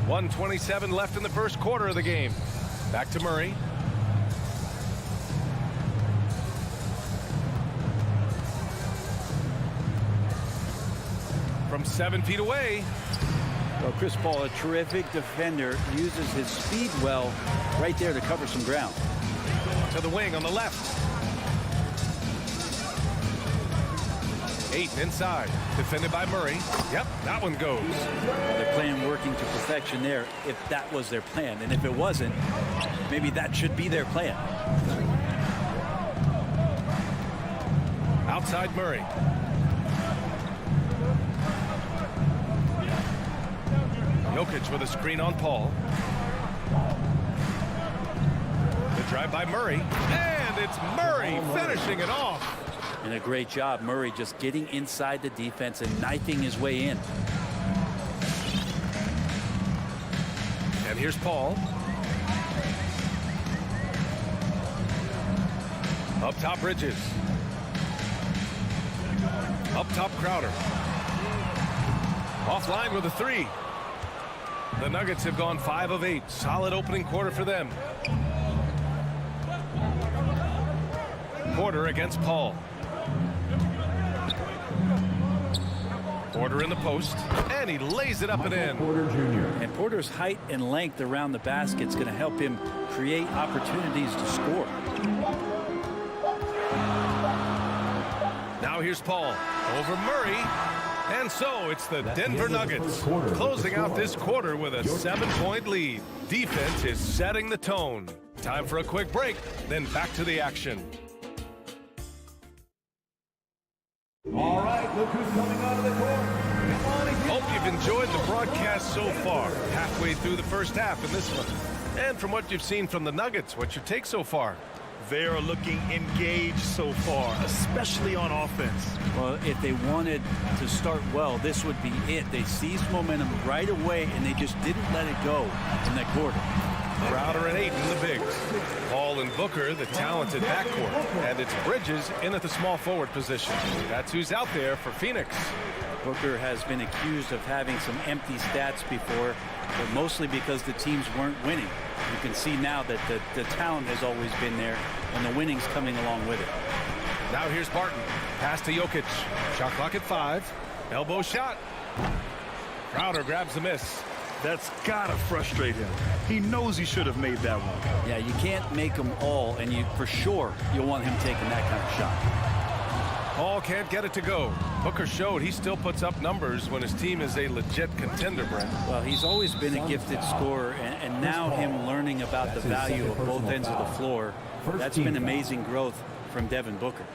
1:27 left in the first quarter of the game. Back to Murray. From 7 feet away. Well, Chris Paul, a terrific defender, uses his speed well right there to cover some ground. To the wing on the left. Ayton inside. Defended by Murray. Yep, that one goes. Well, they're playing working to perfection there if that was their plan. And if it wasn't, maybe that should be their plan. Outside Murray. Jokic with a screen on Paul. The drive by Murray. And it's Murray finishing it off. And a great job, Murray just getting inside the defense and knifing his way in. And here's Paul. Up top, Bridges. Up top, Crowder. Offline with a three. The Nuggets have gone 5 of 8. Solid opening quarter for them. Porter against Paul. Porter in the post, and he lays it up and in. Porter Jr. And Porter's height and length around the basket is going to help him create opportunities to score. Now here's Paul over Murray. And so it's the Denver Nuggets closing out this quarter with a 7-point lead. Defense is setting the tone. Time for a quick break, then back to the action. All right, look who's coming out of the court. Hope you've enjoyed the broadcast so far. Halfway through the first half in this one. And from what you've seen from the Nuggets, what's your take so far? They are looking engaged so far, especially on offense. Well, if they wanted to start well, this would be it. They seized momentum right away, and they just didn't let it go in that quarter. Crowder and Ayton, the bigs. Paul and Booker, the talented backcourt. And it's Bridges in at the small forward position. That's who's out there for Phoenix. Booker has been accused of having some empty stats before, but mostly because the teams weren't winning. You can see now that the talent has always been there, and the winning's coming along with it. Now here's Barton. Pass to Jokic. Shot clock at 5. Elbow shot. Crowder grabs the miss. That's gotta frustrate him. He knows he should have made that one. Yeah, you can't make them all, and for sure you'll want him taking that kind of shot. Paul can't get it to go. Booker showed he still puts up numbers when his team is a legit contender, Brent. Well, he's always been a gifted scorer, and now him learning about the value of both ends of the floor, that's been amazing growth from Devin Booker.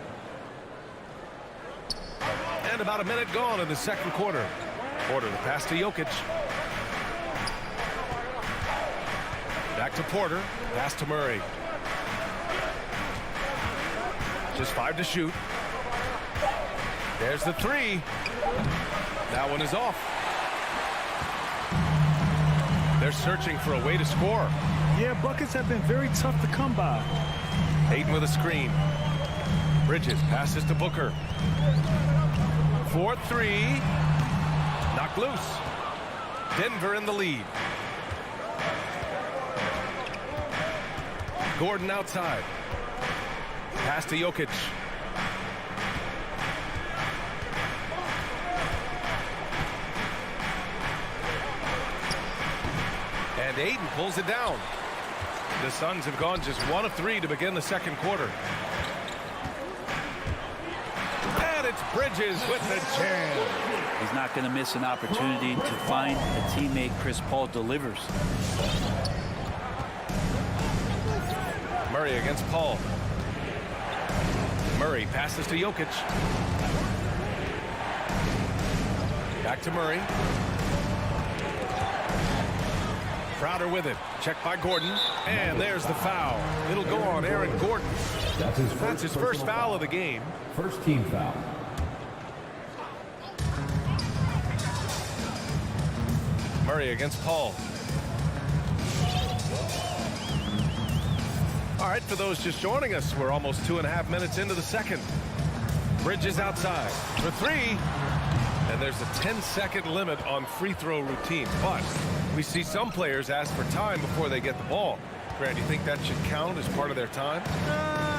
And about a minute gone in the second quarter. Porter the pass to Jokic. Back to Porter. Pass to Murray. Just 5 to shoot. There's the 3. That one is off. They're searching for a way to score. Yeah, buckets have been very tough to come by. Ayton with a screen. Bridges passes to Booker. 4-3. Knocked loose. Denver in the lead. Gordon outside. Pass to Jokic. And Ayton pulls it down. The Suns have gone just 1 of 3 to begin the second quarter. And it's Bridges with the jam. He's not going to miss an opportunity to find a teammate. Chris Paul delivers. Murray against Paul. Murray passes to Jokic. Back to Murray. Crowder with it. Checked by Gordon. And there's the foul. It'll go on Aaron Gordon. That's his first foul of the game. First team foul. Murray against Paul. All right, for those just joining us, we're almost 2.5 minutes into the second. Bridges outside for 3. And there's a 10-second limit on free throw routine. But we see some players ask for time before they get the ball. Grant, do you think that should count as part of their time?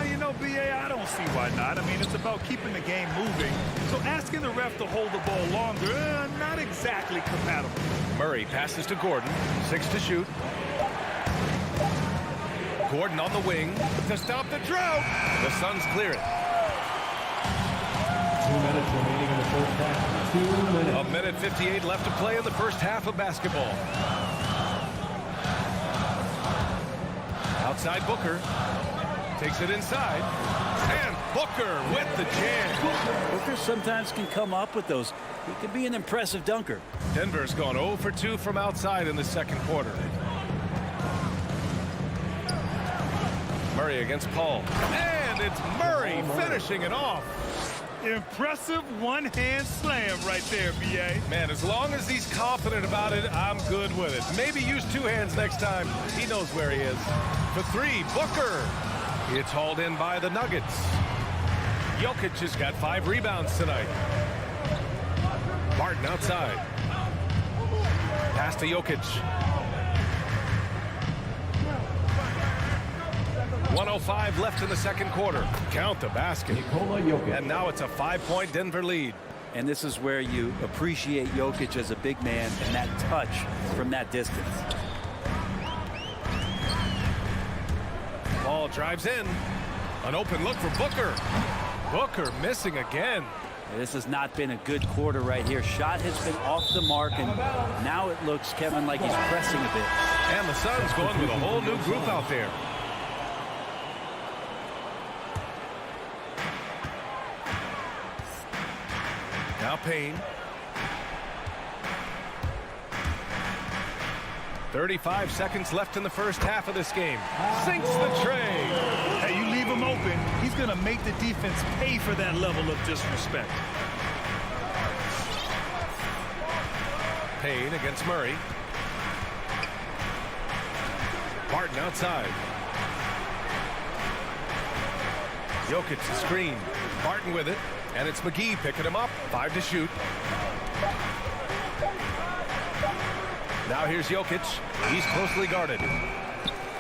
You know, B.A., I don't see why not. I mean, it's about keeping the game moving. So asking the ref to hold the ball longer, not exactly compatible. Murray passes to Gordon. 6 to shoot. Gordon on the wing to stop the drought. The Suns clear it. 2 minutes remaining in the first half. 2 minutes. A minute 58 left to play in the first half of basketball. Outside Booker. Takes it inside. And Booker with the jam. Booker sometimes can come up with those. He can be an impressive dunker. Denver's gone 0 for 2 from outside in the second quarter. Murray against Paul. And it's Murray finishing it off. Impressive one-hand slam right there, B.A. Man, as long as he's confident about it, I'm good with it. Maybe use two hands next time. He knows where he is. For three, Booker. It's hauled in by the Nuggets. Jokic has got 5 rebounds tonight. Barton outside. Pass to Jokic. 1:05 left in the second quarter. Count the basket. And now it's a 5-point Denver lead. And this is where you appreciate Jokic as a big man and that touch from that distance. Ball drives in. An open look for Booker. Booker missing again. This has not been a good quarter right here. Shot has been off the mark, and now it looks, Kevin, like he's pressing a bit. And the Suns going with a whole new group out there. Now Payne. 35 seconds left in the first half of this game. Sinks the tray. Hey, you leave him open, he's going to make the defense pay for that level of disrespect. Payne against Murray. Barton outside. Jokic screen. Barton with it. And it's McGee picking him up. 5 to shoot. Now here's Jokic. He's closely guarded.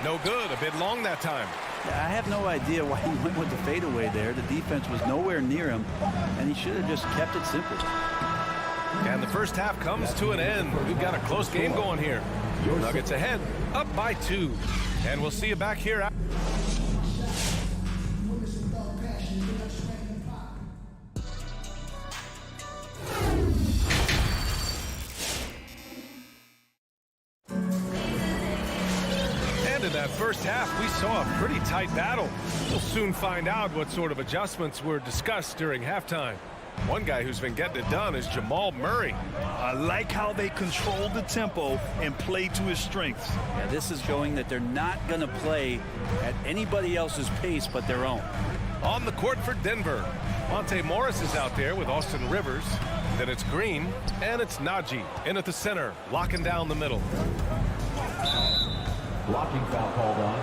No good. A bit long that time. I have no idea why he went with the fadeaway there. The defense was nowhere near him, and he should have just kept it simple. And the first half comes to an end. We've got a close game going here. Nuggets ahead, up by 2. And we'll see you back here. In that first half, we saw a pretty tight battle. We'll soon find out what sort of adjustments were discussed during halftime. One guy who's been getting it done is Jamal Murray. I like how they control the tempo and play to his strengths. Yeah, this is showing that they're not going to play at anybody else's pace but their own. On the court for Denver, Monte Morris is out there with Austin Rivers. Then it's Green, and it's Najee in at the center, locking down the middle. Blocking foul called on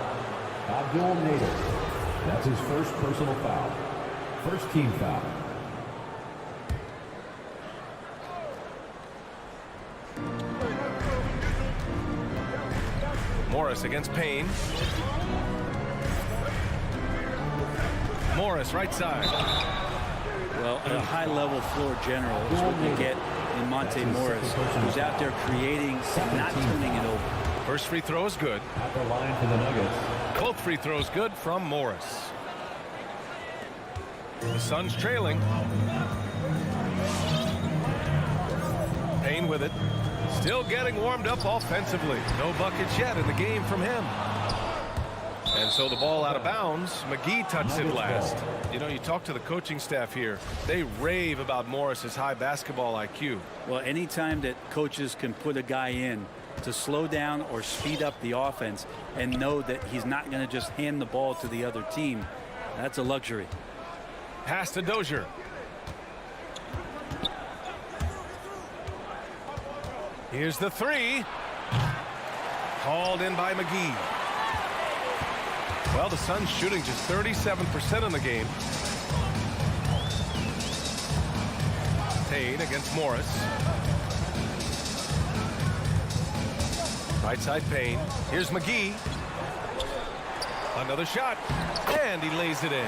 Abdul Nader. That's his first personal foul. First team foul. Morris against Payne. Morris right side. Well, a high-level floor general is what you get in Monte Morris, who's out there creating and not turning it over. First free throw is good. At the line for the Nuggets. Both free throws good from Morris. The Suns trailing. Payne with it. Still getting warmed up offensively. No buckets yet in the game from him. And so the ball out of bounds. McGee touched it last. You know, you talk to the coaching staff here. They rave about Morris's high basketball IQ. Well, anytime that coaches can put a guy in to slow down or speed up the offense and know that he's not going to just hand the ball to the other team, that's a luxury. Pass to Dozier. Here's the three. Hauled in by McGee. Well, the Suns shooting just 37% in the game. Payne against Morris. Right side Payne. Here's McGee. Another shot. And he lays it in.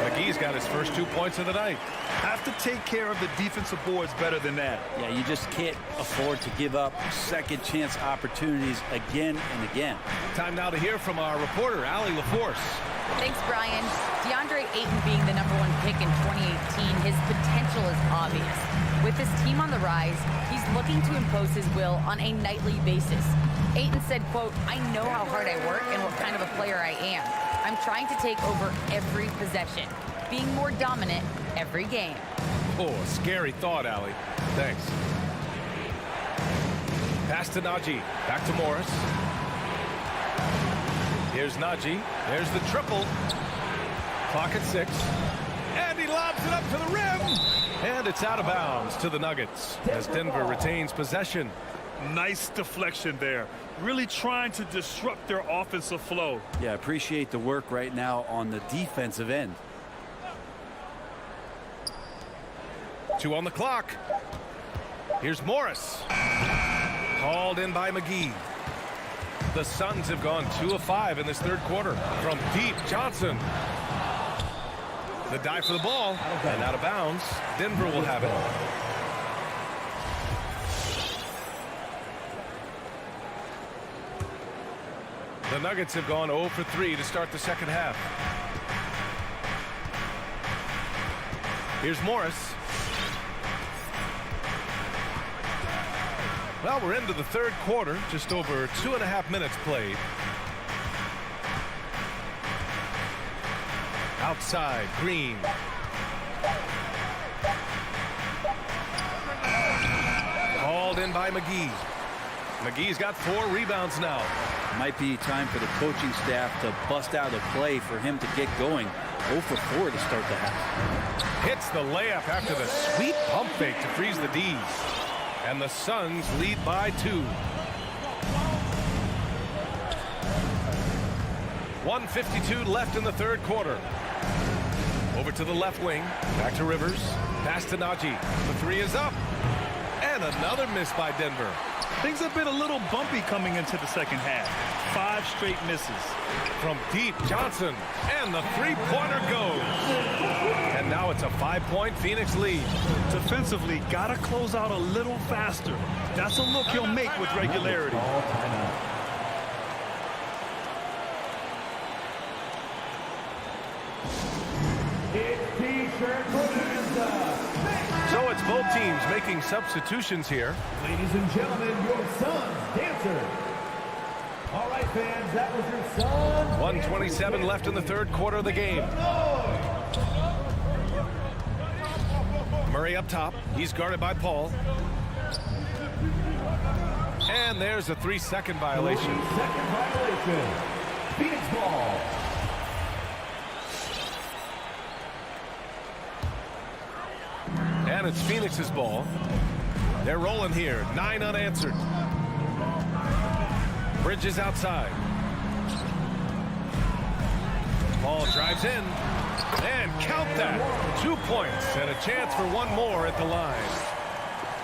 McGee's got his first 2 points of the night. Have to take care of the defensive boards better than that. Yeah, you just can't afford to give up second chance opportunities again and again. Time now to hear from our reporter, Allie LaForce. Thanks, Brian. DeAndre Ayton being the #1 pick in 2018, his potential is obvious. With his team on the rise, he's looking to impose his will on a nightly basis. Ayton said, quote, "I know how hard I work and what kind of a player I am. I'm trying to take over every possession." being more dominant every game. Oh, scary thought, Allie. Thanks. Pass to Najee. Back to Morris. Here's Najee. There's the triple. Clock at 6. And he lobs it up to the rim. And it's out of bounds to the Nuggets as Denver retains possession. Nice deflection there. Really trying to disrupt their offensive flow. Yeah, appreciate the work right now on the defensive end. 2 on the clock. Here's Morris. Hauled in by McGee. The Suns have gone 2 of 5 in this third quarter. From deep, Johnson. The dive for the ball. And out of bounds. Denver will have it. The Nuggets have gone 0 for 3 to start the second half. Here's Morris. Well, we're into the third quarter, just over 2.5 minutes played. Outside, Green. Hauled in by McGee. McGee's got 4 rebounds now. Might be time for the coaching staff to bust out a play for him to get going. 0 for 4 to start the half. Hits the layup after the sweet pump fake to freeze the D's. And the Suns lead by 2. 1:52 left in the third quarter. Over to the left wing. Back to Rivers. Pass to Najee. The 3 is up. And another miss by Denver. Things have been a little bumpy coming into the second half. 5 straight misses. From deep, Johnson. And the three-pointer goes. And now it's a 5-point Phoenix lead. Defensively, got to close out a little faster. That's a look he'll make with regularity. So it's both teams making substitutions here. Ladies and gentlemen, your Suns dancer. All right, fans, that was your Suns. 1:27 left in the third quarter of the game. Murray up top. He's guarded by Paul. And there's a 3-second violation. 3-second violation. Phoenix ball. And it's Phoenix's ball. They're rolling here. 9 unanswered. Bridges outside. Paul drives in. And count that. 2 points and a chance for one more at the line.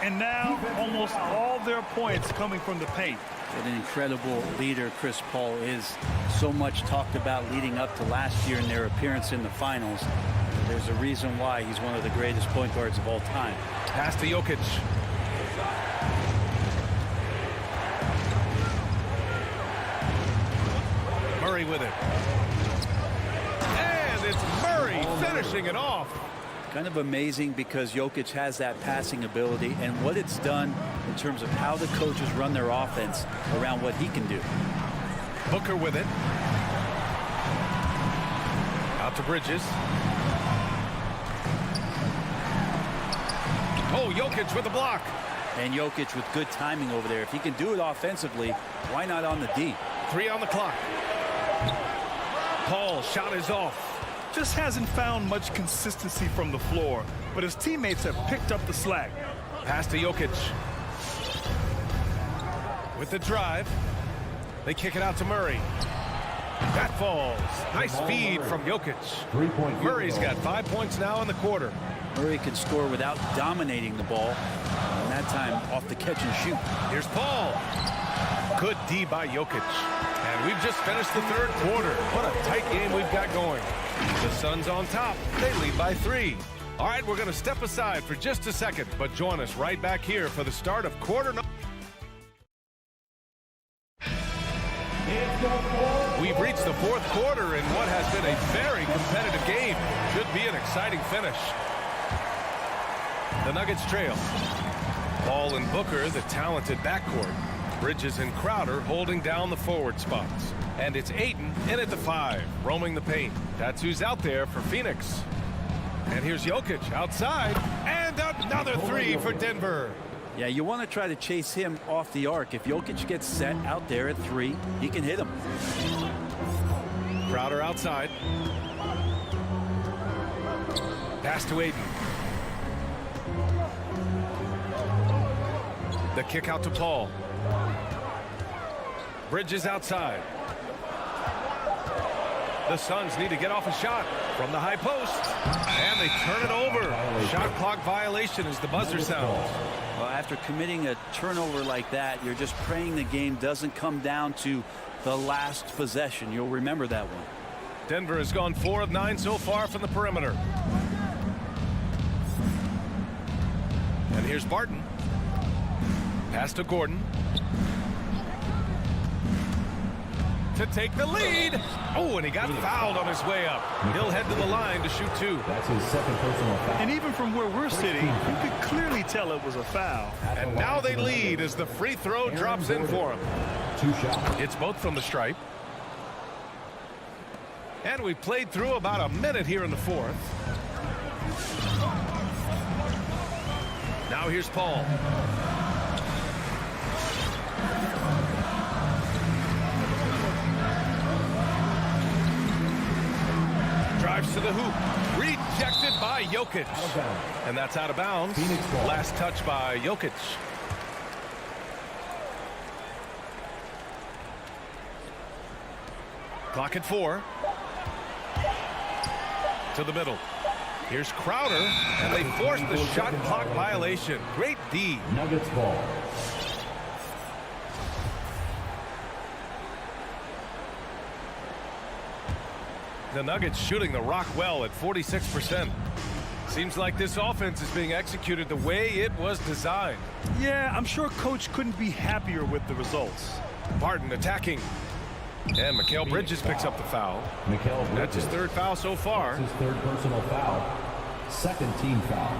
And now almost all their points coming from the paint. What an incredible leader Chris Paul is. So much talked about leading up to last year in their appearance in the finals. There's a reason why he's one of the greatest point guards of all time. Pass to Jokic. Murray with it. And it's Murray finishing it off. Kind of amazing because Jokic has that passing ability and what it's done in terms of how the coaches run their offense around what he can do. Booker with it. Out to Bridges. Oh, Jokic with the block. And Jokic with good timing over there. If he can do it offensively, why not on the D? 3 on the clock. Paul's shot is off. Just hasn't found much consistency from the floor, but his teammates have picked up the slack. Pass to Jokic. With the drive. They kick it out to Murray. That falls. Nice feed from Jokic. Murray's got 5 points now in the quarter. Murray can score without dominating the ball. And that time off the catch and shoot. Here's Paul. Good D by Jokic. And we've just finished the third quarter. What a tight game we've got going. The Suns on top. They lead by 3. All right, we're going to step aside for just a second, but join us right back here for the start of quarter number. We've reached the fourth quarter in what has been a very competitive game. Should be an exciting finish. The Nuggets trail. Paul and Booker, the talented backcourt. Bridges and Crowder holding down the forward spots. And it's Ayton in at the 5, roaming the paint. That's who's out there for Phoenix. And here's Jokic outside. And another three for Denver. Yeah, you want to try to chase him off the arc. If Jokic gets set out there at 3, he can hit him. Crowder outside. Pass to Aiden. The kick out to Paul. Bridges outside. The Suns need to get off a shot from the high post. And they turn it over. Shot clock violation as the buzzer sounds. Well, after committing a turnover like that, you're just praying the game doesn't come down to the last possession. You'll remember that one. Denver has gone 4 of 9 so far from the perimeter. And here's Barton. Pass to Gordon. To take the lead. Oh, and he got fouled on his way up. He'll head to the line to shoot 2. That's his second personal foul. And even from where we're sitting, you could clearly tell it was a foul. And now they lead as the free throw drops in for him. 2 shots. It's both from the stripe. And we played through about a minute here in the 4th. Now here's Paul. Drives to the hoop. Rejected by Jokic. And that's out of bounds. Last touch by Jokic. Clock at 4. To the middle. Here's Crowder, and they force the shot clock violation. Great D. Nuggets ball. The Nuggets shooting the rock well at 46%. Seems like this offense is being executed the way it was designed. Yeah, I'm sure Coach couldn't be happier with the results. Barton attacking. And Mikal Bridges picks up the foul. Mikal Bridges. That's his 3rd foul so far. That's his 3rd personal foul. 2nd team foul.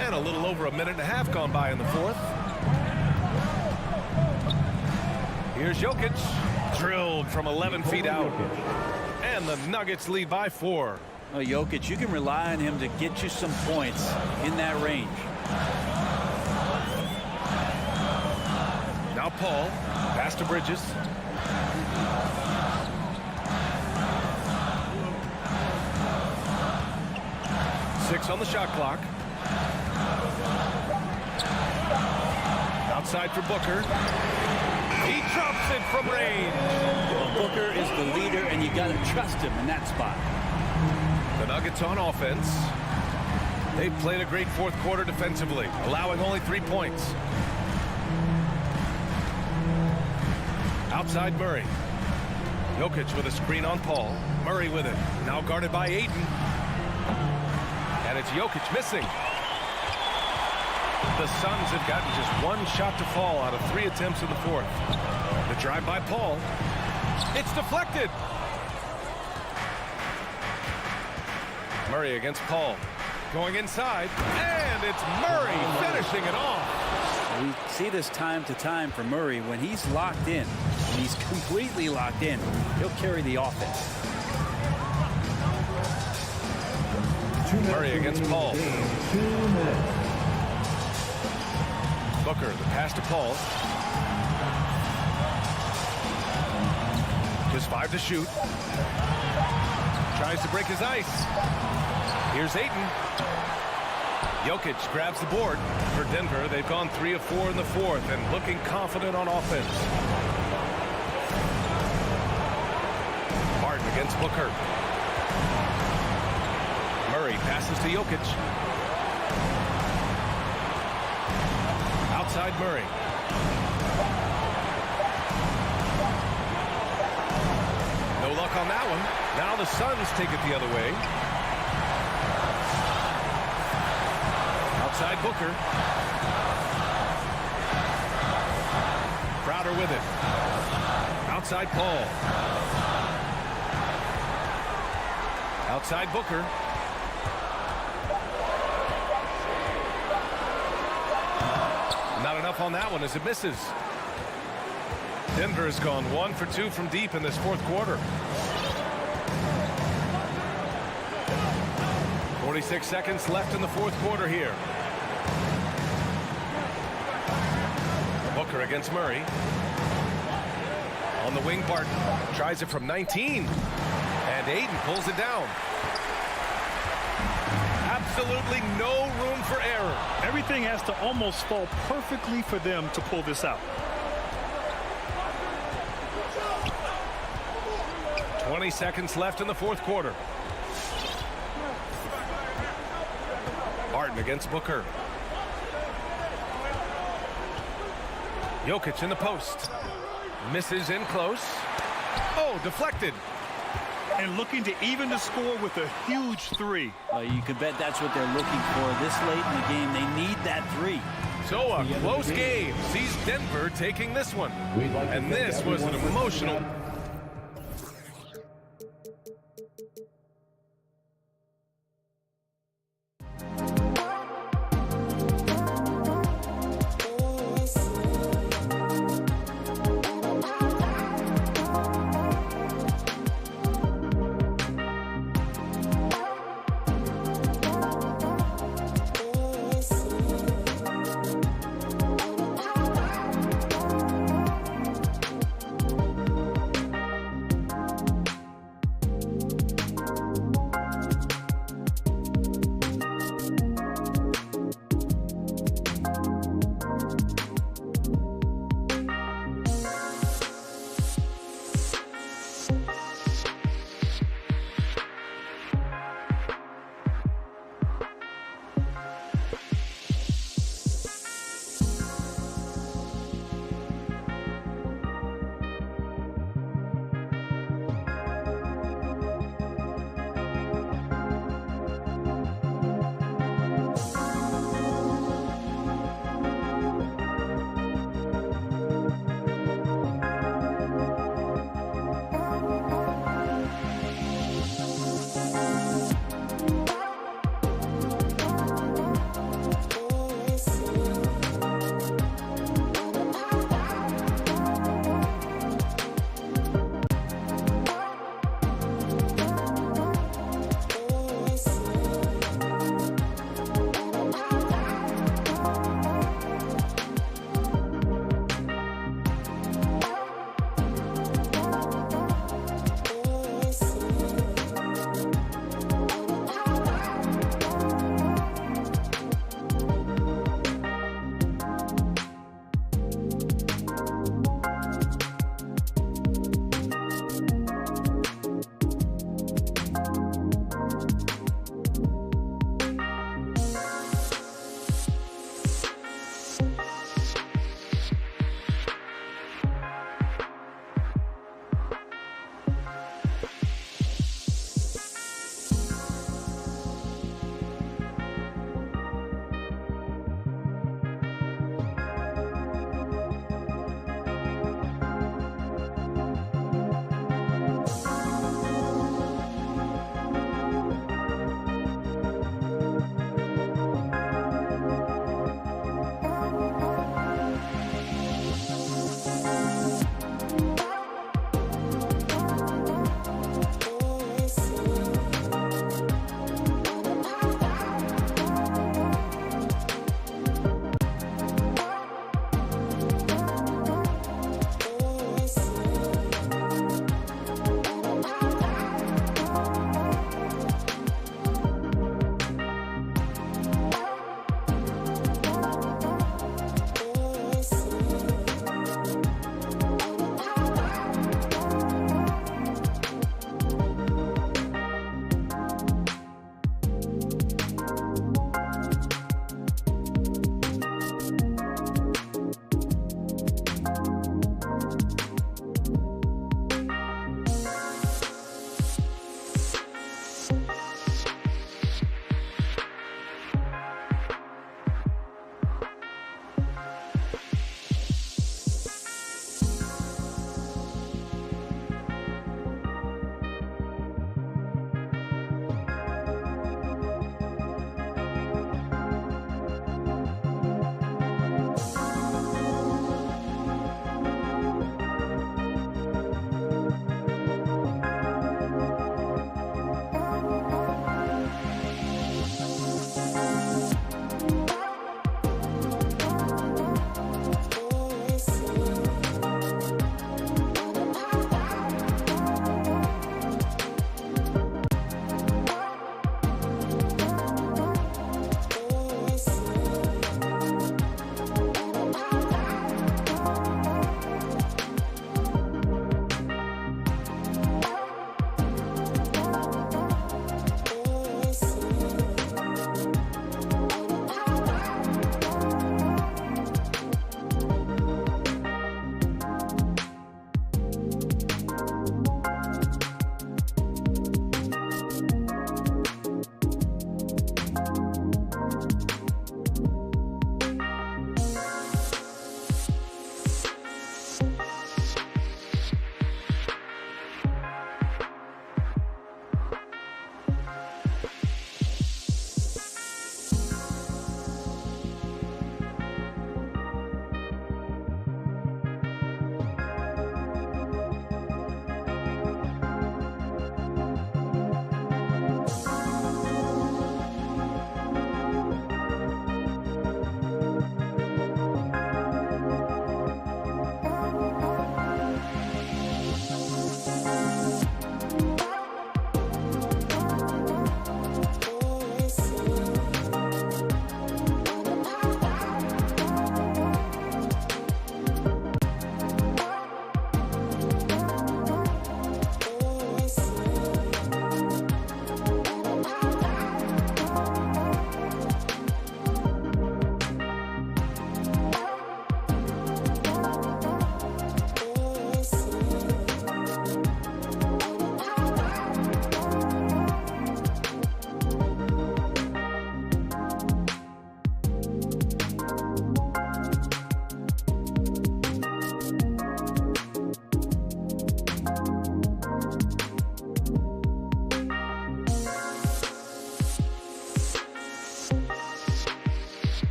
And a little over a minute and a half gone by in the 4th. Here's Jokic. Drilled from 11 feet out. And the Nuggets lead by 4. Well, Jokic, you can rely on him to get you some points in that range. Now Paul. Pass to Bridges. Six on the shot clock. Outside for Booker. He drops it from range. Well, Booker is the leader, and you got to trust him in that spot. The Nuggets on offense. They've played a great 4th quarter defensively, allowing only 3 points. Outside Murray. Jokic with a screen on Paul. Murray with it. Now guarded by Aiden. And it's Jokic missing. The Suns have gotten just 1 shot to fall out of 3 attempts in the 4th. The drive by Paul. It's deflected. Murray against Paul. Going inside. And it's Murray finishing it off. We see this time to time for Murray. When he's locked in, when he's completely locked in, he'll carry the offense. Murray against Paul. 2 minutes. Booker, the pass to Paul. Just 5 to shoot. Tries to break his ice. Here's Ayton. Jokic grabs the board for Denver. They've gone 3 of 4 in the 4th and looking confident on offense. Martin against Booker. Murray passes to Jokic. Outside Murray. No luck on that one. Now the Suns take it the other way. Outside Booker. Crowder with it. Outside Paul. Outside Booker. Not enough on that one as it misses. Denver has gone 1 for 2 from deep in this 4th quarter. 46 seconds left in the fourth quarter here. Booker against Murray. On the wing, Barton tries it from 19. And Aiden pulls it down. Absolutely no room for error. Everything has to almost fall perfectly for them to pull this out. 20 seconds left in the fourth quarter. Barton against Booker. Jokic in the post. Misses in close. Oh, deflected. And looking to even the score with a huge three. You can bet that's what they're looking for this late in the game. They need that three. So a close game sees Denver taking this one. And this was an emotional...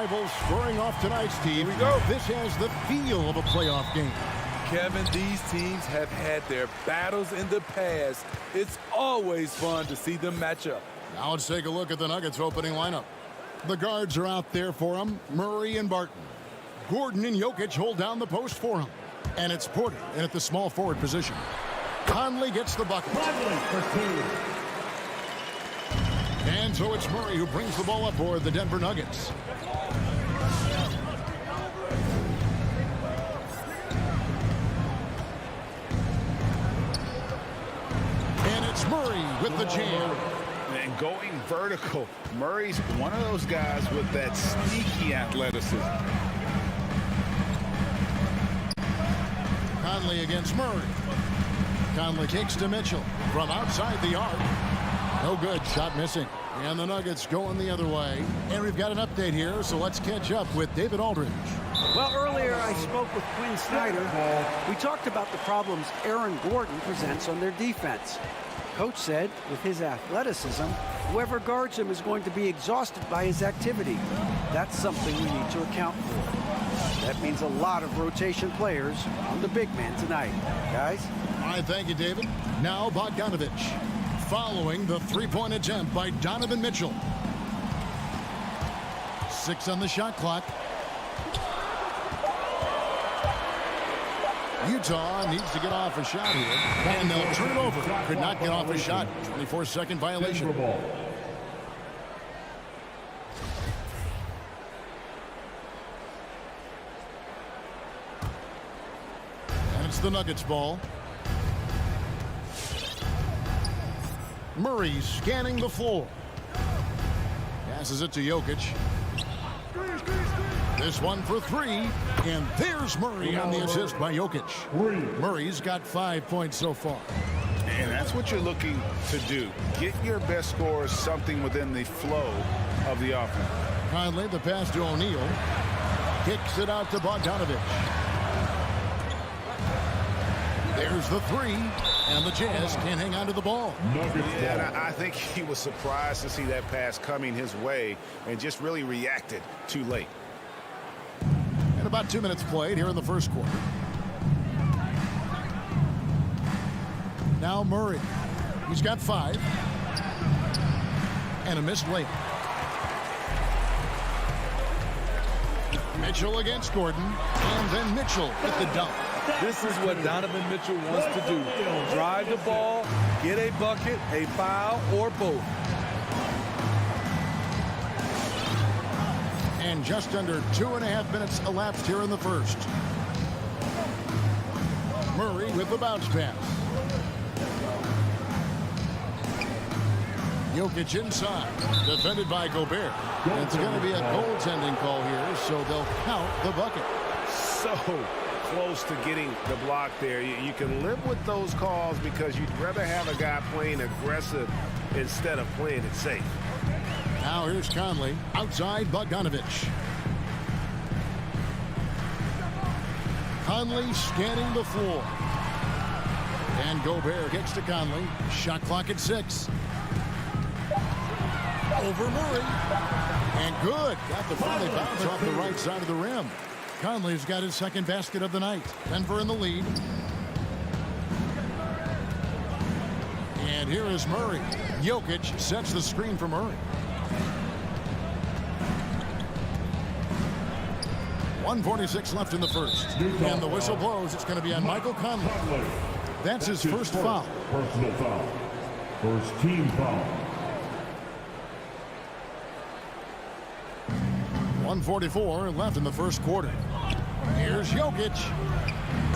rivals squaring off tonight, Steve. Here we go. This has the feel of a playoff game. Kevin, these teams have had their battles in the past. It's always fun to see them match up. Now let's take a look at the Nuggets opening lineup. The guards are out there for them, Murray and Barton. Gordon and Jokic hold down the post for him. And it's Porter in at the small forward position. Conley gets the bucket. And so it's Murray who brings the ball up for the Denver Nuggets. And it's Murray with the jam. And going vertical, Murray's one of those guys with that sneaky athleticism. Conley against Murray. Conley kicks to Mitchell from outside the arc. No good. Shot missing. And the Nuggets going the other way. And we've got an update here, so let's catch up with David Aldridge. Well, earlier I spoke with Quinn Snyder. We talked about the problems Aaron Gordon presents on their defense. Coach said with his athleticism, whoever guards him is going to be exhausted by his activity. That's something we need to account for. That means a lot of rotation players on the big man tonight. Guys? All right, thank you, David. Now Bogdanovich. Following the three-point attempt by Donovan Mitchell. 6 on the shot clock. Utah needs to get off a shot here, and they'll turn it over. Could not get off a shot. 24-second violation. And it's the Nuggets ball. Murray scanning the floor. Passes it to Jokic. This one for 3, and there's Murray on the assist by Jokic. Murray's got 5 points so far. And that's what you're looking to do. Get your best scorers something within the flow of the offense. Conley, the pass to O'Neal. Kicks it out to Bogdanovich. There's the 3, and the Jazz can't hang on to the ball. Yeah, and I think he was surprised to see that pass coming his way and just really reacted too late. And about 2 minutes played here in the first quarter. Now Murray. He's got 5. And a missed layup. Mitchell against Gordon. And then Mitchell with the dunk. This is what Donovan Mitchell wants to do. Drive the ball, get a bucket, a foul, or both. And just under 2.5 minutes elapsed here in the first. Murray with the bounce pass. Jokic inside, defended by Gobert. And it's going to be a goaltending call here, so they'll count the bucket. So close to getting the block there. You can live with those calls because you'd rather have a guy playing aggressive instead of playing it safe. Now here's Conley outside Bogdanovich. Conley scanning the floor. And Gobert kicks to Conley. Shot clock at 6. Over Murray. And good. Got the friendly bounce off the right side of the rim. Conley's got his second basket of the night. Denver in the lead. And here is Murray. Jokic sets the screen for Murray. 1:46 left in the first. And the whistle blows. It's going to be on Michael Conley. That's his first foul. Personal foul. First team foul. 1:44 left in the first quarter. Here's Jokic.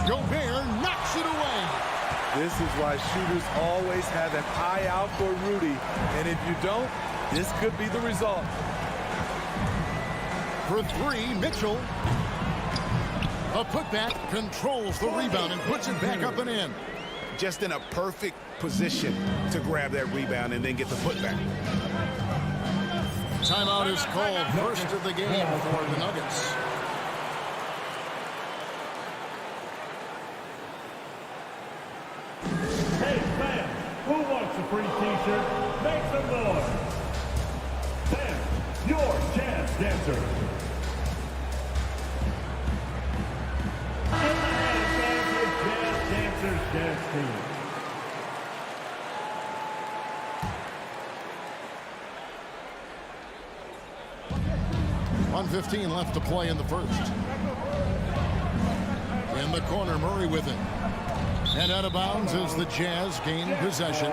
Gobert knocks it away. This is why shooters always have an eye out for Rudy. And if you don't, this could be the result. For 3, Mitchell. A putback, controls the rebound and puts it back up and in. Just in a perfect position to grab that rebound and then get the putback. Timeout is called, first of the game for the Nuggets. Hey fans, who wants a free t-shirt? Make some noise. Sam, your Jazz dancer. 1:15 left to play in the first. In the corner, Murray with it. And out of bounds as the Jazz gain possession.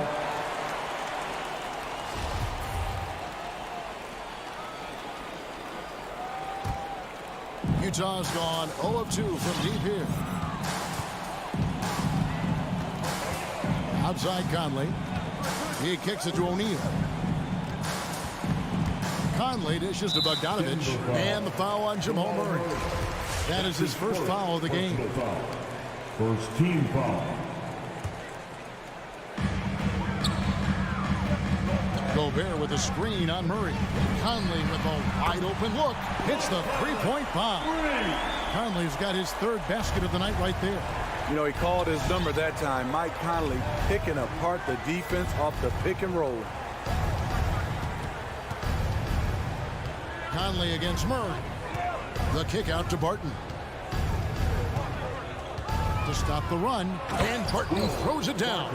Utah's gone 0 of 2 from deep here. Outside Conley. He kicks it to O'Neal. Conley dishes to Bogdanovich. And the foul on Jamal Murray. That is his first foul of the game. First team foul. Gobert with a screen on Murray. Conley with a wide open look. Hits the three-point bomb. Conley's got his third basket of the night right there. You know, he called his number that time. Mike Conley picking apart the defense off the pick and roll. Conley against Murray. The kick out to Barton. To stop the run, and Barton throws it down.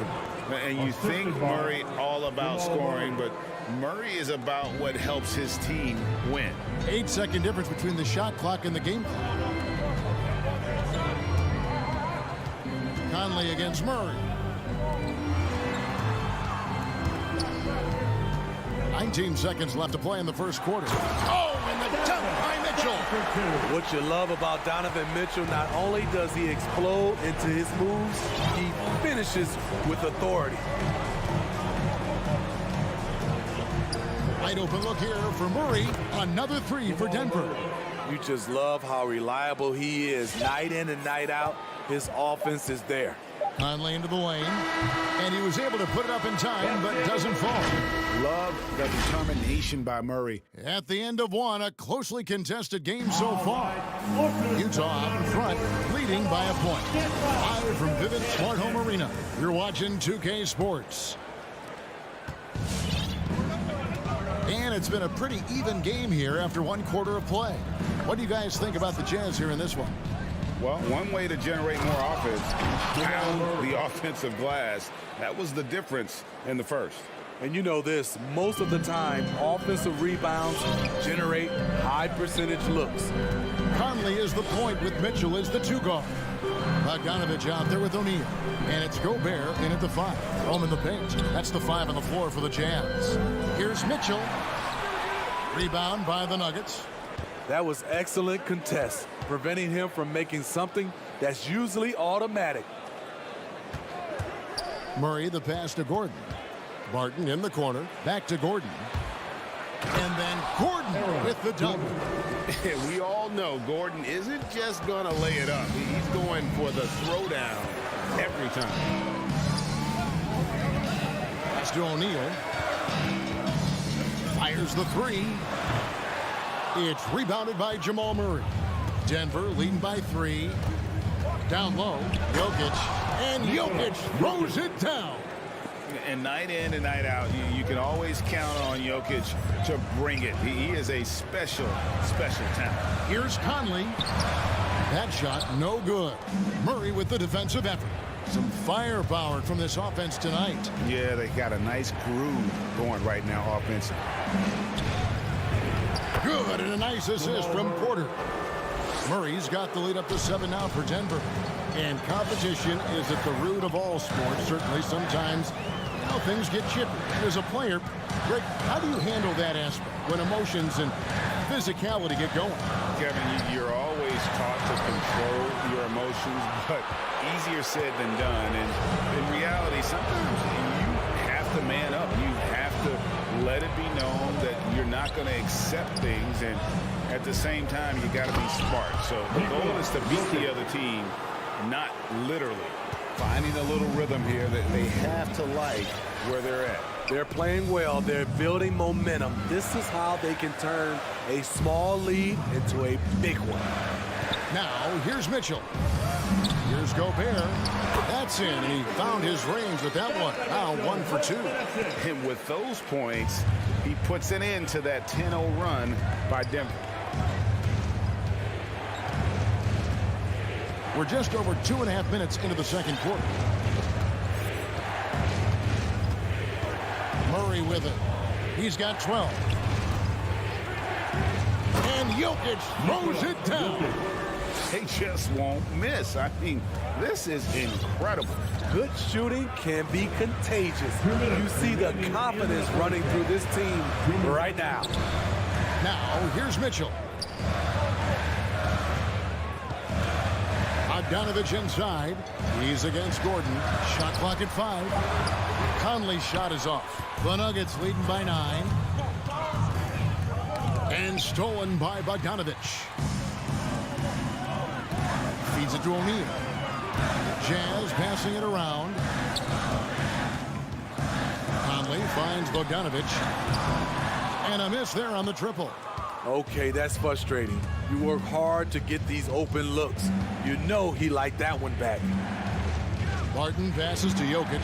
And you think Murray all about scoring, but Murray is about what helps his team win. 8-second difference between the shot clock and the game clock. Conley against Murray. 19 seconds left to play in the first quarter. Oh, and the dunk by Mitchell. What you love about Donovan Mitchell, not only does he explode into his moves, he finishes with authority. Wide open look here for Murray. Another three for Denver. You just love how reliable he is night in and night out. His offense is there. Conley into the lane, and he was able to put it up in time, but doesn't fall. Love the determination by Murray. At the end of one, a closely contested game so far. Utah out in front, leading by a point. Live from Vivint Smart Home Arena, you're watching 2K Sports. And it's been a pretty even game here after one quarter of play. What do you guys think about the Jazz here in this one? Well, one way to generate more offense, pound the offensive glass. That was the difference in the first. And you know this, most of the time, offensive rebounds generate high percentage looks. Conley is the point with Mitchell as the two guard. Bogdanovich out there with O'Neal. And it's Gobert in at the 5. Home in the paint. That's the 5 on the floor for the Jazz. Here's Mitchell. Rebound by the Nuggets. That was excellent contest, preventing him from making something that's usually automatic. Murray the pass to Gordon. Barton in the corner. Back to Gordon. And then Gordon with the dunk. We all know Gordon isn't just going to lay it up. He's going for the throwdown every time. Pass to O'Neal. Fires the 3. It's rebounded by Jamal Murray. Denver leading by 3. Down low, Jokic. And Jokic throws it down. And night in and night out, you can always count on Jokic to bring it. He is a special, special talent. Here's Conley. That shot no good. Murray with the defensive effort. Some firepower from this offense tonight. Yeah, they got a nice groove going right now offensively. Good, and a nice assist from Porter. Murray's got the lead up to 7 now for Denver. And competition is at the root of all sports. Certainly sometimes, things get chippy. As a player, Greg, how do you handle that aspect when emotions and physicality get going? Kevin, you're always taught to control your emotions, but easier said than done. And in reality, sometimes you have to man up. You have to let it be known that you're not going to accept things, and at the same time you got to be smart. So the goal is to beat the other team, not literally. Finding a little rhythm here that they have to like where they're at. They're playing well. They're building momentum. This is how they can turn a small lead into a big one. Now here's Mitchell. Here's Gobert. That's in. He found his range with that one. Now 1 for 2. And with those points, he puts an end to that 10-0 run by Denver. We're just over 2.5 minutes into the second quarter. Murray with it. He's got 12. And Jokic throws it down. They just won't miss. I mean, this is incredible. Good shooting can be contagious. You see the confidence running through this team right now. Now, here's Mitchell. Bogdanovich inside. He's against Gordon. Shot clock at 5. Conley's shot is off. The Nuggets leading by 9. And stolen by Bogdanovich. Feeds it to O'Neal. Jazz passing it around. Conley finds Bogdanovich. And a miss there on the triple. Okay, that's frustrating. You work hard to get these open looks. You know he liked that one back. Barton passes to Jokic.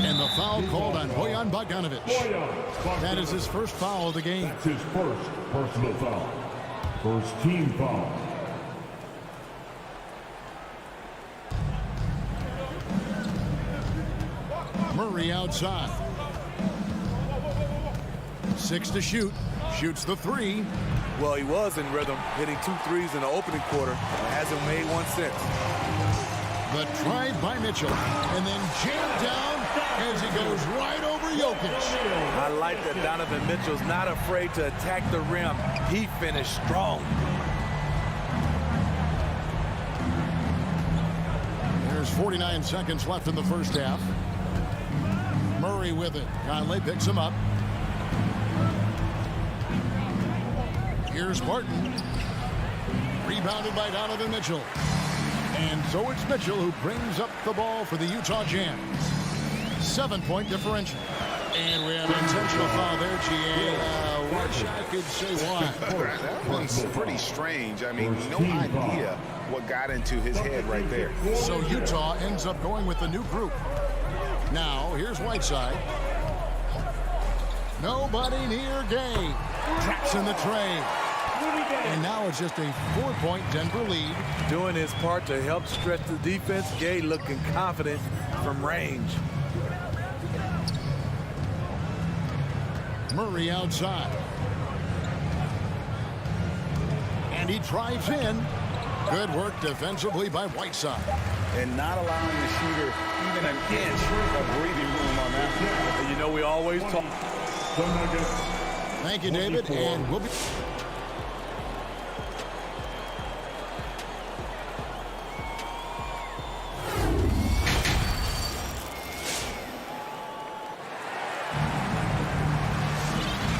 And the foul called on Bojan Bogdanovich. That is his first foul of the game. That's his first personal foul. First team foul. Murray outside. 6 to shoot. Shoots the 3. Well, he was in rhythm, hitting 2 threes in the opening quarter. Hasn't made one since. The drive by Mitchell. And then jammed down as he goes right over Jokic. I like that Donovan Mitchell's not afraid to attack the rim. He finished strong. There's 49 seconds left in the first half. Murray with it. Conley picks him up. Here's Barton. Rebounded by Donovan Mitchell. And so it's Mitchell who brings up the ball for the Utah Jazz. 7-point differential. And we have an intentional foul there, GA. Wish I could say why. That one's pretty strange. I mean, no idea what got into his head right there. So Utah ends up going with the new group. Now, here's Whiteside. Nobody near Gay. Traps in the tray. And now it's just a 4-point Denver lead. Doing his part to help stretch the defense. Gay looking confident from range. Murray outside. And he drives in. Good work defensively by Whiteside. And not allowing the shooter even an inch of breathing room on that one. You know, we always talk. Thank you, David. And we'll be...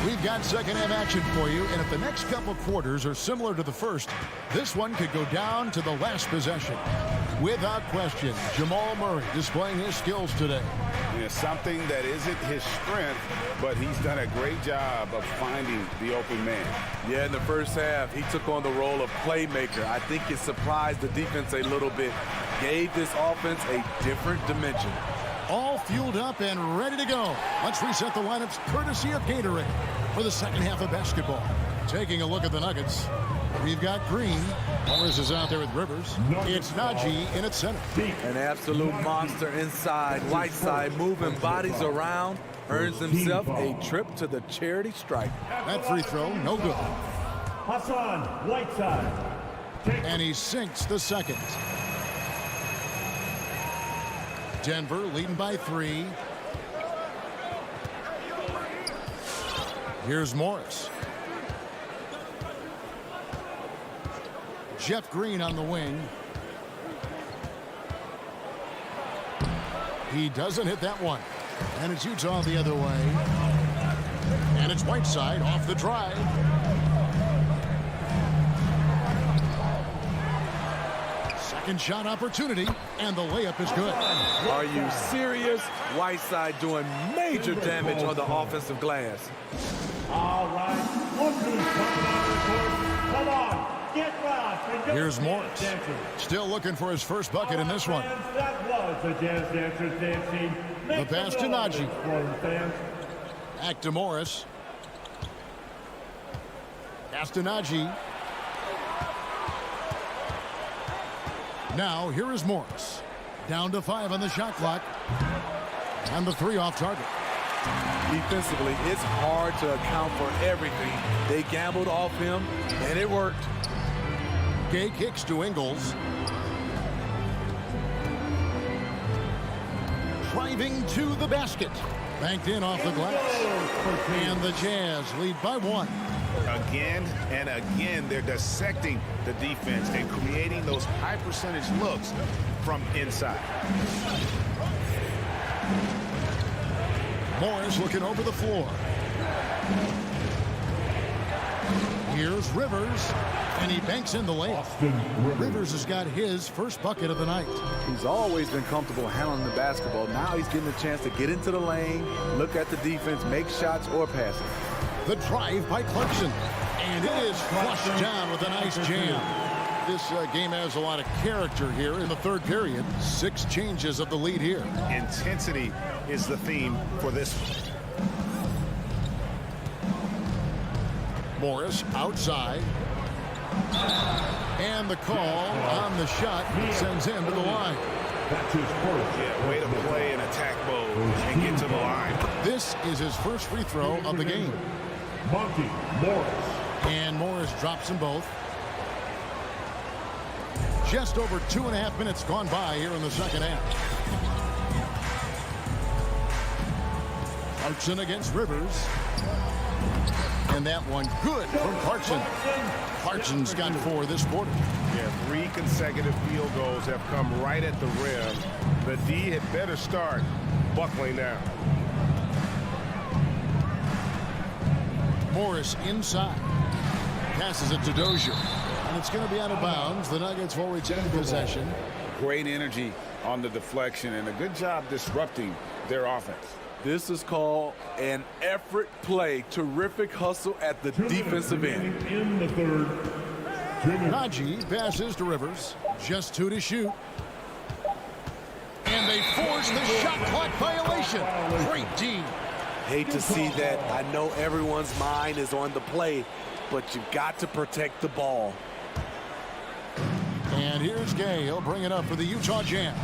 We've got second half action for you, and if the next couple quarters are similar to the first, this one could go down to the last possession. Without question, Jamal Murray displaying his skills today. Yeah, something that isn't his strength, but he's done a great job of finding the open man. Yeah, in the first half, he took on the role of playmaker. I think it surprised the defense a little bit. Gave this offense a different dimension. All fueled up and ready to go. Let's reset the lineups courtesy of Gatorade for the second half of basketball. Taking a look at the Nuggets, we've got Green. Morris is out there with Rivers. It's Najee in its center. An absolute monster inside. Whiteside moving bodies around. Earns himself a trip to the charity stripe. That free throw, no good. Hassan Whiteside. And he sinks the second. Denver leading by 3. Here's Morris. Jeff Green on the wing. He doesn't hit that one. And it's Utah the other way. And it's Whiteside off the drive. Second shot opportunity, and the layup is good. Are you serious? Whiteside doing major damage on the offensive glass. All right. Look who's coming on the court. Come on. Get lost. Here's Morris. Still looking for his first bucket in this one. That was the Jazz Dancers dancing. The pass to Najee. Back to Morris. Pass to Najee. Now, here is Morris. Down to 5 on the shot clock. And the three off target. Defensively, it's hard to account for everything. They gambled off him, and it worked. Gay kicks to Ingles. Driving to the basket. Banked in off the glass. And the Jazz lead by 1. Again and again, they're dissecting the defense and creating those high percentage looks from inside. Morris looking over the floor. Here's Rivers, and he banks in the layup. Rivers has got his first bucket of the night. He's always been comfortable handling the basketball. Now he's getting a chance to get into the lane, look at the defense, make shots or passes. The drive by Clarkson, and it is flushed down with a nice jam. This game has a lot of character here in the third period. 6 changes of the lead here. Intensity is the theme for this one. Morris outside. And the call on the shot sends him to the line. That's his first. Yeah, way to play in attack mode and get to the line. This is his first free throw of the game. Monty Morris. And Morris drops them both. Just over 2.5 minutes gone by here in the second half. Clarkson against Rivers. And that one good from Clarkson. Clarkson's got 4 this quarter. Yeah, 3 consecutive field goals have come right at the rim. The D had better start buckling down. Morris inside. Passes it to Dozier. And it's going to be out of bounds. The Nuggets will retain possession. Great energy on the deflection and a good job disrupting their offense. This is called an effort play. Terrific hustle at the defensive end. In the third. Najee passes to Rivers. Just 2 to shoot. And they force the shot clock violation. Great team. Hate to see that. I know everyone's mind is on the play, but you've got to protect the ball. And here's Gay. He'll bring it up for the Utah Jazz.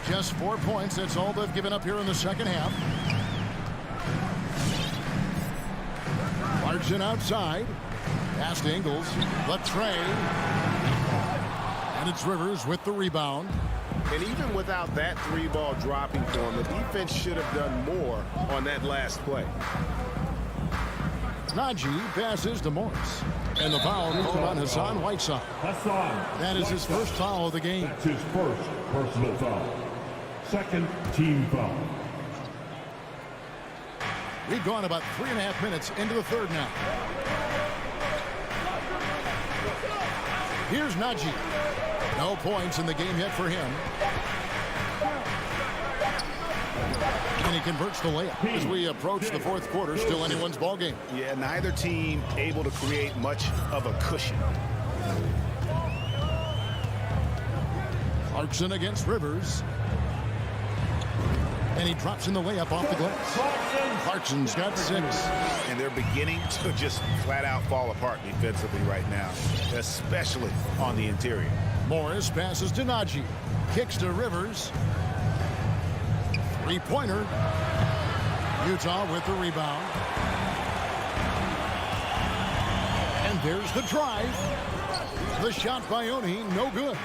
Just 4 points. That's all they've given up here in the second half. Clarkson outside. Pass to Ingles. Latre. And it's Rivers with the rebound. And even without that 3-ball dropping for him, the defense should have done more on that last play. Najee passes to Morris. And the foul called on Hassan Whiteside. That is his first foul of the game. That's his first personal foul. Second team foul. We've gone about 3.5 minutes into the third now. Here's Najee. No points in the game yet for him. And he converts the layup. As we approach the fourth quarter, still anyone's ball game. Yeah, neither team able to create much of a cushion. Clarkson against Rivers. And he drops in the layup off the glass. Clarkson's got 6. And they're beginning to just flat out fall apart defensively right now, especially on the interior. Morris passes to Najee. Kicks to Rivers. 3-pointer. Utah with the rebound. And there's the drive. The shot by Oni, no good.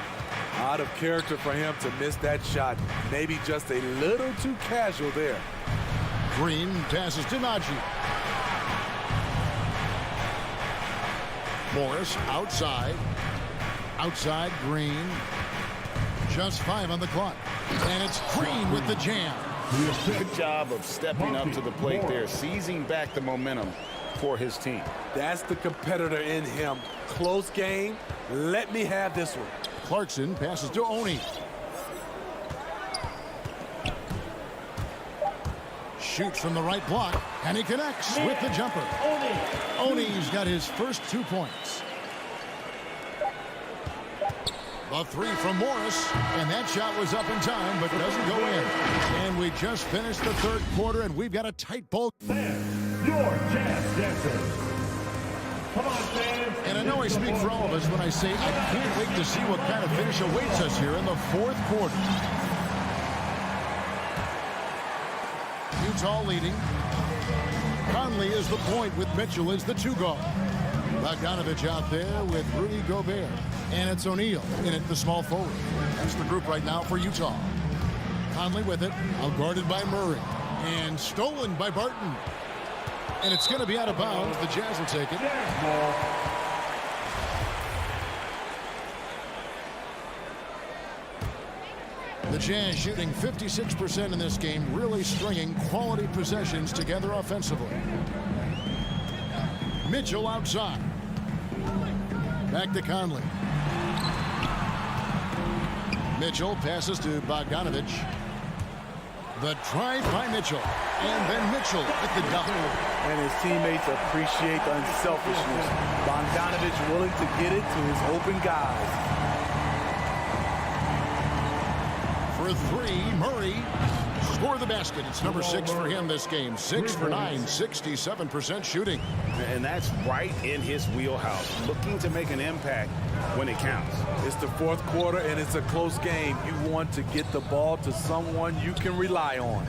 Out of character for him to miss that shot. Maybe just a little too casual there. Green passes to Najee. Morris outside. Outside Green. Just 5 on the clock. And it's Green with the jam. Good job of stepping up to the plate there, seizing back the momentum for his team. That's the competitor in him. Close game. Let me have this one. Clarkson passes to Oni. Shoots from the right block, and he connects with the jumper. Oni's got his first 2 points. A 3 from Morris, and that shot was up in time, but doesn't go in. And we just finished the third quarter, and we've got a tight ball. Your Jazz Dancers. Come on, fans. And I know I speak for all of us when I say I can't wait to see what kind of finish awaits us here in the fourth quarter. Utah leading. Conley is the point with Mitchell as the 2-guard. Bogdanovich out there with Rudy Gobert. And it's O'Neal in at the small forward. That's the group right now for Utah. Conley with it, outguarded by Murray. And stolen by Barton. And it's going to be out of bounds. The Jazz will take it. The Jazz shooting 56% in this game, really stringing quality possessions together offensively. Mitchell outside. Back to Conley. Mitchell passes to Bogdanovich. The drive by Mitchell. And then Mitchell at the dunk. And his teammates appreciate the unselfishness. Bogdanovich willing to get it to his open guys. For 3, Murray score the basket. It's number 6 for him this game. 6 for 9, 67% shooting. And that's right in his wheelhouse. Looking to make an impact when it counts. It's the 4th quarter and it's a close game. You want to get the ball to someone you can rely on.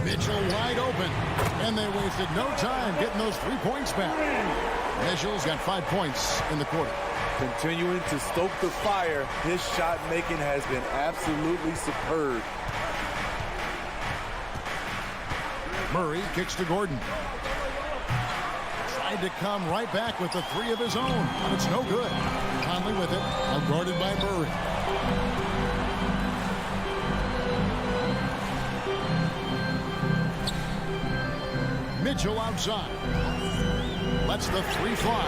Mitchell wide open. And they wasted no time getting those 3 points back. Mitchell's got 5 points in the quarter. Continuing to stoke the fire, his shot making has been absolutely superb. Murray kicks to Gordon. Tried to come right back with the 3 of his own, but it's no good. Conley with it, outguarded by Murray. Mitchell outside. Lets the 3 fly.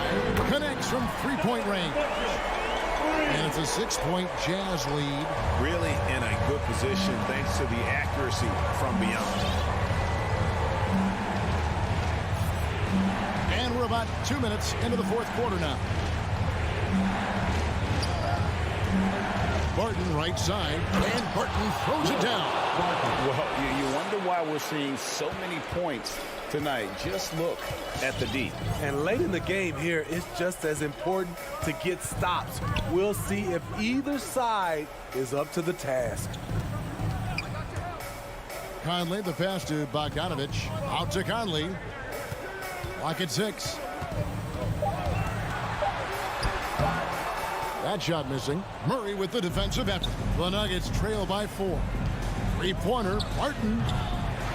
Connects from 3-point range. And it's a 6-point Jazz lead. Really in a good position thanks to the accuracy from beyond. And we're about 2 minutes into the 4th quarter now. Barton right side. And Barton throws it down. Well, you wonder why we're seeing so many points tonight. Just look at the D. And late in the game here, it's just as important to get stops. We'll see if either side is up to the task. Conley, the pass to Bogdanovich. Out to Conley. Lock at 6. That shot missing. Murray with the defensive effort. The Nuggets trail by 4. 3-pointer, Barton.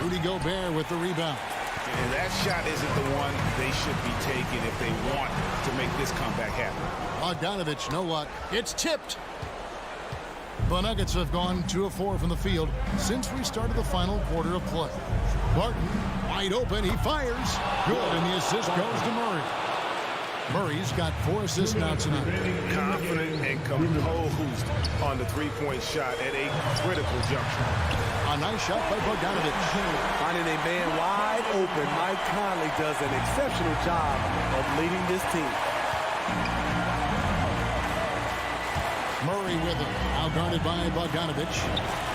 Rudy Gobert with the rebound. And that shot isn't the one they should be taking if they want to make this comeback happen. Bogdanovich, no luck. It's tipped. The Nuggets have gone 2 of 4 from the field since we started the final quarter of play. Barton, wide open, he fires. Good, and the assist goes to Murray. Murray's got 4 assists now tonight. Confident and composed on the 3-point shot at a critical juncture. A nice shot by Bogdanovich. Finding a man wide open, Mike Conley does an exceptional job of leading this team. Murray with him, outguarded by Bogdanovich.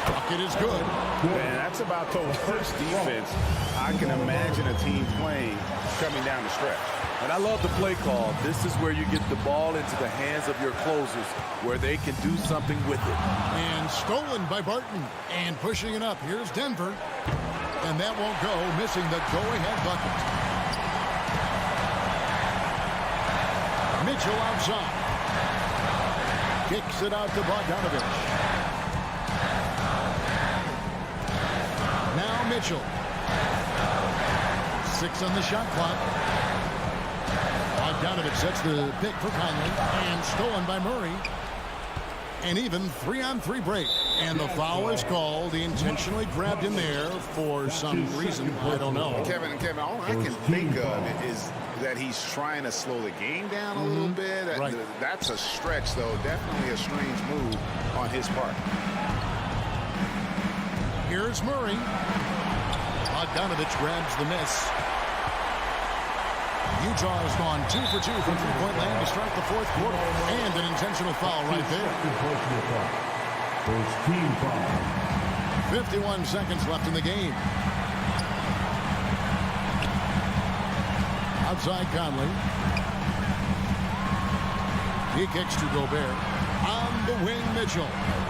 Bucket is good. And that's about the worst defense I can imagine a team playing coming down the stretch. And I love the play call. This is where you get the ball into the hands of your closers, where they can do something with it. And stolen by Barton. And pushing it up. Here's Denver. And that won't go, missing the go-ahead bucket. Mitchell outside. Kicks it out to Bogdanovich. Now Mitchell. 6 on the shot clock. Bogdanovich sets the pick for Conley, and stolen by Murray. And even 3-on-3 break. And the foul is called. He intentionally grabbed him there for some reason. I don't know. Kevin, all I can think of is that he's trying to slow the game down a little bit. Right. That's a stretch, though. Definitely a strange move on his part. Here's Murray. Bogdanovich grabs the miss. Utah has gone 2 for 2 from 3-point land to start the 4th quarter. And an intentional foul right there. First team foul. 51 seconds left in the game. Outside Conley. He kicks to Gobert. On the wing, Mitchell.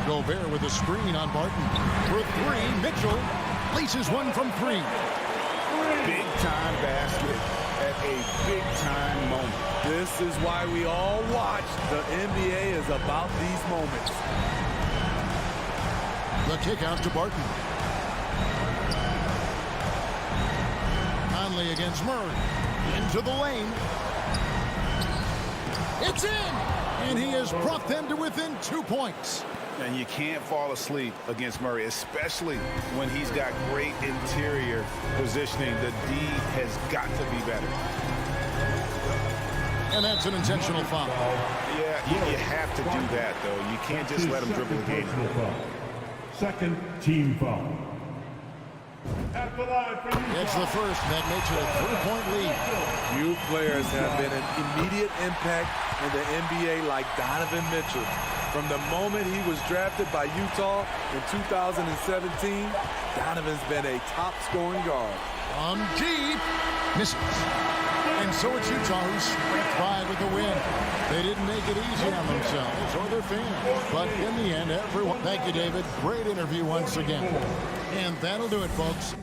Gobert with a screen on Barton. For three, Mitchell laces one from three. Big-time basket at a big-time moment. This is why we all watch. The NBA is about these moments. The kick out to Barton. Conley against Murray. Into the lane. It's in! And he has brought them to within 2 points. And you can't fall asleep against Murray, especially when he's got great interior positioning. The D has got to be better. And that's an intentional foul. Yeah, you have to do that, though. You can't just let him dribble the game. Second team foul. It's the first that makes it a 3-point lead. Few players have been an immediate impact in the NBA like Donovan Mitchell. From the moment he was drafted by Utah in 2017, Donovan's been a top-scoring guard. On deep, misses. And so it's Utah who scraped by with the win. They didn't make it easy on themselves or their fans. But in the end, everyone... Thank you, David. Great interview once again. And that'll do it, folks.